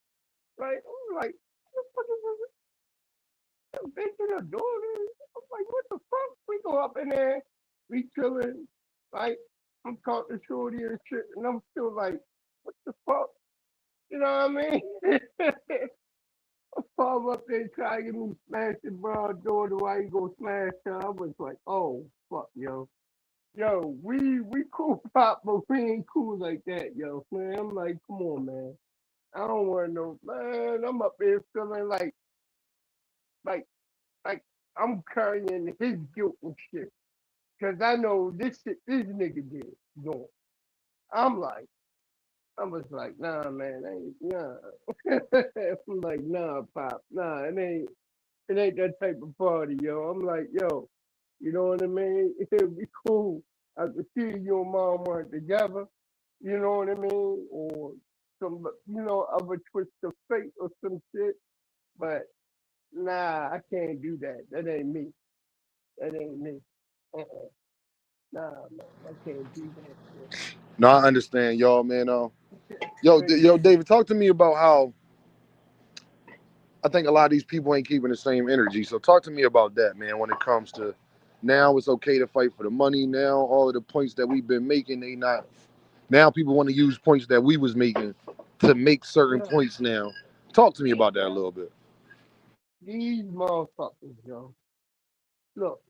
right? I'm like, what the fuck is this? They to the door. I'm like, what the fuck? We go up in there, we chilling, right? I'm talking to Shorty and shit, and I'm still like, what the fuck? You know what I mean? I fall up there trying to get me smashed the broad door to why you go smash her. I was like, oh fuck, yo. Yo, we cool pop, but we ain't cool like that, yo. Man, I'm like, come on, man. I don't want no man. I'm up there feeling like, like I'm carrying his guilt and shit. Cause I know this shit this nigga did doing. I'm like, I was like, nah, man, ain't nah. I'm like, nah, pop, nah, it ain't that type of party, yo. I'm like, yo, you know what I mean? It'd be cool. I could see you and mom weren't together, you know what I mean? Or some, other twist of fate or some shit. But nah, I can't do that. That ain't me. That ain't me. Uh-uh. Nah, man, I can't do that shit. No, I understand, y'all, man. Straight Yo, David, talk to me about how I think a lot of these people ain't keeping the same energy. So talk to me about that, man. When it comes to now, it's okay to fight for the money. Now, all of the points that we've been making, they not. Now, people want to use points that we was making to make certain yeah, points. Now, talk to me about that a little bit. these motherfuckers, yo. Look,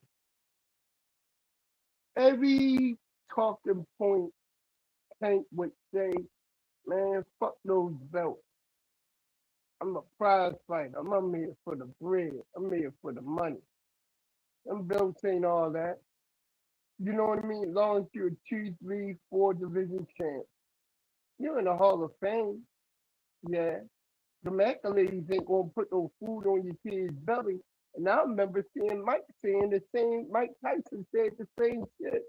every talking point Tank would say, man, fuck those belts. I'm a prize fighter. I'm here for the bread. I'm here for the money. Them belts ain't all that. You know what I mean? As long as you're a 2, 3, 4 division champ, you're in the Hall of Fame. Yeah. The accolades ain't gonna put no food on your kid's belly. And I remember seeing Mike saying the same. Mike Tyson said the same shit.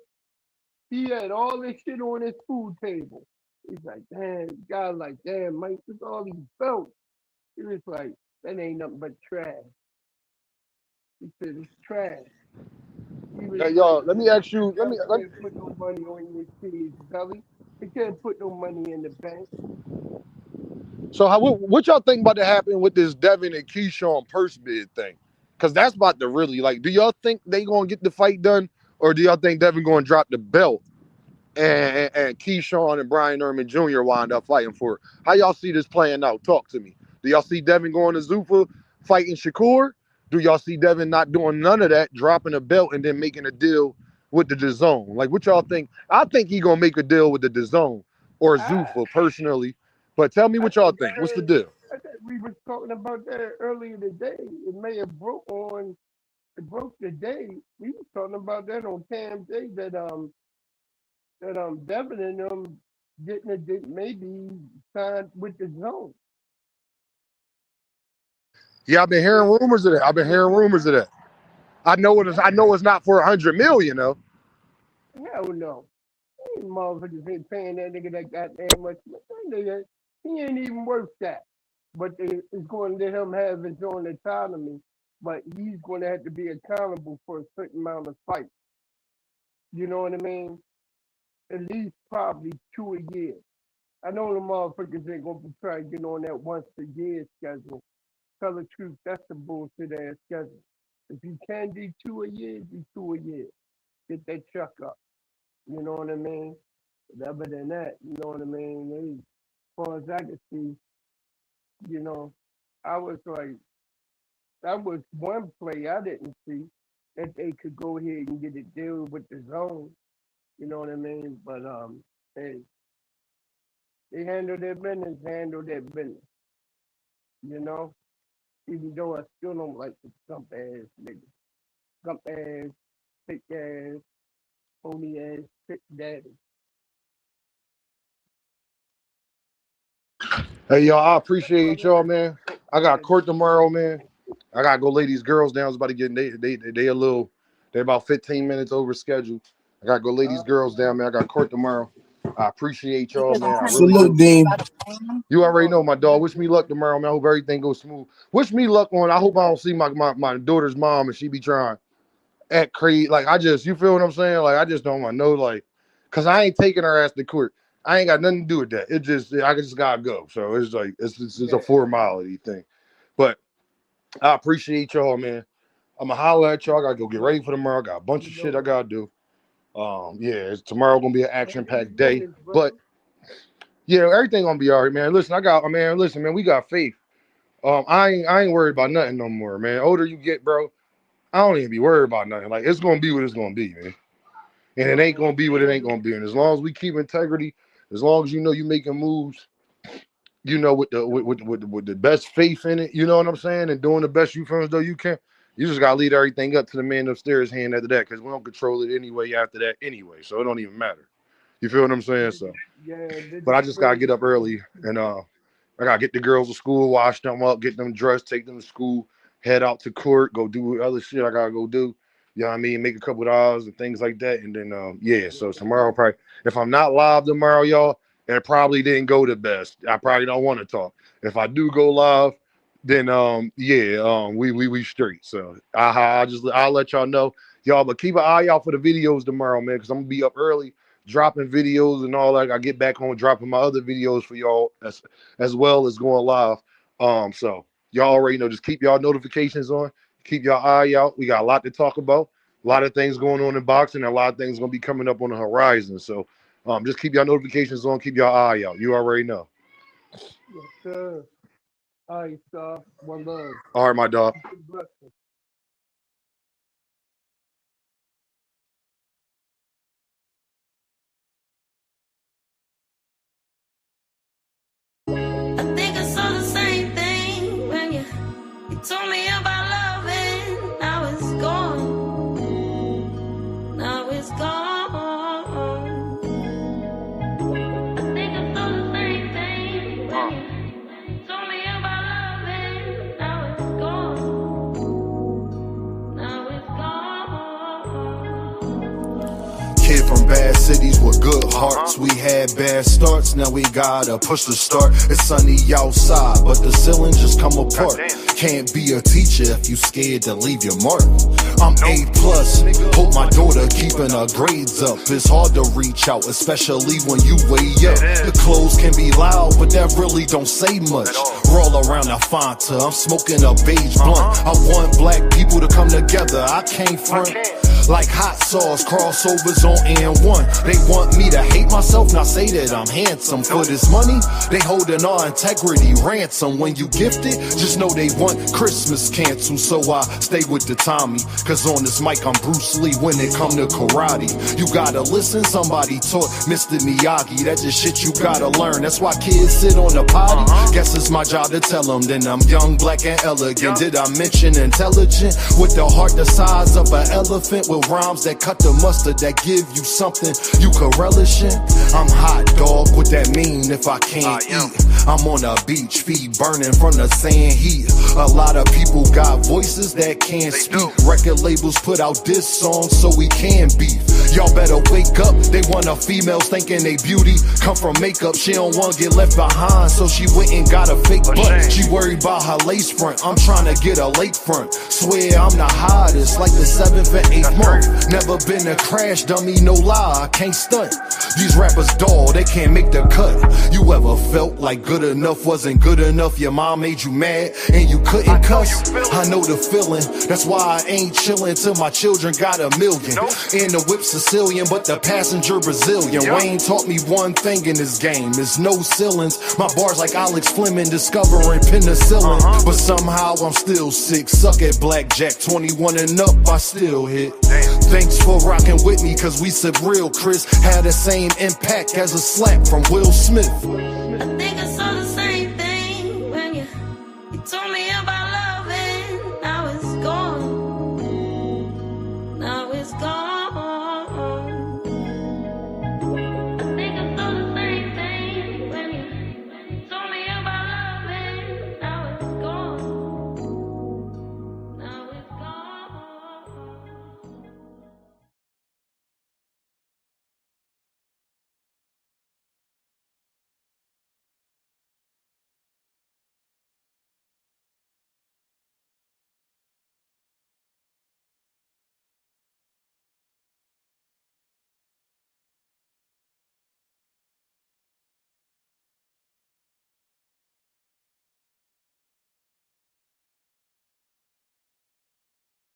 He had all this shit on his food table. He's like, damn, guy like, damn, Mike, look at all these belts. He was like, that ain't nothing but trash. He said it's trash. He was Hey, like, y'all, let me ask you. that can't put no money on your kid's belly. It can't put no money in the bank. So, what y'all think about to happen with this Devin and Keyshawn purse bid thing? Because that's about to really like. Do y'all think they gonna get the fight done, or do y'all think Devin gonna drop the belt and Keyshawn and Brian Erman Jr. wind up fighting for it? How y'all see this playing out? Talk to me. Do y'all see Devin going to Zuffa fighting Shakur? Do y'all see Devin not doing none of that, dropping a belt and then making a deal with the DAZN? Like, what y'all think? I think he gonna make a deal with the DAZN or I, Zuffa personally. But tell me I what y'all think think. What's the deal? I think we was talking about that earlier today. It may have it broke today. We was talking about that on Cam Day that Devin and them getting a date maybe signed with the zone. Yeah, I've been hearing rumors of that. I've been hearing rumors of that. I know it is. I know it's not for 100 million though. Hell no. These motherfuckers ain't paying that nigga that goddamn much. That nigga, he ain't even worth that. But it's going to let him have his own autonomy. But he's going to have to be accountable for a certain amount of fights. You know what I mean? At least probably 2 a year. I know the motherfuckers ain't going to be trying to get on that once a year schedule. Tell the truth, that's the bullshit ass schedule. If you can do 2 a year, do 2 a year. Get that chuck up. You know what I mean? But other than that, you know what I mean? As far as I can see, you know, I was like, that was one play I didn't see that they could go ahead and get a deal with the zone. You know what I mean? But hey, they handle their business. You know, even though I still don't like the skump ass niggas, skump ass, thick ass, phony ass, thick daddy. Hey y'all, I That's my appreciate y'all, nigga. man. Oh, I got daddy. court tomorrow, man. I gotta go lay these girls down. I was about to get they a little. They're about 15 minutes over schedule. I gotta go lay these girls down, man. I got court tomorrow. I appreciate y'all, man. I really Salute, do. Dean. You already know Oh, my dog. Wish me luck tomorrow, man. I hope everything goes smooth. Wish me luck on. I hope I don't see my daughter's mom and she be trying act crazy. Like I just, you feel what I'm saying? Like I just don't want to know. Like Cause I ain't taking her ass to court. I ain't got nothing to do with that. I just gotta go. So it's like it's a formality thing. But I appreciate y'all, man. I'ma holler at y'all. I gotta go get ready for tomorrow. I got a bunch of shit I gotta do. Yeah, tomorrow gonna be an action-packed day. But yeah, everything gonna be all right, man. Listen, man, we got faith. I ain't worried about nothing no more, man. Older you get, bro, I don't even be worried about nothing. Like, it's gonna be what it's gonna be, man. And it ain't gonna be what it ain't gonna be. And as long as we keep integrity, as long as you know you making moves, you know, with the best faith in it, you know what I'm saying, and doing the best you feel as though you can, you just gotta leave everything up to the man upstairs hand after that, because we don't control it anyway after that anyway. So it don't even matter. You feel what I'm saying? So but I just gotta get up early and I gotta get the girls to school, wash them up, get them dressed, take them to school, head out to court, go do other shit I gotta go do. You know what I mean? Make a couple of dollars and things like that. And then yeah, so tomorrow probably, if I'm not live tomorrow, y'all, it probably didn't go the best. I probably don't want to talk. If I do go live, then we straight. So I'll let y'all know, y'all. But keep an eye out for the videos tomorrow, man, because I'm gonna be up early dropping videos and all that. I get back home dropping my other videos for y'all as well as going live. So y'all already know. Just keep y'all notifications on. Keep your eye out. We got a lot to talk about. A lot of things going on in boxing, and a lot of things gonna be coming up on the horizon. So just keep your notifications on. Keep your eye out. You already know. Yes, sir. All right, sir. One love. All right, my dog. I think I saw the same thing when you told me about loving. Now it's gone. Now it's gone. I think I saw the same thing when you told me about loving. Now it's gone. Now it's gone. Kid from bad cities with good hearts. We had bad starts, now we gotta push the start. It's sunny outside, but the ceiling just come apart. Can't be a teacher if you scared to leave your mark. I'm A+, hope my daughter keeping her grades up. It's hard to reach out, especially when you way up. The clothes can be loud, but that really don't say much. Roll around a Fanta, I'm smoking a beige blunt. I want black people to come together, I can't front. Like hot sauce, crossovers on N1. They want me to hate myself, not say that I'm handsome. For this money, they holding our integrity ransom. When you gift it, just know they want Christmas canceled. So I stay with the Tommy, cause on this mic I'm Bruce Lee when it come to karate. You gotta listen, somebody taught Mr. Miyagi. That's just shit you gotta learn. That's why kids sit on the potty. Guess it's my job to tell them. Then I'm young, black, and elegant. Did I mention intelligent? With the heart the size of an elephant, with rhymes that cut the mustard, that give you something you can relish in. I'm hot, dog, what that mean if I can't eat? I'm on a beach, feet burning from the sand heat. A lot of people got voices that can't speak. Record labels put out diss songs so we can beef. Y'all better wake up, they want a females thinking they beauty come from makeup. She don't want to get left behind, so she went and got a fake butt. She worried about her lace front, I'm trying to get a lakefront. Swear I'm the hottest, like the 7th and 8th month. Never been a crash dummy, no lie, I can't stunt. These rappers dull, they can't make the cut. You ever felt like good enough wasn't good enough? Your mom made you mad and you couldn't cuss? I know the feeling, that's why I ain't chillin' till my children got $1 million. And the whip Sicilian, but the passenger Brazilian. Wayne taught me one thing in this game, is no ceilings. My bars like Alex Fleming, discovering penicillin. But somehow I'm still sick, suck at blackjack. 21 and up, I still hit. Thanks for rocking with me, cause we said real Chris had the same impact as a slap from Will Smith.